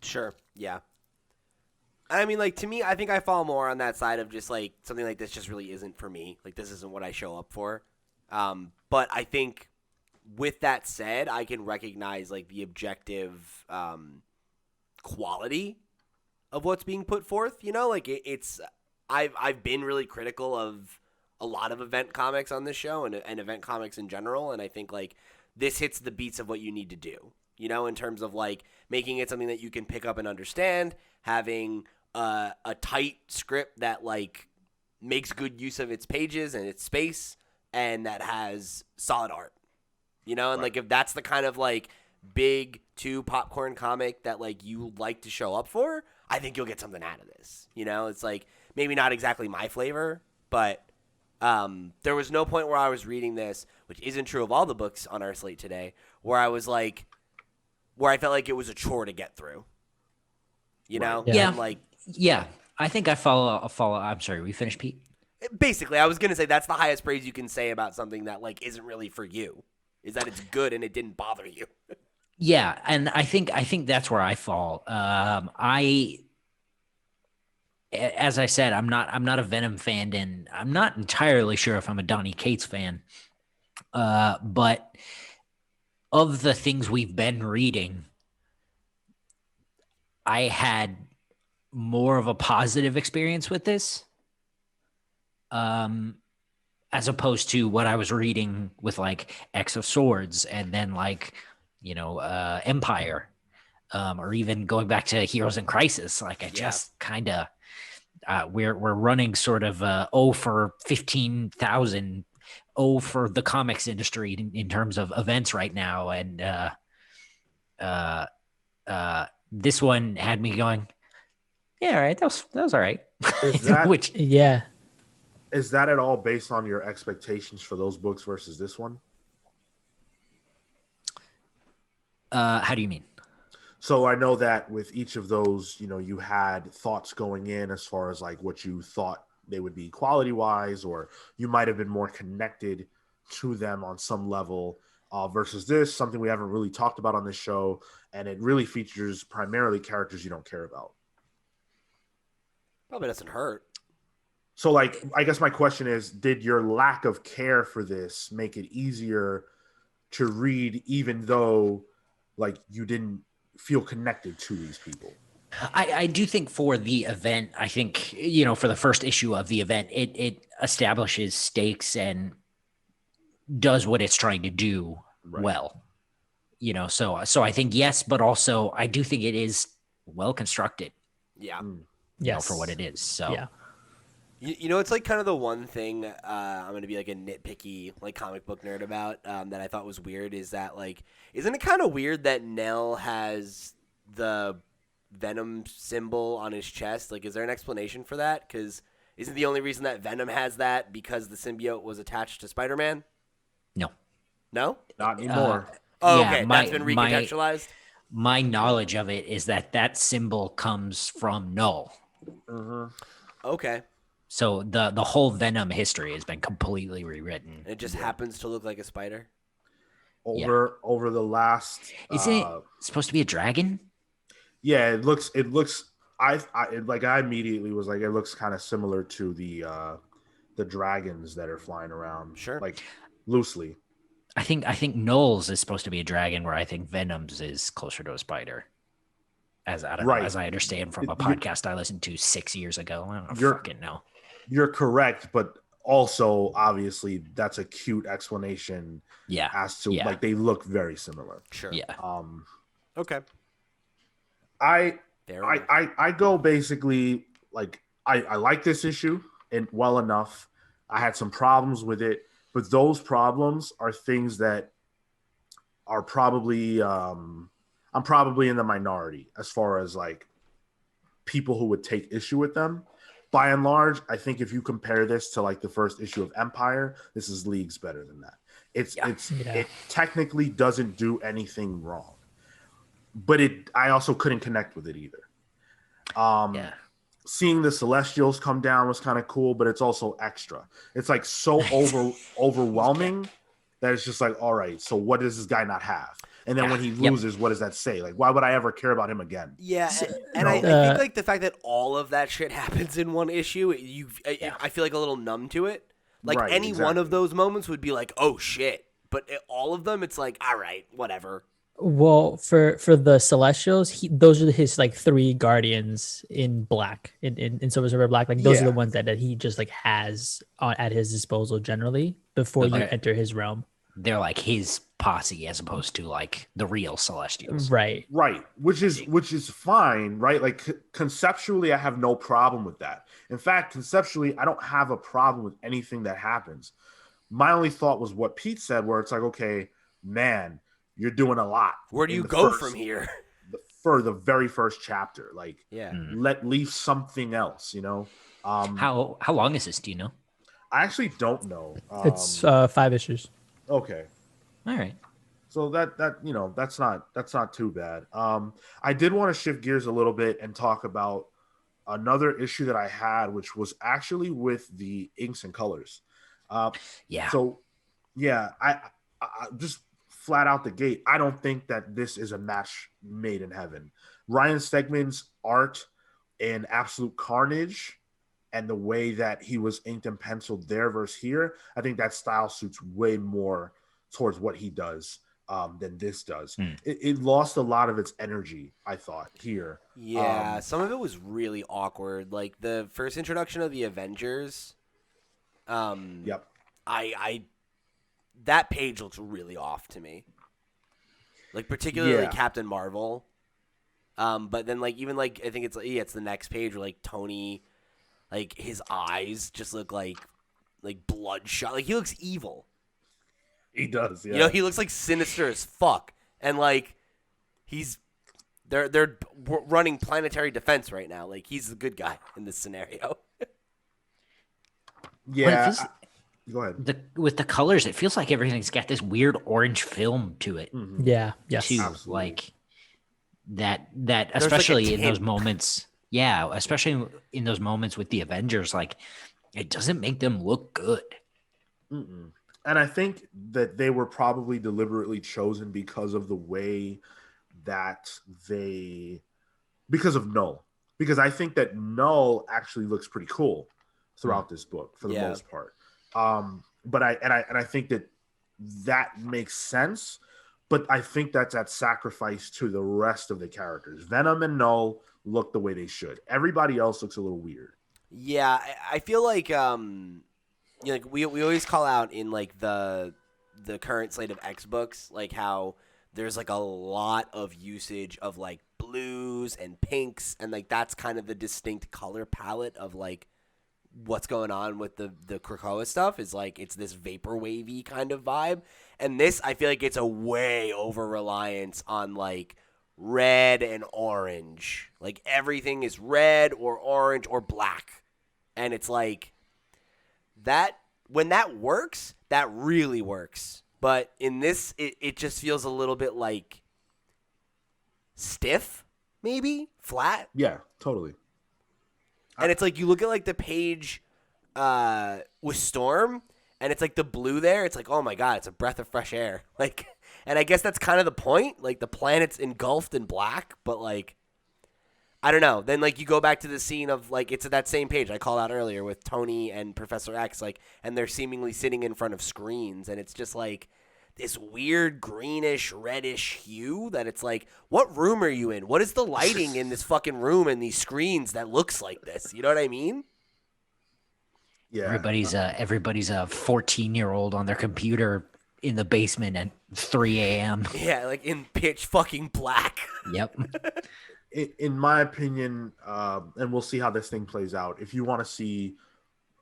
Sure. Yeah. I mean, like, to me, I think I fall more on that side of just, like, something like this just really isn't for me. Like, this isn't what I show up for. But I think with that said, I can recognize, like, the objective quality of what's being put forth. Like, I've been really critical of a lot of event comics on this show and event comics in general, and I think, like, this hits the beats of what you need to do, in terms of, like, making it something that you can pick up and understand, having a tight script that like makes good use of its pages and its space, and that has solid art, and right. Like if that's the kind of like big 2 popcorn comic that like you like to show up for, I think you'll get something out of this. It's like maybe not exactly my flavor, but there was no point where I was reading this, which isn't true of all the books on our slate today, where I was like, where I felt like it was a chore to get through. Yeah. And like. Yeah, I think I follow. I'm sorry, we finished, Pete? Basically, I was going to say that's the highest praise you can say about something that like isn't really for you, is that it's good and it didn't bother you. Yeah, and I think that's where I fall. As I said, I'm not a Venom fan, and I'm not entirely sure if I'm a Donny Cates fan. But of the things we've been reading, I had more of a positive experience with this, as opposed to what I was reading with like X of Swords and then like, Empire, or even going back to Heroes in Crisis. Like I just kind of, we're running sort of 0 for 15,000, 0 for the comics industry in terms of events right now. And this one had me going, Yeah, all right. That was all right. Is that Which Yeah. is that at all based on your expectations for those books versus this one? how do you mean? So I know that with each of those, you had thoughts going in as far as like what you thought they would be quality wise, or you might have been more connected to them on some level, versus this, something we haven't really talked about on this show. And it really features primarily characters you don't care about. Probably doesn't hurt. So, like, I guess my question is, did your lack of care for this make it easier to read, even though, like, you didn't feel connected to these people? I do think for the event, I think, for the first issue of the event, it establishes stakes and does what it's trying to do well. So I think yes, but also I do think it is well constructed. Yeah. For what it is. So Yeah. It's like kind of the one thing I'm going to be like a nitpicky like comic book nerd about that I thought was weird is that like, isn't it kind of weird that Nell has the Venom symbol on his chest? Like, is there an explanation for that? Because isn't the only reason that Venom has that because the symbiote was attached to Spider-Man? No. No? Not anymore. Okay. That's been recontextualized? My knowledge of it is that symbol comes from Null. Okay. So the whole Venom history has been completely rewritten. It just happens to look like a spider? Over the last... Isn't it supposed to be a dragon? Yeah, it looks. I immediately was like, it looks kind of similar to the dragons that are flying around. Sure. Like loosely. I think Knowles is supposed to be a dragon, where I think Venom's is closer to a spider. As I understand from a podcast I listened to 6 years ago. I don't fucking know. You're correct, but also obviously that's a cute explanation. Yeah. As to like they look very similar. Sure. Yeah. Okay. I go basically like I like this issue and well enough. I had some problems with it, but those problems are things that are probably I'm probably in the minority as far as like people who would take issue with them. By and large, I think if you compare this to like the first issue of Empire, this is leagues better than that. It technically doesn't do anything wrong, but I also couldn't connect with it either. Seeing the Celestials come down was kind of cool, but it's also extra. It's like so overwhelming that it's just like, all right, so what does this guy not have? And then when he loses, what does that say? Like, why would I ever care about him again? Yeah, and I think like the fact that all of that shit happens in one issue, I feel like a little numb to it. Like one of those moments would be like, oh shit, but all of them, it's like, all right, whatever. Well, for the Celestials, those are his like 3 guardians in black, in Silver Surfer Black. Like those are the ones that he just like has at his disposal generally before you enter his realm. They're like his posse as opposed to like the real Celestials. Right. Which is fine, right? Like conceptually, I have no problem with that. In fact, conceptually, I don't have a problem with anything that happens. My only thought was what Pete said, where it's like, okay, man, you're doing a lot. Where do you go from here? For the very first chapter, like, leave something else, How long is this? Do you know? I actually don't know. It's 5 issues. Okay. All right. So that's not too bad. I did want to shift gears a little bit and talk about another issue that I had, which was actually with the inks and colors. So I just flat out the gate, I don't think that this is a match made in heaven. Ryan Stegman's art in Absolute Carnage and the way that he was inked and penciled there versus here, I think that style suits way more towards what he does than this does. It lost a lot of its energy, I thought, here. Yeah, some of it was really awkward. Like the first introduction of the Avengers. I that page looks really off to me. Like particularly Captain Marvel. But then like even like I think it's the next page where like Tony, like his eyes just look like bloodshot. Like he looks evil. He does, yeah. He looks like sinister as fuck. And like he's They're running planetary defense right now. Like, he's the good guy in this scenario. Yeah. Go ahead. With the colors, it feels like everything's got this weird orange film to it. Mhm. Yeah. Yes. Too. Absolutely. Like that There's especially like a in those tint. moments. Yeah, especially in those moments with the Avengers, like it doesn't make them look good. Mm-mm. And I think that they were probably deliberately chosen because of the way that because of Null. Because I think that Null actually looks pretty cool throughout this book for the most part. But I think that makes sense. But I think that's at sacrifice to the rest of the characters. Venom and Null look the way they should. Everybody else looks a little weird. Yeah, I feel like like we always call out in like the current slate of X books, like how there's like a lot of usage of like blues and pinks, and like that's kind of the distinct color palette of like what's going on with the Krakoa stuff is like it's this vapor wavy kind of vibe. And this, I feel like it's a way over reliance on like red and orange. Like everything is red or orange or black. And it's like that when that works, that really works. But in this, it just feels a little bit like stiff, maybe flat. Yeah, totally. And it's like you look at like the page with Storm, and it's like the blue there. It's like, oh my god, it's a breath of fresh air. Like, and I guess that's kind of the point. Like the planet's engulfed in black, but like, I don't know. Then like you go back to the scene of like it's at that same page I called out earlier with Tony and Professor X, like, and they're seemingly sitting in front of screens, and it's just like this weird greenish reddish hue that it's like, what room are you in? What is the lighting in this fucking room and these screens that looks like this? You know what I mean? Yeah. Everybody's a 14-year-old on their computer in the basement at 3 a.m. Yeah, like in pitch fucking black. Yep. In my opinion, and we'll see how this thing plays out. If you want to see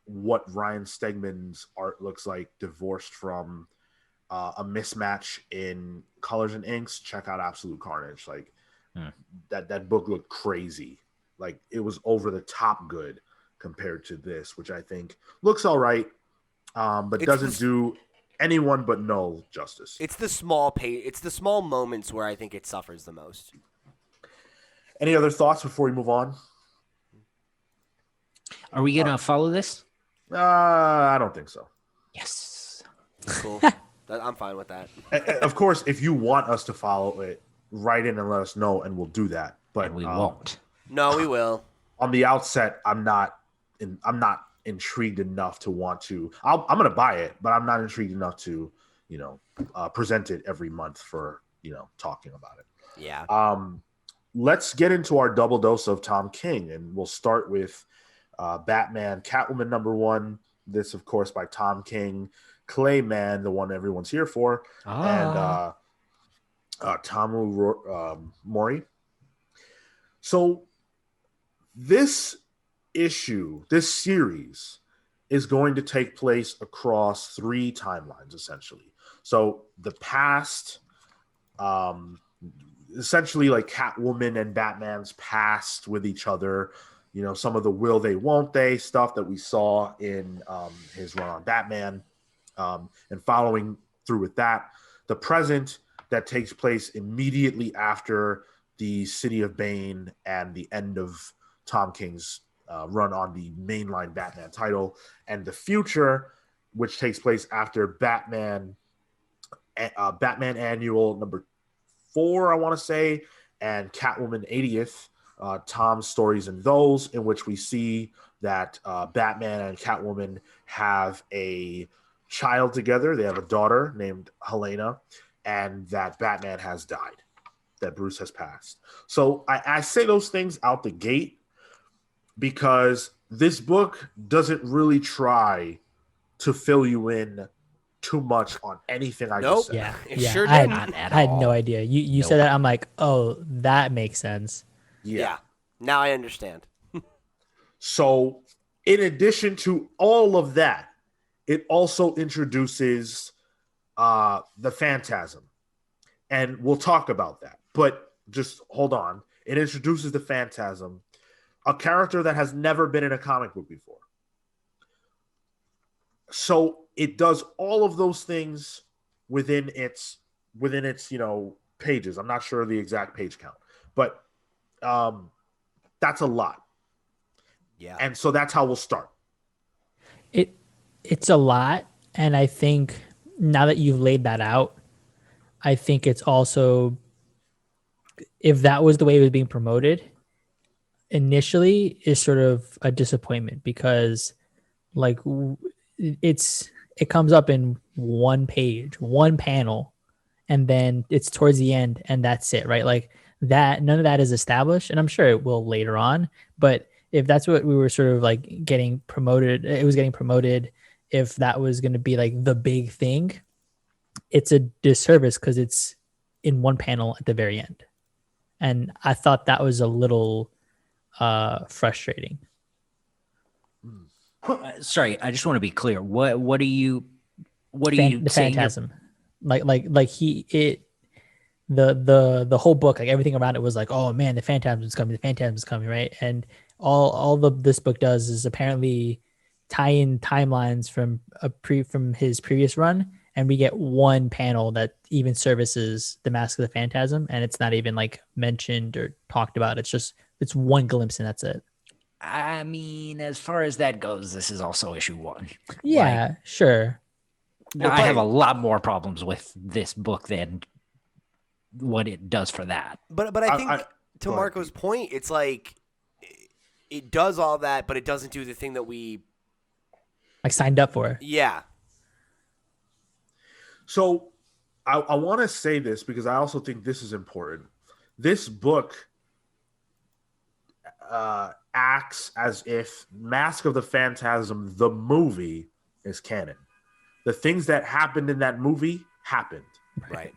what Ryan Stegman's art looks like divorced from a mismatch in colors and inks, check out Absolute Carnage. Like that book looked crazy. Like it was over the top good compared to this, which I think looks all right, but doesn't do anyone but Null justice. It's the small it's the small moments where I think it suffers the most. Any other thoughts before we move on? Are we gonna follow this? I don't think so. Yes. Cool. I'm fine with that. Of course, if you want us to follow it, write in and let us know, and we'll do that. But And we won't. No, we will. On the outset, I'm not intrigued enough to want to. I'm going to buy it, but I'm not intrigued enough to, present it every month for talking about it. Yeah. Let's get into our double dose of Tom King, and we'll start with Batman, Catwoman _1. This, of course, by Tom King. Clayman, the one everyone's here for, and Tamu Mori. So this series is going to take place across 3 timelines, essentially. So the past, essentially like Catwoman and Batman's past with each other, some of the will they, won't they stuff that we saw in his run on Batman. And following through with that, the present that takes place immediately after the City of Bane and the end of Tom King's run on the mainline Batman title, and the future, which takes place after Batman Annual number 4, I want to say, and Catwoman 80th, Tom's stories in those, in which we see that Batman and Catwoman have a child together. They have a daughter named Helena, and that Batman has died, that Bruce has passed. So I say those things out the gate because this book doesn't really try to fill you in too much on anything I just said. Yeah, It yeah. sure I didn't. had no idea. You said that, I'm like, oh, that makes sense. Yeah. Now I understand. So in addition to all of that, it also introduces the Phantasm. And we'll talk about that. But just hold on. It introduces the Phantasm, a character that has never been in a comic book before. So it does all of those things within its pages. I'm not sure the exact page count, but that's a lot. Yeah. And so that's how we'll start. It's a lot, and I think now that you've laid that out, I think it's also, if that was the way it was being promoted initially, is sort of a disappointment, because like it comes up in one page, one panel, and then it's towards the end, and that's it, right? Like that, none of that is established, and I'm sure it will later on, but if that's what we were sort of like getting promoted, it was getting promoted, if that was going to be like the big thing, it's a disservice because it's in one panel at the very end. And I thought that was a little frustrating. Sorry, I just want to be clear. What are you The saying? Phantasm, the whole book, like everything around it was like, oh man, the Phantasm's coming, right? And all this book does is apparently tie in timelines from his previous run, and we get one panel that even services the Mask of the Phantasm, and it's not even like mentioned or talked about. It's one glimpse, and that's it. I mean, as far as that goes, this is also issue 1. Yeah, sure. I have a lot more problems with this book than what it does for that. But I think to Marco's point, it's like it does all that, but it doesn't do the thing that we like signed up for. Yeah. So I want to say this because I also think this is important. This book acts as if Mask of the Phantasm, the movie, is canon. The things that happened in that movie happened. Right.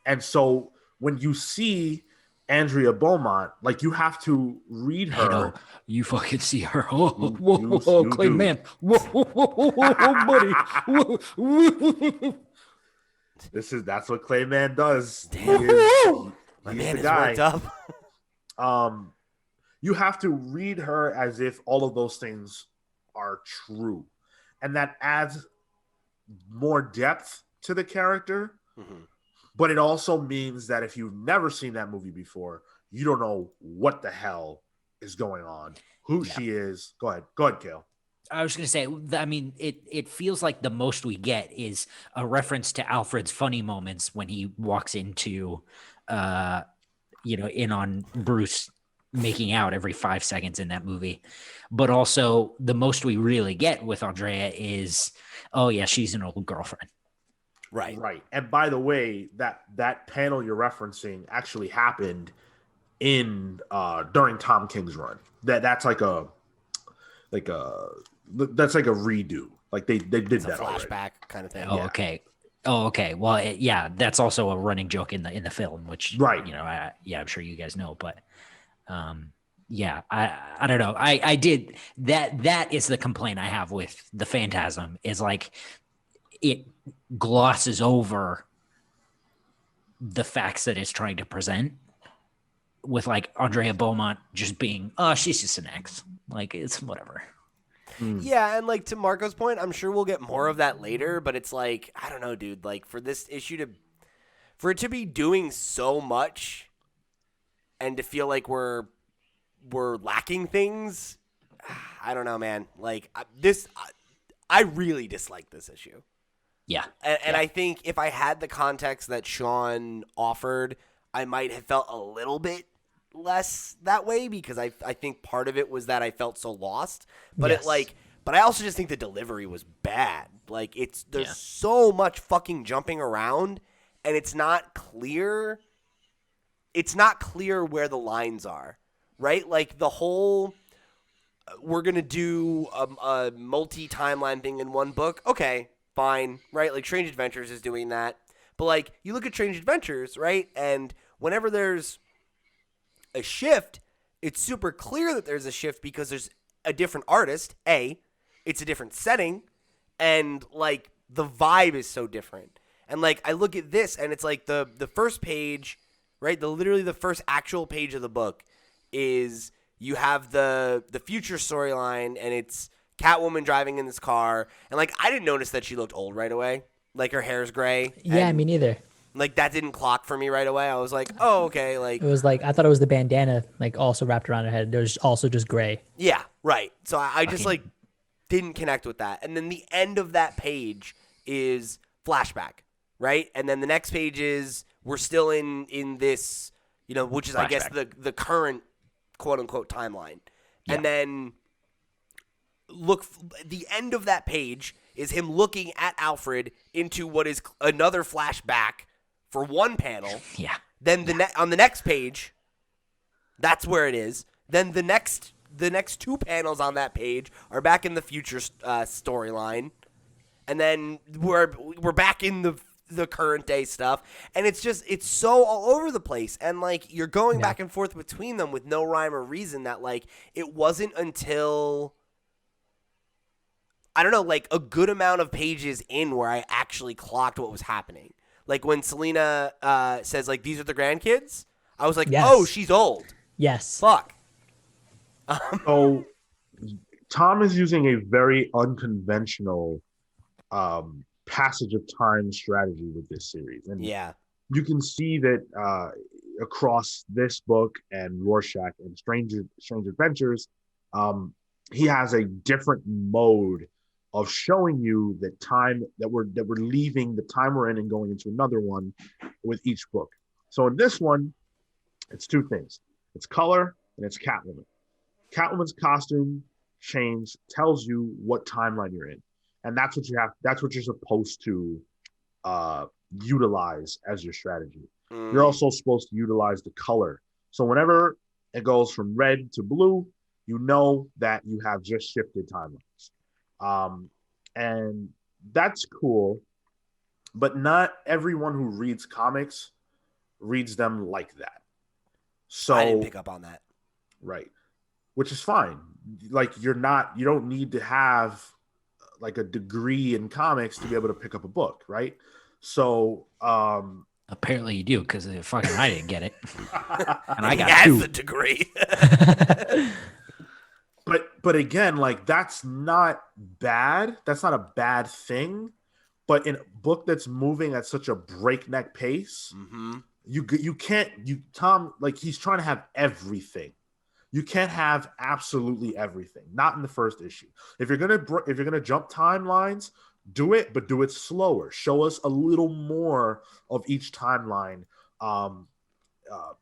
And so when you see Andrea Beaumont, like, you have to read her. No, you fucking see her. Whoa, you Clay do. Man. Whoa, buddy. Whoa. That's what Clayman does. Damn. My man is worked up. You have to read her as if all of those things are true, and that adds more depth to the character. Mm-hmm. But it also means that if you've never seen that movie before, you don't know what the hell is going on, who she is. Go ahead, Kale. I was going to say, I mean, it feels like the most we get is a reference to Alfred's funny moments when he walks into, in on Bruce making out every 5 seconds in that movie. But also the most we really get with Andrea is, oh yeah, she's an old girlfriend. Right. And by the way, that panel you're referencing actually happened in during Tom King's run. That's like a redo. Like they did It's that a flashback already. kind of thing. Oh, okay. Well, that's also a running joke in the film, which right. I'm sure you guys know, but I don't know. I did that. That is the complaint I have with the Phantasm, is like it glosses over the facts that it's trying to present, with like Andrea Beaumont just being, oh, she's just an ex. Like, it's whatever. Yeah, and like to Marco's point, I'm sure we'll get more of that later, but it's like, I don't know, dude. Like, for this issue for it to be doing so much and to feel like we're lacking things, I don't know, man. Like, I really dislike this issue. Yeah. And I think if I had the context that Sean offered, I might have felt a little bit less that way, because I think part of it was that I felt so lost. But Yes. but I also just think the delivery was bad. Like, there's so much fucking jumping around, and it's not clear. It's not clear where the lines are, right? Like, the whole we're gonna do a multi-timeline thing in one book. Okay, fine, right? Like, Strange Adventures is doing that. But, like, you look at Strange Adventures, right? And whenever there's a shift, it's super clear that there's a shift because there's a different artist, it's a different setting, and, like, the vibe is so different. And, like, I look at this, and it's like the first page, right? Literally the first actual page of the book is you have the future storyline, and it's Catwoman driving in this car, and like I didn't notice that she looked old right away. Like her hair's gray. Yeah, and, me neither. Like that didn't clock for me right away. I was like, oh, okay. Like It was like I thought it was the bandana like also wrapped around her head. There's also just gray. yeah, right. So I just like didn't connect with that. And then the end of that page is flashback, right? And then the next page is we're still in this, which is I guess the current quote unquote timeline. Yeah. And then the end of that page is him looking at Alfred into what is another flashback for one panel. Yeah. Then on the next page, that's where it is. Then the next 2 panels on that page are back in the future storyline, and then we're back in the current day stuff, and it's so all over the place, and like you're going back and forth between them with no rhyme or reason. That like it wasn't until I don't know, like a good amount of pages in where I actually clocked what was happening. Like when Selena says like these are the grandkids, I was like, Yes. oh, she's old. Yes. Fuck. So Tom is using a very unconventional passage of time strategy with this series. And Yeah. you can see that across this book and Rorschach and Strange Adventures, he has a different mode of showing you the time that we're leaving the time we're in and going into another one with each book. So in this one, it's 2 things. It's color and it's Catwoman. Catwoman's costume change tells you what timeline you're in. And that's what you're supposed to utilize as your strategy. You're also supposed to utilize the color. So whenever it goes from red to blue, you know that you have just shifted timelines. And that's cool, but not everyone who reads comics reads them like that. So I didn't pick up on that. Right. Which is fine. Like you don't need to have like a degree in comics to be able to pick up a book, right? So Apparently you do, because fucking I didn't get it. And I He got has 2. the degree. But again, like that's not bad. That's not a bad thing. But in a book that's moving at such a breakneck pace, you can't Tom, like he's trying to have everything. You can't have absolutely everything. Not in the first issue. If you're gonna jump timelines, do it, but do it slower. Show us a little more of each timeline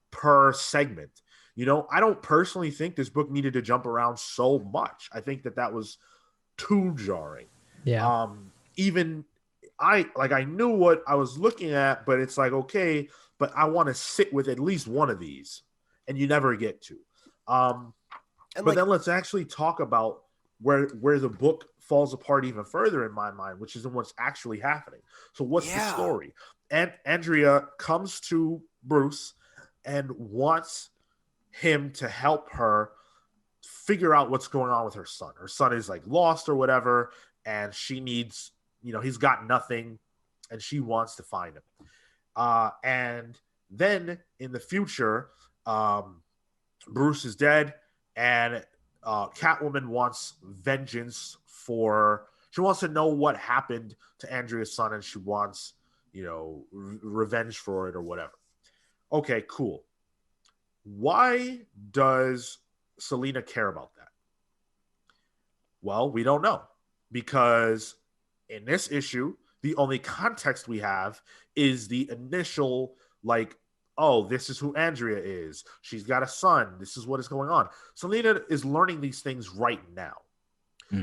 per segment. I don't personally think this book needed to jump around so much. I think that was too jarring. Yeah. Even I knew what I was looking at, but it's like, okay, but I want to sit with at least one of these, and you never get to. But then let's actually talk about where the book falls apart even further in my mind, which is in what's actually happening. So what's the story? And Andrea comes to Bruce and wants him to help her figure out what's going on with her son. Her son is like lost or whatever, and she needs, he's got nothing, and she wants to find him. And then in the future, Bruce is dead, and Catwoman wants vengeance she wants to know what happened to Andrea's son, and she wants, revenge for it or whatever. Okay, cool. Why does Selena care about that? Well, we don't know, because in this issue, the only context we have is the initial, like, oh, this is who Andrea is. She's got a son. This is what is going on. Selena is learning these things right now.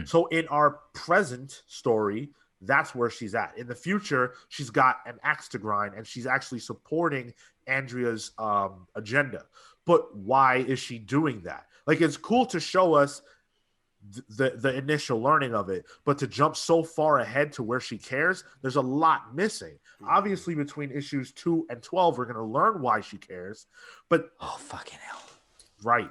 So in our present story, that's where she's at. In the future, she's got an axe to grind, and she's actually supporting Andrea's agenda. But why is she doing that? Like, it's cool to show us the initial learning of it, but to jump so far ahead to where she cares, there's a lot missing. Obviously, between issues 2 and 12, we're going to learn why she cares. But oh, fucking hell. Right.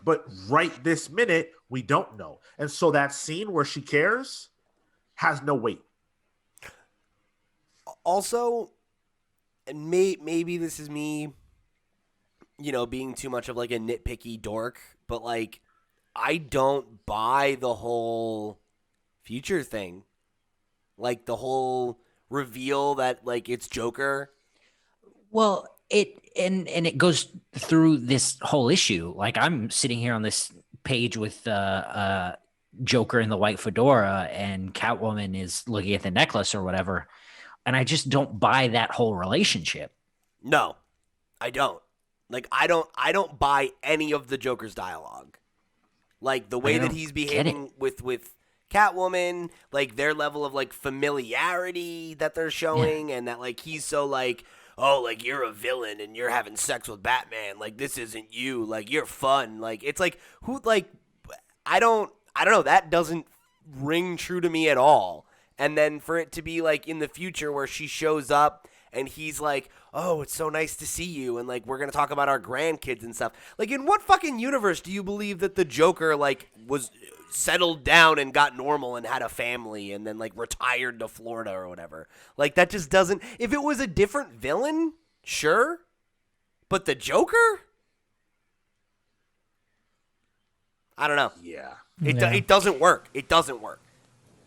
But right this minute, we don't know. And so that scene where she cares has no weight. Also, and maybe this is me being too much of like a nitpicky dork, but like I don't buy the whole future thing. Like the whole reveal that like it's Joker. Well, it goes through this whole issue. Like I'm sitting here on this page with Joker in the white fedora and Catwoman is looking at the necklace or whatever, and I just don't buy that whole relationship. No, I don't. Like I don't buy any of the Joker's dialogue. Like the way that he's behaving with Catwoman, like their level of like familiarity that they're showing, and that like he's so like, oh, like you're a villain and you're having sex with Batman, like this isn't you, like you're fun, like it's like who, like I don't know, that doesn't ring true to me at all. And then for it to be like in the future where she shows up and he's like, oh, it's so nice to see you, and like we're gonna talk about our grandkids and stuff. Like in what fucking universe do you believe that the Joker like was settled down and got normal and had a family and then like retired to Florida or whatever? Like that just doesn't. If it was a different villain, sure, but the Joker, I don't know. Yeah. It doesn't work. It doesn't work.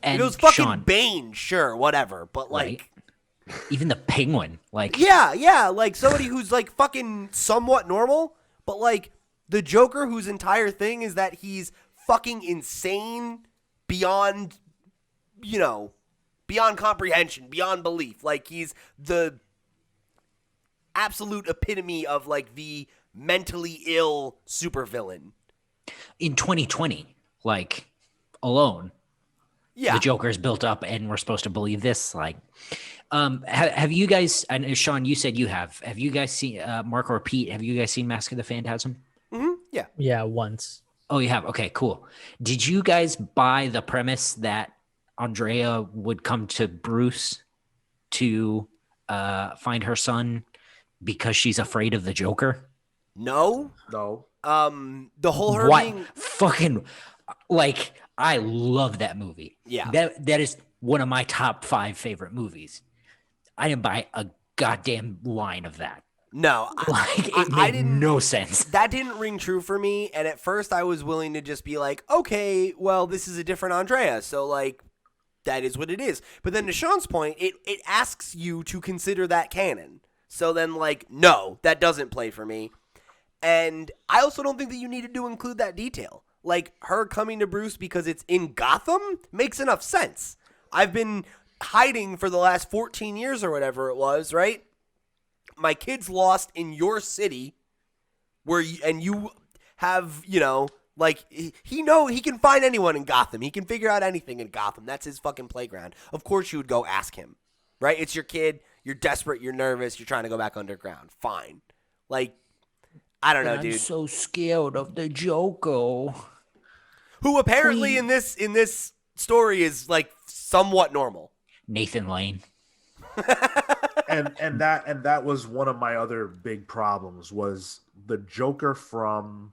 And if it was fucking Sean, Bane, sure, whatever, but like. right? Even the Penguin, like yeah, like somebody who's like fucking somewhat normal, but like the Joker whose entire thing is that he's fucking insane beyond, beyond comprehension, beyond belief. Like he's the absolute epitome of like the mentally ill supervillain. in 2020, like alone. Yeah. The Joker's built up and we're supposed to believe this. Like, have you guys, and Sean, you said you have you guys seen, Mark or Pete, have you guys seen Mask of the Phantasm? Mm-hmm. Yeah. Yeah, once. Oh, you have? Okay, cool. Did you guys buy the premise that Andrea would come to Bruce to find her son because she's afraid of the Joker? No. The whole her What? being Fucking, like, I love that movie. Yeah. That is one of my top 5 favorite movies. I didn't buy a goddamn line of that. No, Like, it made no sense. That didn't ring true for me, and at first I was willing to just be like, okay, well, this is a different Andrea, so, like, that is what it is. But then to Sean's point, it asks you to consider that canon. So then, like, no, that doesn't play for me. And I also don't think that you needed to include that detail. Like, her coming to Bruce because it's in Gotham makes enough sense. I've been hiding for the last 14 years or whatever it was, right? My kid's lost in your city and you have, like, he can find anyone in Gotham. He can figure out anything in Gotham. That's his fucking playground. Of course you would go ask him, right? It's your kid. You're desperate. You're nervous. You're trying to go back underground. Fine. Like, I don't know, dude. I'm so scared of the Joker. Who apparently in this story is, like, somewhat normal. Nathan Lane. and that was one of my other big problems was the Joker from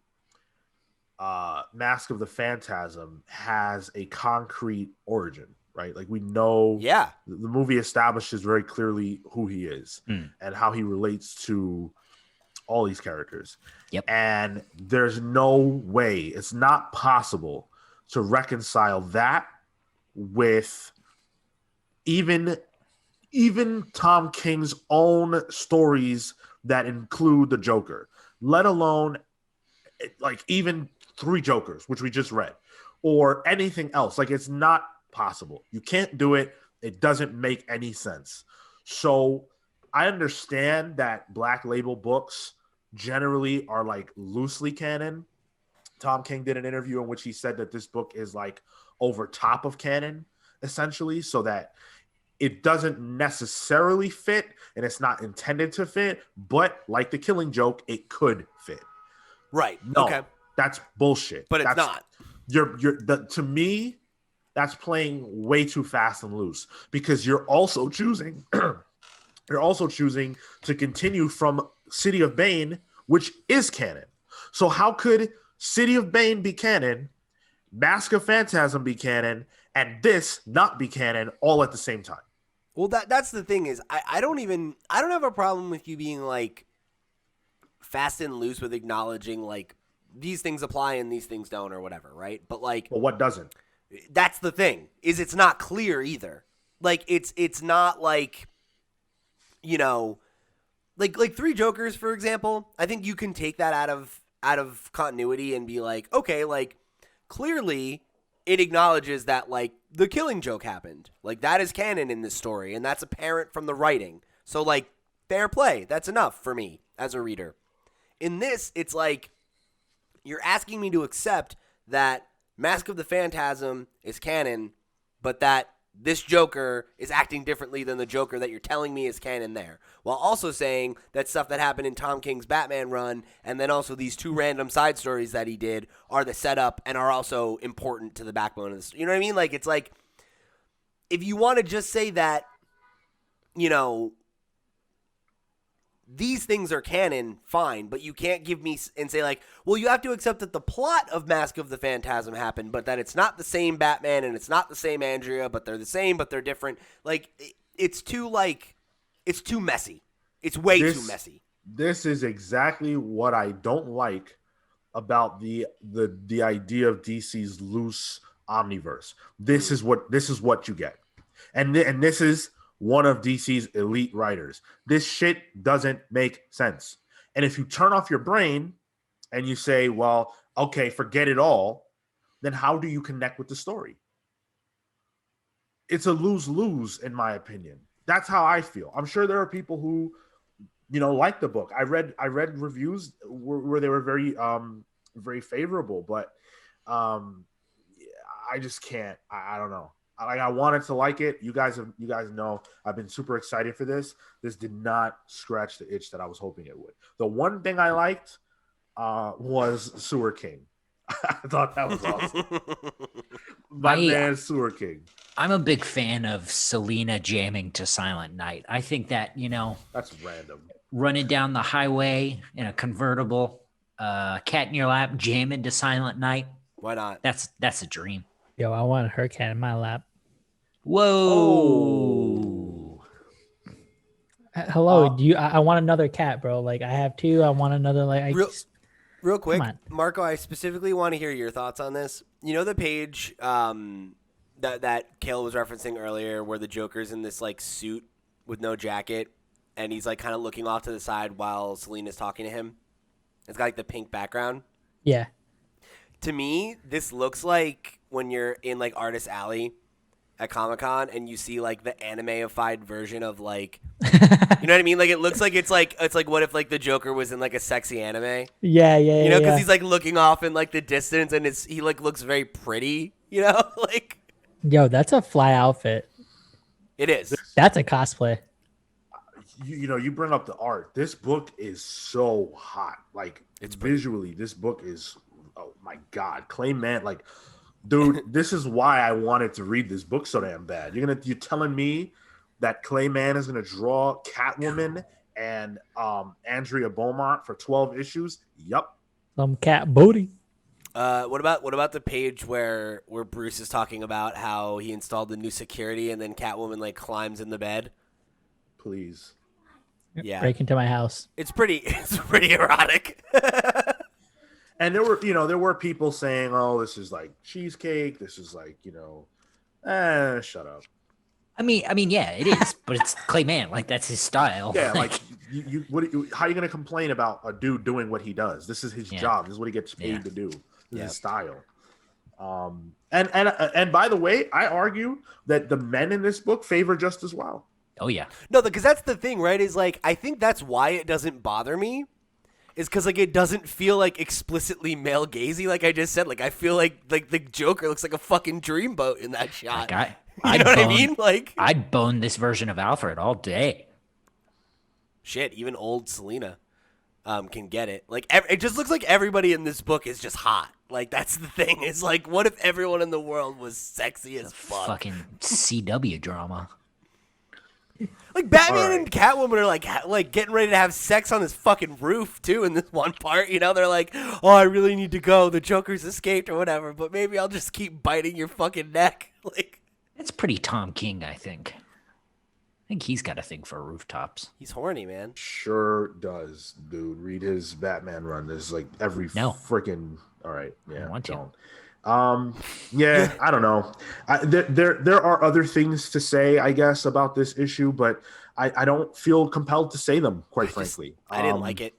Mask of the Phantasm has a concrete origin, right? Like we know, yeah, the movie establishes very clearly who he is and how he relates to all these characters. Yep. And there's no way, it's not possible to reconcile that with even Tom King's own stories that include the Joker, let alone like even 3 Jokers, which we just read, or anything else. Like, it's not possible. You can't do it. It doesn't make any sense. So I understand that Black Label books generally are like loosely canon. Tom King did an interview in which he said that this book is like over top of canon, essentially, so that it doesn't necessarily fit and it's not intended to fit, but like the Killing Joke, it could fit. Right. No, okay. That's bullshit. But it's not. To me, that's playing way too fast and loose because you're also choosing to continue from City of Bane, which is canon. So how could City of Bane be canon, Mask of Phantasm be canon, and this not be canon all at the same time? Well, that's the thing is I don't have a problem with you being like fast and loose with acknowledging like these things apply and these things don't or whatever, right? But like, But what doesn't? that's the thing, is it's not clear either. Like it's not like, you know, like Three Jokers, for example. I think you can take that out of continuity and be like, okay, like clearly it acknowledges that like the Killing Joke happened. Like that is canon in this story, and that's apparent from the writing. So like fair play. That's enough for me as a reader. In this, it's like you're asking me to accept that Mask of the Phantasm is canon, but that this Joker is acting differently than the Joker that you're telling me is canon there. While also saying that stuff that happened in Tom King's Batman run, and then also these 2 random side stories that he did, are the setup and are also important to the backbone of this. You know what I mean? Like, it's like, if you want to just say that, you know, these things are canon, fine, but you can't give me and say like, well, you have to accept that the plot of Mask of the Phantasm happened, but that it's not the same Batman and it's not the same Andrea, but they're the same, but they're different. Like, it's too messy. It's way too messy. This is exactly what I don't like about the idea of DC's loose omniverse. This is what you get, and this is one of DC's elite writers. This shit doesn't make sense. And if you turn off your brain and you say, well, okay, forget it all, then how do you connect with the story? It's a lose-lose, in my opinion. That's how I feel. I'm sure there are people who, you know, like the book. I read reviews where they were very, very favorable, but I just can't. I don't know. I wanted to like it. You guys know I've been super excited for this. This did not scratch the itch that I was hoping it would. The one thing I liked was Sewer King. I thought that was awesome. My man, Sewer King. I'm a big fan of Selena jamming to Silent Night. I think that, you know, that's random. Running down the highway in a convertible, cat in your lap, jamming to Silent Night. Why not? That's a dream. Yo, I want her cat in my lap. Whoa. Hello, do you? I want another cat, bro. Like I have 2. I want another. Like real quick, Marco. I specifically want to hear your thoughts on this. You know the page that Kale was referencing earlier, where the Joker's in this like suit with no jacket, and he's like kind of looking off to the side while Selena's talking to him. It's got like the pink background. Yeah. To me, this looks like when you're in like Artist Alley at Comic-Con and you see like the anime-ified version of like, you know what I mean? Like it looks like it's like what if like the Joker was in like a sexy anime? Yeah. You know, because he's like looking off in like the distance and he like looks very pretty. You know, like. Yo, that's a fly outfit. It is. That's a cosplay. You know, you bring up the art. This book is so hot. Like it's visually, this book is. Oh my God, Clayman! Like, dude, this is why I wanted to read this book so damn bad. You're telling me that Clayman is gonna draw Catwoman and Andrea Beaumont for 12 issues? Yup. Some cat booty. What about the page where Bruce is talking about how he installed the new security and then Catwoman like climbs in the bed? Please. Yeah. Break into my house. It's pretty erotic. And there were people saying, "Oh, this is like cheesecake. This is like, shut up." I mean, yeah, it is, but it's Clayman. Like that's his style. Yeah, like how are you gonna complain about a dude doing what he does? This is his job. This is what he gets paid to do. This is his style. And by the way, I argue that the men in this book favor just as well. Oh yeah. No, because that's the thing, right? Is like I think that's why it doesn't bother me. Is because like it doesn't feel like explicitly male gazy, like I just said. Like I feel like the Joker looks like a fucking dreamboat in that shot. Like you know what I mean? Like I'd bone this version of Alfred all day. Shit, even old Selena can get it. Like it just looks like everybody in this book is just hot. Like that's the thing. It's like what if everyone in the world was sexy as fuck? Fucking CW drama. Like Batman and Catwoman are like getting ready to have sex on this fucking roof too in this one part. You know, they're like, "Oh, I really need to go. The Joker's escaped or whatever, but maybe I'll just keep biting your fucking neck." Like it's pretty Tom King, I think. I think he's got a thing for rooftops. He's horny, man. Sure does, dude. Read his Batman run. There's like every No. freaking. All right, yeah, I want to. don't. Yeah, I don't know. There are other things to say, I guess, about this issue, but I don't feel compelled to say them. Quite frankly, I didn't like it.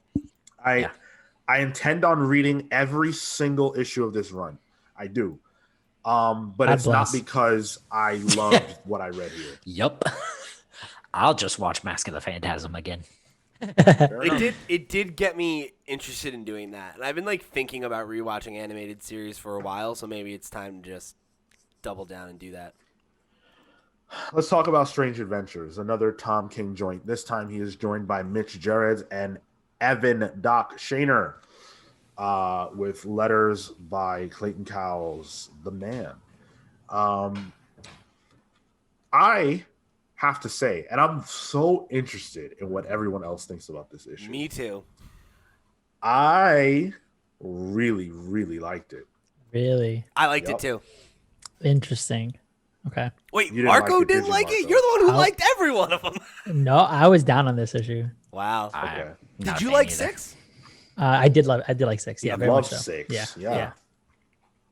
I intend on reading every single issue of this run. I do. But it's not because I loved what I read here. Yup. I'll just watch Mask of the Phantasm again. It did get me interested in doing that. And I've been like thinking about rewatching animated series for a while, so maybe it's time to just double down and do that. Let's talk about Strange Adventures, another Tom King joint. This time he is joined by Mitch Gerrits and Evan Doc Shaner, with letters by Clayton Cowles, the man. I have to say, and I'm so interested in what everyone else thinks about this issue. Me too. I really, really liked it. Really? I liked it too. Interesting. Okay. Wait, You didn't Marco like it, didn't did you, like it? Marco? You're the one who liked every one of them. No, I was down on this issue. Wow. Okay. Did you like 6? I did like 6. Yeah, I very love much so. 6. Yeah.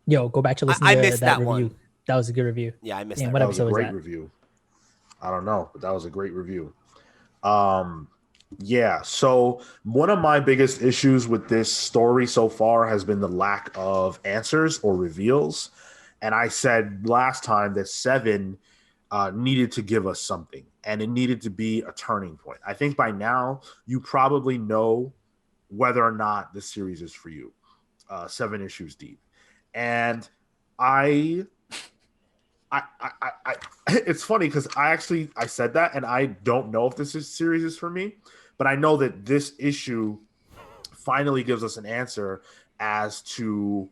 Yo, go back to listen I to missed that review. one. That was a good review. Yeah, I missed Damn, that. what That was a episode was great that? review. I don't know, but that was a great review. Yeah, so one of my biggest issues with this story so far has been the lack of answers or reveals. And I said last time that 7 needed to give us something, and it needed to be a turning point. I think by now you probably know whether or not the series is for you. 7 issues deep. And I it's funny because I said that, and I don't know if series is for me, but I know that this issue finally gives us an answer as to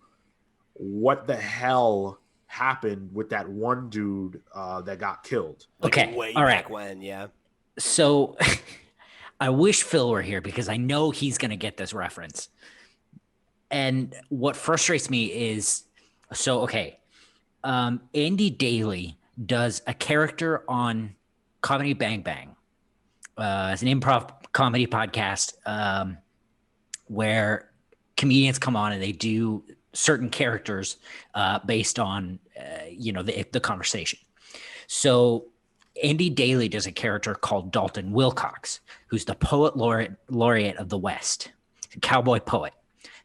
what the hell happened with that one dude that got killed. Okay, Way all right. back when, yeah. So I wish Phil were here because I know he's going to get this reference. And what frustrates me is, Andy Daly does a character on Comedy Bang Bang. It's an improv comedy podcast where comedians come on and they do certain characters based on, the conversation. So Andy Daly does a character called Dalton Wilcox, who's the poet laureate of the West, a cowboy poet.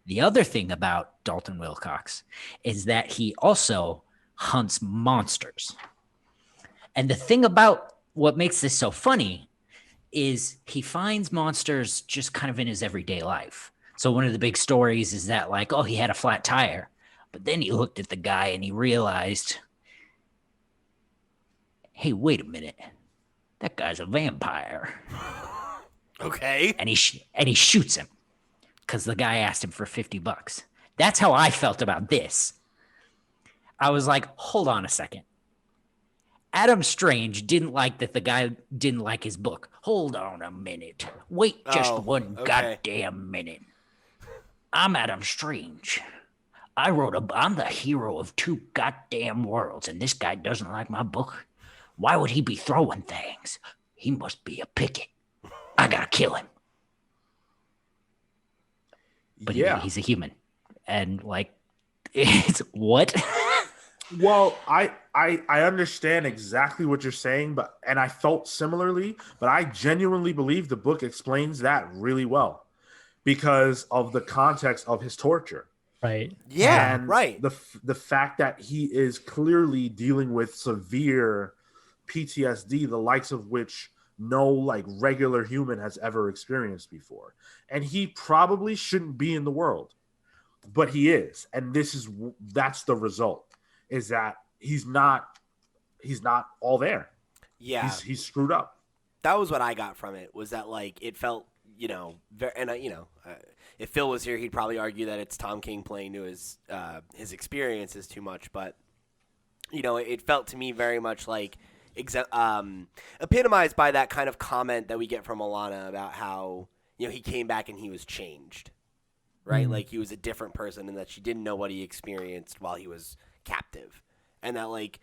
The other thing about Dalton Wilcox is that he also hunts monsters. And the thing about what makes this so funny is he finds monsters just kind of in his everyday life. So one of the big stories is that he had a flat tire, but then he looked at the guy and he realized, hey, wait a minute, that guy's a vampire. Okay. And he shoots him because the guy asked him for $50. That's how I felt about this. I was like, hold on a second. Adam Strange didn't like that the guy didn't like his book. Hold on a minute. Wait just one goddamn minute. I'm Adam Strange. I'm the hero of 2 goddamn worlds, and this guy doesn't like my book. Why would he be throwing things? He must be a picket. I gotta kill him. But he's a human. And it's what? Well, I understand exactly what you're saying, and I felt similarly, but I genuinely believe the book explains that really well because of the context of his torture. Right. Yeah, and right. The fact that he is clearly dealing with severe PTSD, the likes of which no regular human has ever experienced before. And he probably shouldn't be in the world, but he is. And that's the result, is that he's not all there. Yeah. He's screwed up. That was what I got from it, was that it felt, if Phil was here, he'd probably argue that it's Tom King playing to his experiences too much, but it felt to me very much epitomized by that kind of comment that we get from Alana about how he came back and he was changed, right? Mm. He was a different person, and that she didn't know what he experienced while he was captive, and that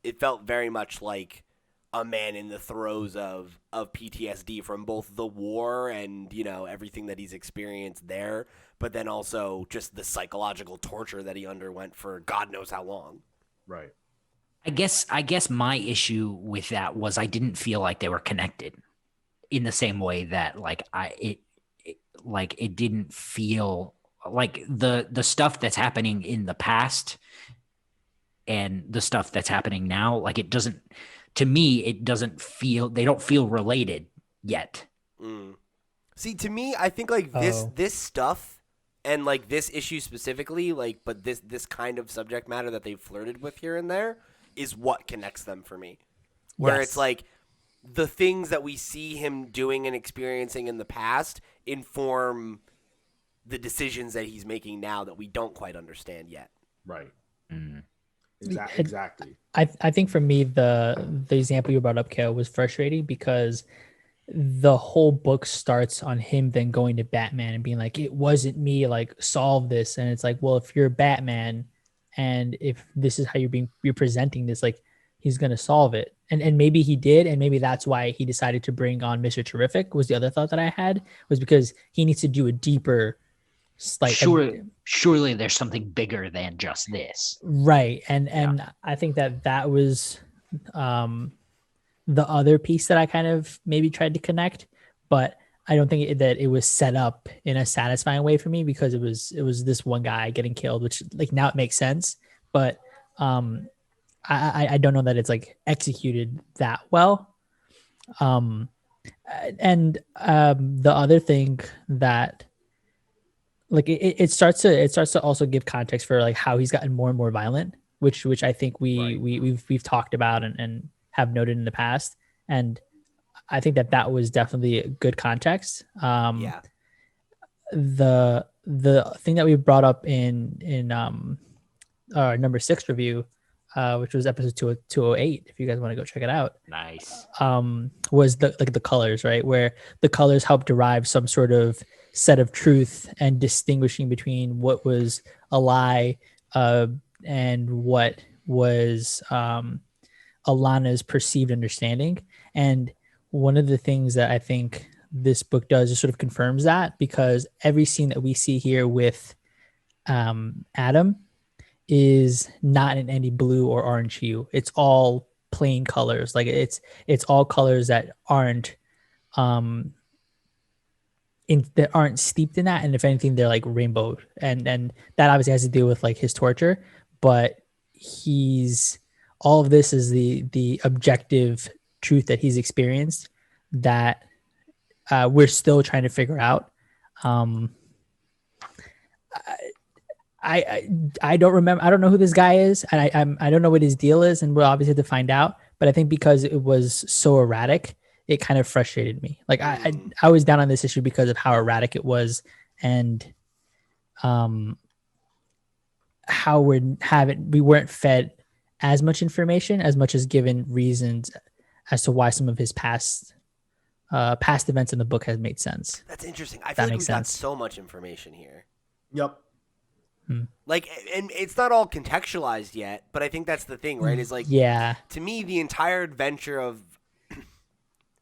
it felt very much like a man in the throes of PTSD from both the war and, you know, everything that he's experienced there, but then also just the psychological torture that he underwent for God knows how long. Right. I guess my issue with that was I didn't feel like they were connected in the same way that it didn't feel like the stuff that's happening in the past and the stuff that's happening now, like it doesn't, to me, it doesn't feel, they don't feel related yet. See, to me, I think like this stuff and like this issue specifically, like, but this kind of subject matter that they've flirted with here and there is what connects them for me. Where it's like the things that we see him doing and experiencing in the past inform the decisions that he's making now that we don't quite understand yet. Right. Mm. Exactly. I think for me, the example you brought up, Kale, was frustrating because the whole book starts on him then going to Batman and being like, it wasn't me, like, solve this. And it's like, well, if you're Batman and if this is how you're presenting this, like, he's going to solve it. And maybe he did. And maybe that's why he decided to bring on Mr. Terrific, was the other thought that I had, was because he needs to do a deeper, like, surely there's something bigger than just this. Right. And I think that was the other piece that I kind of maybe tried to connect, but I don't think that it was set up in a satisfying way for me, because it was this one guy getting killed, which, like, now it makes sense, but I don't know that it's like executed that well. And the other thing that, like, it starts to also give context for like how he's gotten more and more violent, which I think we've talked about and have noted in the past, and I think that was definitely a good context. The thing that we brought up in our number 6 review, which was episode 208, if you guys want to go check it out. Nice. Was the colors, right? Where the colors help derive some sort of set of truth and distinguishing between what was a lie and what was Alana's perceived understanding. And one of the things that I think this book does is sort of confirms that, because every scene that we see here with Adam is not in any blue or orange hue. It's all plain colors. Like it's all colors that aren't steeped in that, and if anything, they're like rainbow. And that obviously has to do with like his torture, but all of this is the objective truth that he's experienced that we're still trying to figure out. I don't remember. I don't know who this guy is, and I don't know what his deal is, and we'll obviously have to find out. But I think because it was so erratic, it kind of frustrated me. Like I was down on this issue because of how erratic it was, and how we weren't fed as much information as much as given reasons as to why some of his past events in the book has made sense. That's interesting. I feel like we've got so much information here. Yep. Like, and it's not all contextualized yet, but I think that's the thing, right? Is like, to me, the entire adventure of,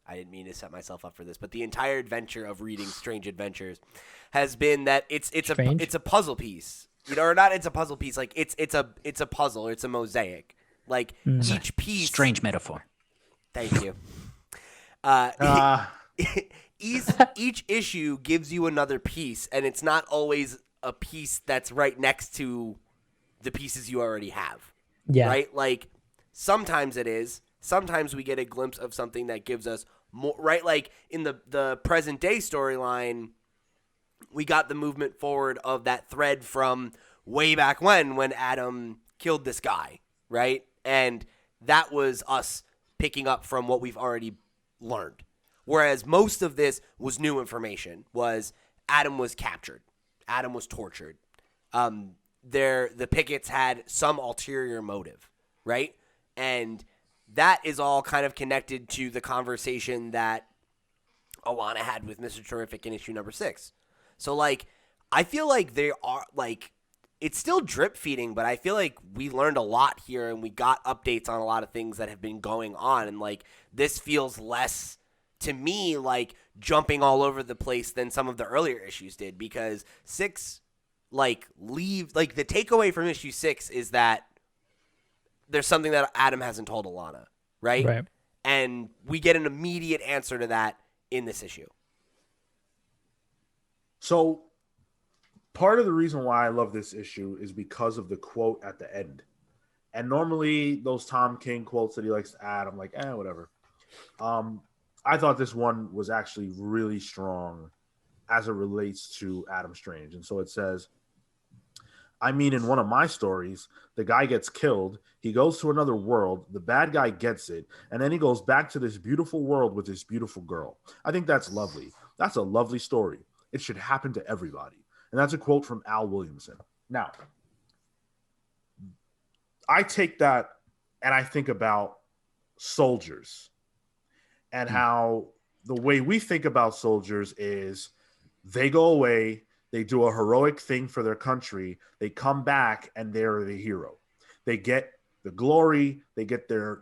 I didn't mean to set myself up for this, but the entire adventure of reading Strange Adventures has been that it's a puzzle piece, you know, or not? It's a puzzle piece. Like it's a puzzle. It's a mosaic. Like each piece. Strange metaphor. Thank you. Each issue gives you another piece, and it's not always a piece that's right next to the pieces you already have. Yeah. Right? Like sometimes it is. Sometimes we get a glimpse of something that gives us more, right? Like in the present day storyline, we got the movement forward of that thread from way back when Adam killed this guy, right? And that was us picking up from what we've already learned. Whereas most of this was new information, was Adam was captured. Adam was tortured. The Pickets had some ulterior motive, right? And that is all kind of connected to the conversation that Alana had with Mr. Terrific in issue number 6. So, like, I feel like they are, like, it's still drip feeding, but I feel like we learned a lot here and we got updates on a lot of things that have been going on. And like, this feels less to me like jumping all over the place than some of the earlier issues did, because 6, the takeaway from issue 6 is that there's something that Adam hasn't told Alana, right? Right. And we get an immediate answer to that in this issue. So part of the reason why I love this issue is because of the quote at the end. And normally those Tom King quotes that he likes to add, I'm like, whatever. I thought this one was actually really strong as it relates to Adam Strange. And so it says, I mean, in one of my stories, the guy gets killed, he goes to another world, the bad guy gets it, and then he goes back to this beautiful world with this beautiful girl. I think that's lovely. That's a lovely story. It should happen to everybody. And that's a quote from Al Williamson. Now, I take that and I think about soldiers and how the way we think about soldiers is they go away, they do a heroic thing for their country, they come back and they're the hero. They get the glory, they get their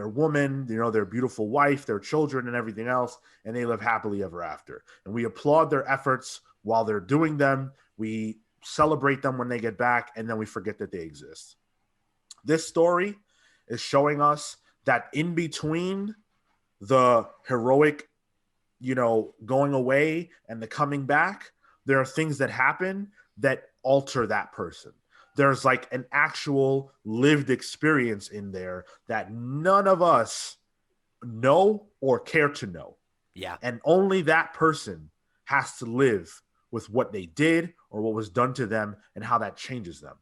woman, their beautiful wife, their children and everything else, and they live happily ever after. And we applaud their efforts while they're doing them. We celebrate them when they get back, and then we forget that they exist. This story is showing us that in between the heroic, going away and the coming back, there are things that happen that alter that person. There's like an actual lived experience in there that none of us know or care to know. Yeah. And only that person has to live with what they did or what was done to them and how that changes them.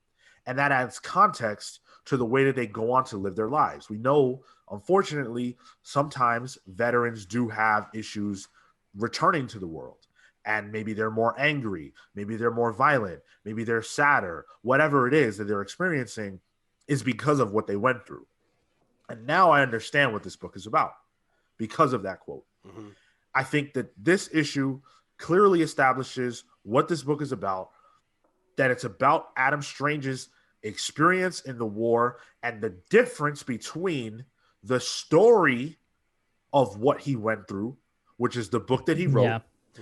And that adds context to the way that they go on to live their lives. We know, unfortunately, sometimes veterans do have issues returning to the world. And maybe they're more angry, maybe they're more violent, maybe they're sadder. Whatever it is that they're experiencing is because of what they went through. And now I understand what this book is about because of that quote. Mm-hmm. I think that this issue clearly establishes what this book is about, that it's about Adam Strange's experience in the war and the difference between the story of what he went through, which is the book that he wrote, Yeah.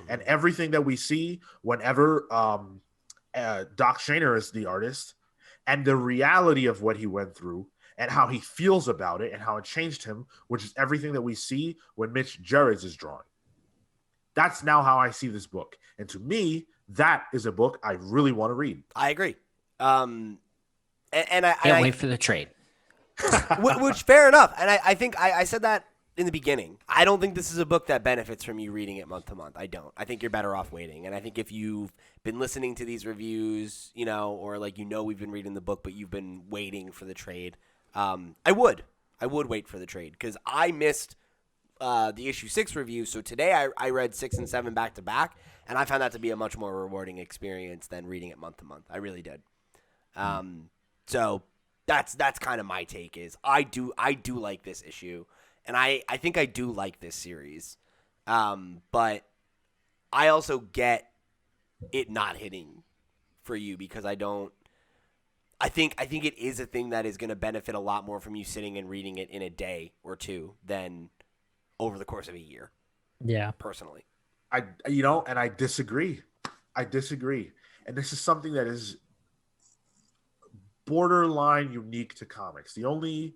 and everything that we see whenever Doc Shaner is the artist, and the reality of what he went through and how he feels about it and how it changed him, which is everything that we see when Mitch Gerads is drawing. That's now how I see this book. And to me, that is a book I really want to read. I agree. And I Can't wait for the trade. which fair enough. And I think I said that in the beginning. I don't think this is a book that benefits from you reading it month to month. I don't. I think you're better off waiting. And I think if you've been listening to these reviews, or we've been reading the book, but you've been waiting for the trade, I would wait for the trade, because I missed the issue 6 review. So today I read 6 and 7 back to back, and I found that to be a much more rewarding experience than reading it month to month. I really did. So that's kind of my take. Is I do like this issue. And I think I do like this series, but I also get it not hitting for you, because I think it is a thing that is going to benefit a lot more from you sitting and reading it in a day or two than over the course of a year. Yeah, personally, and I disagree. And this is something that is borderline unique to comics. The only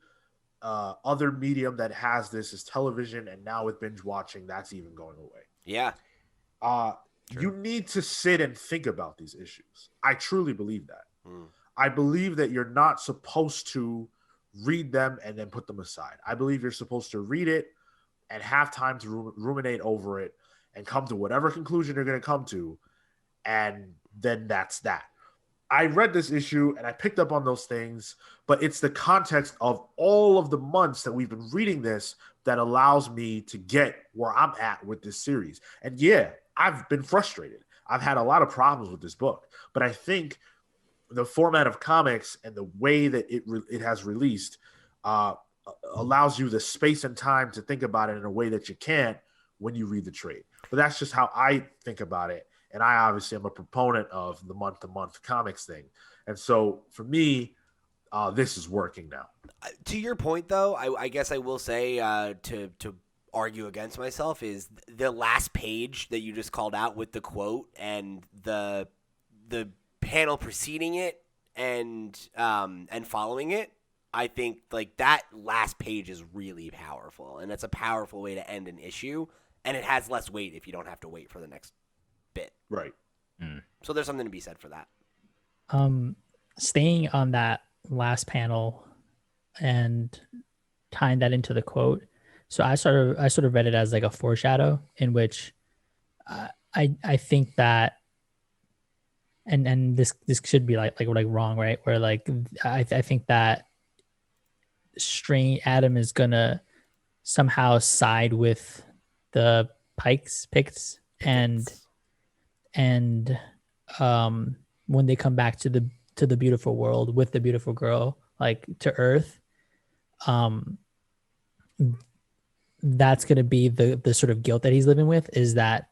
other medium that has this is television, and now with binge watching, that's even going away. Yeah. You need to sit and think about these issues. I truly believe that. I believe that you're not supposed to read them and then put them aside. I believe you're supposed to read it and have time to ruminate over it and come to whatever conclusion you're going to come to, and then that's that. I read this issue and I picked up on those things, but it's the context of all of the months that we've been reading this that allows me to get where I'm at with this series. And yeah, I've been frustrated. I've had a lot of problems with this book, but I think the format of comics and the way that it has released allows you the space and time to think about it in a way that you can't when you read the trade. But that's just how I think about it. And I obviously am a proponent of the month-to-month comics thing. And so for me, this is working now. To your point, though, I guess I will say to argue against myself is the last page that you just called out with the quote and the panel preceding it and following it. I think like that last page is really powerful, and it's a powerful way to end an issue, and it has less weight if you don't have to wait for the next bit. Right. So there's something to be said for that. Staying on that last panel and tying that into the quote. So I sort of read it as like a foreshadow in which I think that and this should be like wrong, right? Where like I think that Adam is gonna somehow side with the Picts and when they come back to the beautiful world with the beautiful girl, like to Earth, that's going to be the sort of guilt that he's living with, is that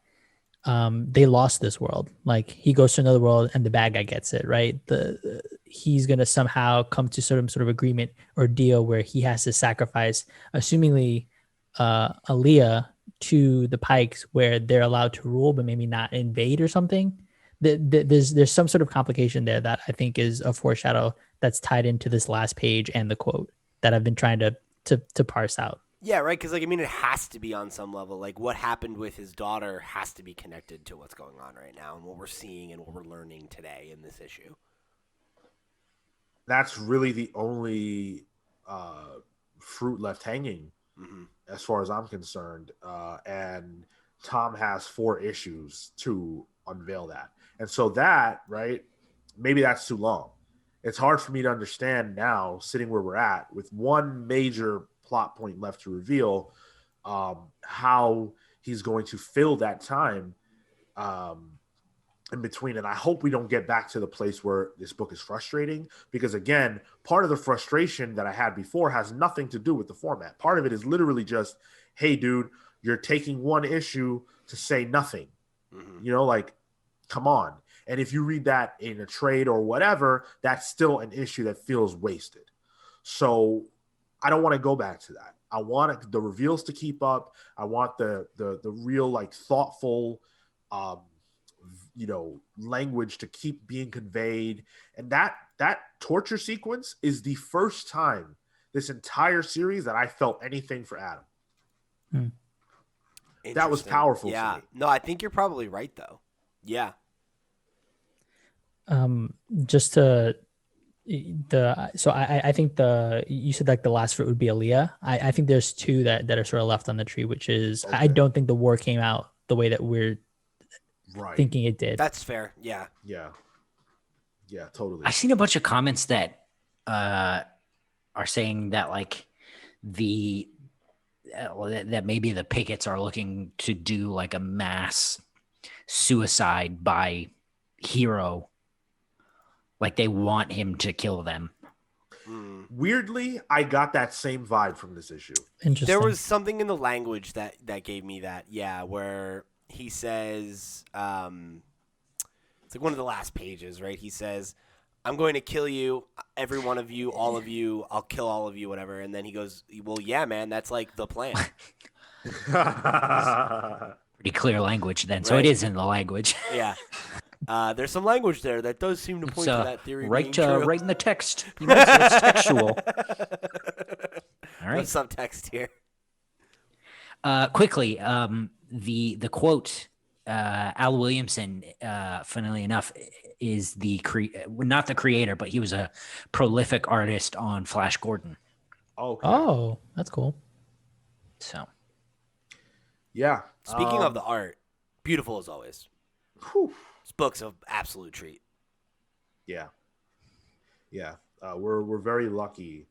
they lost this world. Like he goes to another world and the bad guy gets it, right? He's going to somehow come to some sort of agreement or deal where he has to sacrifice, assumingly, Aaliyah to the Pikes, where they're allowed to rule but maybe not invade or something. There's some sort of complication there that I think is a foreshadow that's tied into this last page and the quote that I've been trying to parse out. Yeah, right. Because it has to be on some level. Like what happened with his daughter has to be connected to what's going on right now and what we're seeing and what we're learning today in this issue. That's really the only fruit left hanging, as far as I'm concerned. And Tom has 4 issues to unveil that. And so that, right, maybe that's too long. It's hard for me to understand now, sitting where we're at, with one major plot point left to reveal, how he's going to fill that time in between. And I hope we don't get back to the place where this book is frustrating, because again, part of the frustration that I had before has nothing to do with the format. Part of it is literally just, hey dude, you're taking one issue to say nothing. You know, like, come on. And if you read that in a trade or whatever, that's still an issue that feels wasted. So I don't want to go back to that. I want the reveals to keep up. I want the real, like, thoughtful, language to keep being conveyed. And that torture sequence is the first time this entire series that I felt anything for Adam. That was powerful. Yeah. For me. No, I think you're probably right though. Yeah. Just to I think you said like the last fruit would be Aaliyah. I think there's 2 that are sort of left on the tree, which is, okay. I don't think the war came out the way that we're thinking it did. That's fair. Yeah, totally. I've seen a bunch of comments that are saying that like that maybe the pickets are looking to do like a mass suicide by Hero. Like they want him to kill them. Weirdly, I got that same vibe from this issue. Interesting. There was something in the language that gave me that. Yeah, where he says, it's like one of the last pages, right? He says, I'm going to kill you, every one of you, all of you, I'll kill all of you, whatever. And then he goes, well, yeah, man, that's like the plan. Pretty clear language then. So Right. it is in the language. Yeah. There's some language there that does seem to point to that theory being true. Right in the text. You know, so it's textual. All right. There's subtext here. Quickly, the quote, Al Williamson, funnily enough, is not the creator, but he was a prolific artist on Flash Gordon. Okay. Oh, that's cool. So, yeah. Speaking of the art, beautiful as always. Whew. This book's an absolute treat. Yeah. We're very lucky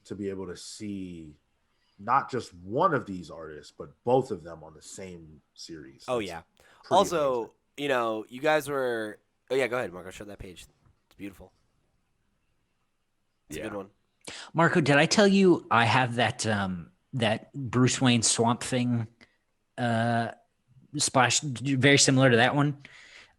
to be able to see not just one of these artists, but both of them on the same series. Oh, That's yeah. pretty Also, amazing. you guys were... Oh, yeah, go ahead, Marco. Show that page. It's beautiful. It's a good one. Marco, did I tell you I have that that Bruce Wayne Swamp Thing splash, very similar to that one?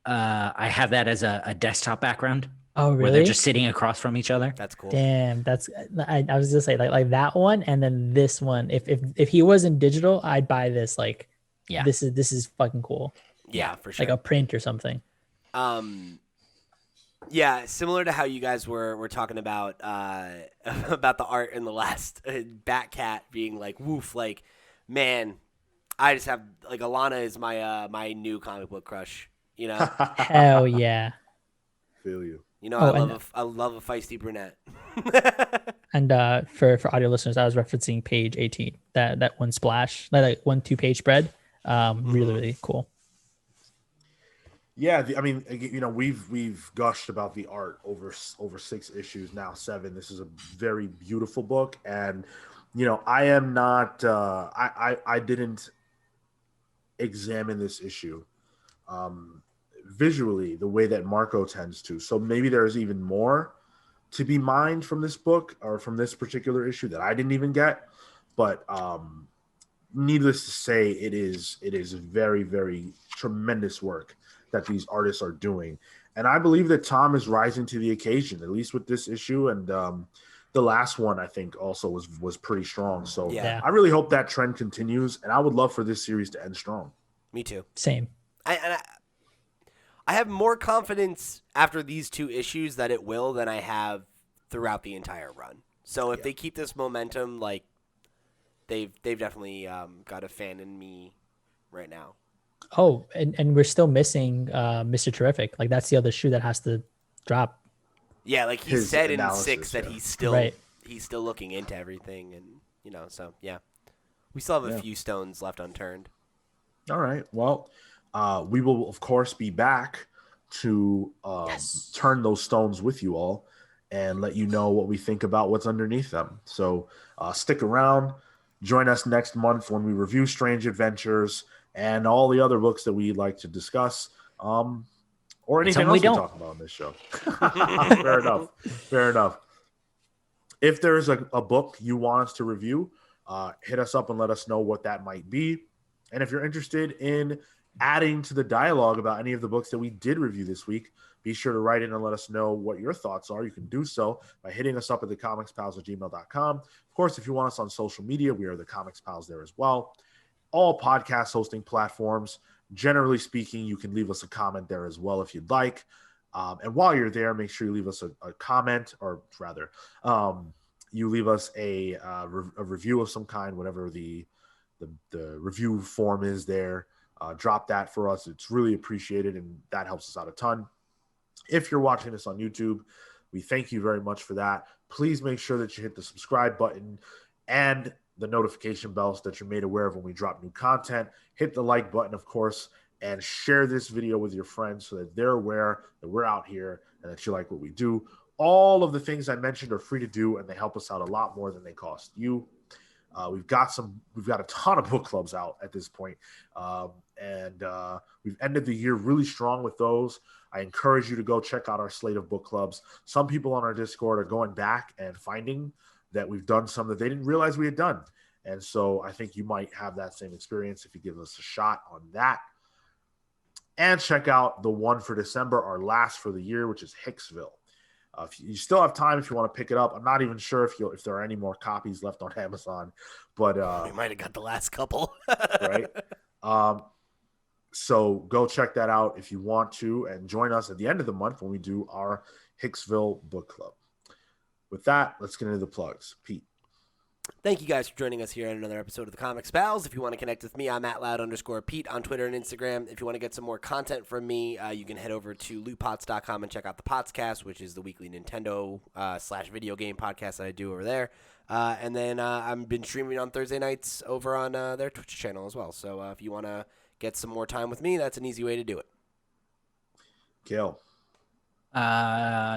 I have that as a desktop background. Oh, where really? they're just sitting across from each other. That's cool. Damn, that's I was just say like that one, and then this one. If he wasn't digital, I'd buy this. Like, Yeah. this is fucking cool. Yeah, for sure. Like a print or something. Yeah, similar to how you guys were talking about the art in the last Batcat being like woof, like, man, I just have like Alana is my new comic book crush, you know. Hell yeah. Feel you. You know, Oh, I love a feisty brunette. And for audio listeners, I was referencing page 18. That one splash, like 2-page spread. Really, really cool. Yeah, I mean, you know, we've gushed about the art over 6 issues, now 7. This is a very beautiful book, and you know, I am not. I didn't examine this issue visually the way that Marco tends to. So maybe there's even more to be mined from this book or from this particular issue that I didn't even get. But needless to say, it is very, very tremendous work that these artists are doing. And I believe that Tom is rising to the occasion, at least with this issue. And the last one, I think, also was pretty strong. So Yeah. I really hope that trend continues. And I would love for this series to end strong. Me too. Same. I have more confidence after these 2 issues that it will than I have throughout the entire run. So if they keep this momentum, like they've definitely got a fan in me right now. Oh, and we're still missing Mr. Terrific. Like, that's the other shoe that has to drop. Yeah, like he His said in analysis, 6 that yeah. he's still looking into everything, and you know, so yeah, we still have a few stones left unturned. All right. Well, we will, of course, be back to turn those stones with you all and let you know what we think about what's underneath them. So stick around. Join us next month when we review Strange Adventures and all the other books that we'd like to discuss, or anything else we talk about on this show. Fair enough. Fair enough. If there's a book you want us to review, hit us up and let us know what that might be. And if you're interested in adding to the dialogue about any of the books that we did review this week, be sure to write in and let us know what your thoughts are. You can do so by hitting us up at thecomicspals@gmail.com. Of course, if you want us on social media, we are the Comics Pals there as well. All podcast hosting platforms. Generally speaking, you can leave us a comment there as well if you'd like. And while you're there, make sure you leave us a comment, or rather, you leave us a review of some kind, whatever the review form is there. Drop that for us. It's really appreciated, and that helps us out a ton. If you're watching this on YouTube, we thank you very much for that. Please make sure that you hit the subscribe button and the notification bell so that you're made aware of when we drop new content. Hit the like button, of course, and share this video with your friends so that they're aware that we're out here and that you like what we do. All of the things I mentioned are free to do, and they help us out a lot more than they cost you. We've got a ton of book clubs out at this point. And we've ended the year really strong with those. I encourage you to go check out our slate of book clubs. Some people on our Discord are going back and finding that we've done some that they didn't realize we had done. And so I think you might have that same experience if you give us a shot on that. And check out the one for December, our last for the year, which is Hicksville. If you still have time, if you want to pick it up, I'm not even sure if there are any more copies left on Amazon, but we might have got the last couple, right? So go check that out if you want to, and join us at the end of the month when we do our Hicksville Book Club. With that, let's get into the plugs. Pete. Thank you guys for joining us here on another episode of the Comics Pals. If you want to connect with me, I'm @loud_Pete on Twitter and Instagram. If you want to get some more content from me, you can head over to lootpots.com and check out the Potscast, which is the weekly Nintendo / video game podcast that I do over there. And then I've been streaming on Thursday nights over on their Twitch channel as well. So if you want to get some more time with me, that's an easy way to do it. Gail.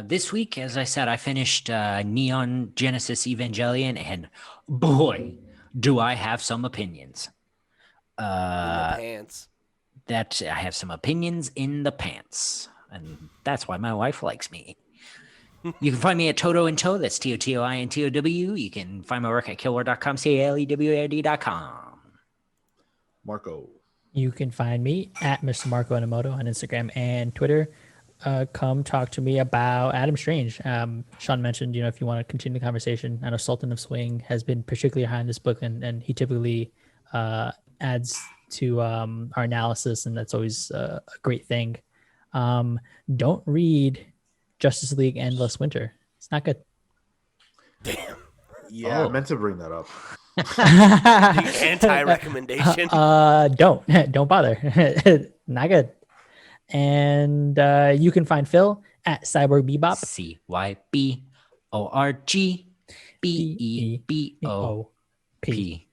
This week, as I said, I finished Neon Genesis Evangelion, and boy, do I have some opinions. In the pants. That I have some opinions in the pants, and that's why my wife likes me. You can find me at Toto and Toe. That's TOTOINTOW. You can find my work at killward.com, CALEWARD.com. Marco. You can find me at Mr. Marco Enomoto on Instagram and Twitter. come talk to me about Adam Strange. Sean mentioned, if you want to continue the conversation, I know Sultan of Swing has been particularly high in this book, and he typically adds to our analysis, and that's always a great thing. Don't read Justice League Endless Winter. It's not good. Damn. Yeah, I meant to bring that up. The anti-recommendation. Don't bother. Not good. And you can find Phil at Cyborg Bebop. CYBORGBEBOP.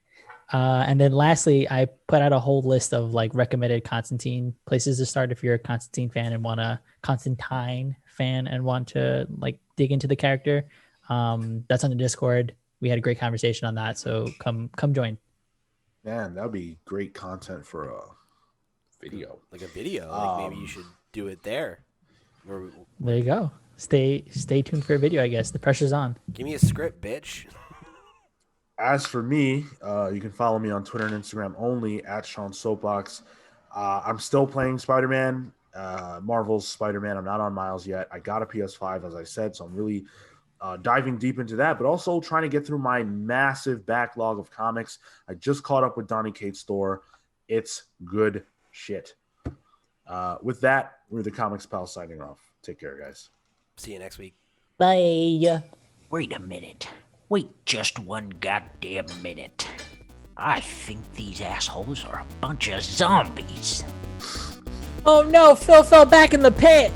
And then lastly, I put out a whole list of like recommended Constantine places to start if you're a Constantine fan and want to like dig into the character. That's on the Discord. We had a great conversation on that, so come join. Man, that'd be great content for a video. Like a video. Like maybe you should do it there. There you go. Stay tuned for a video, I guess. The pressure's on. Give me a script, bitch. As for me, you can follow me on Twitter and Instagram only at Sean Soapbox. I'm still playing Spider-Man, Marvel's Spider-Man. I'm not on Miles yet. I got a PS5, as I said, so I'm really diving deep into that, but also trying to get through my massive backlog of comics. I just caught up with Donny Cates' store. It's good shit. With that, we're the Comics Pals signing off. Take care, guys. See you next week. Bye. Wait a minute. Wait just one goddamn minute. I think these assholes are a bunch of zombies. Oh no, Phil fell back in the pit.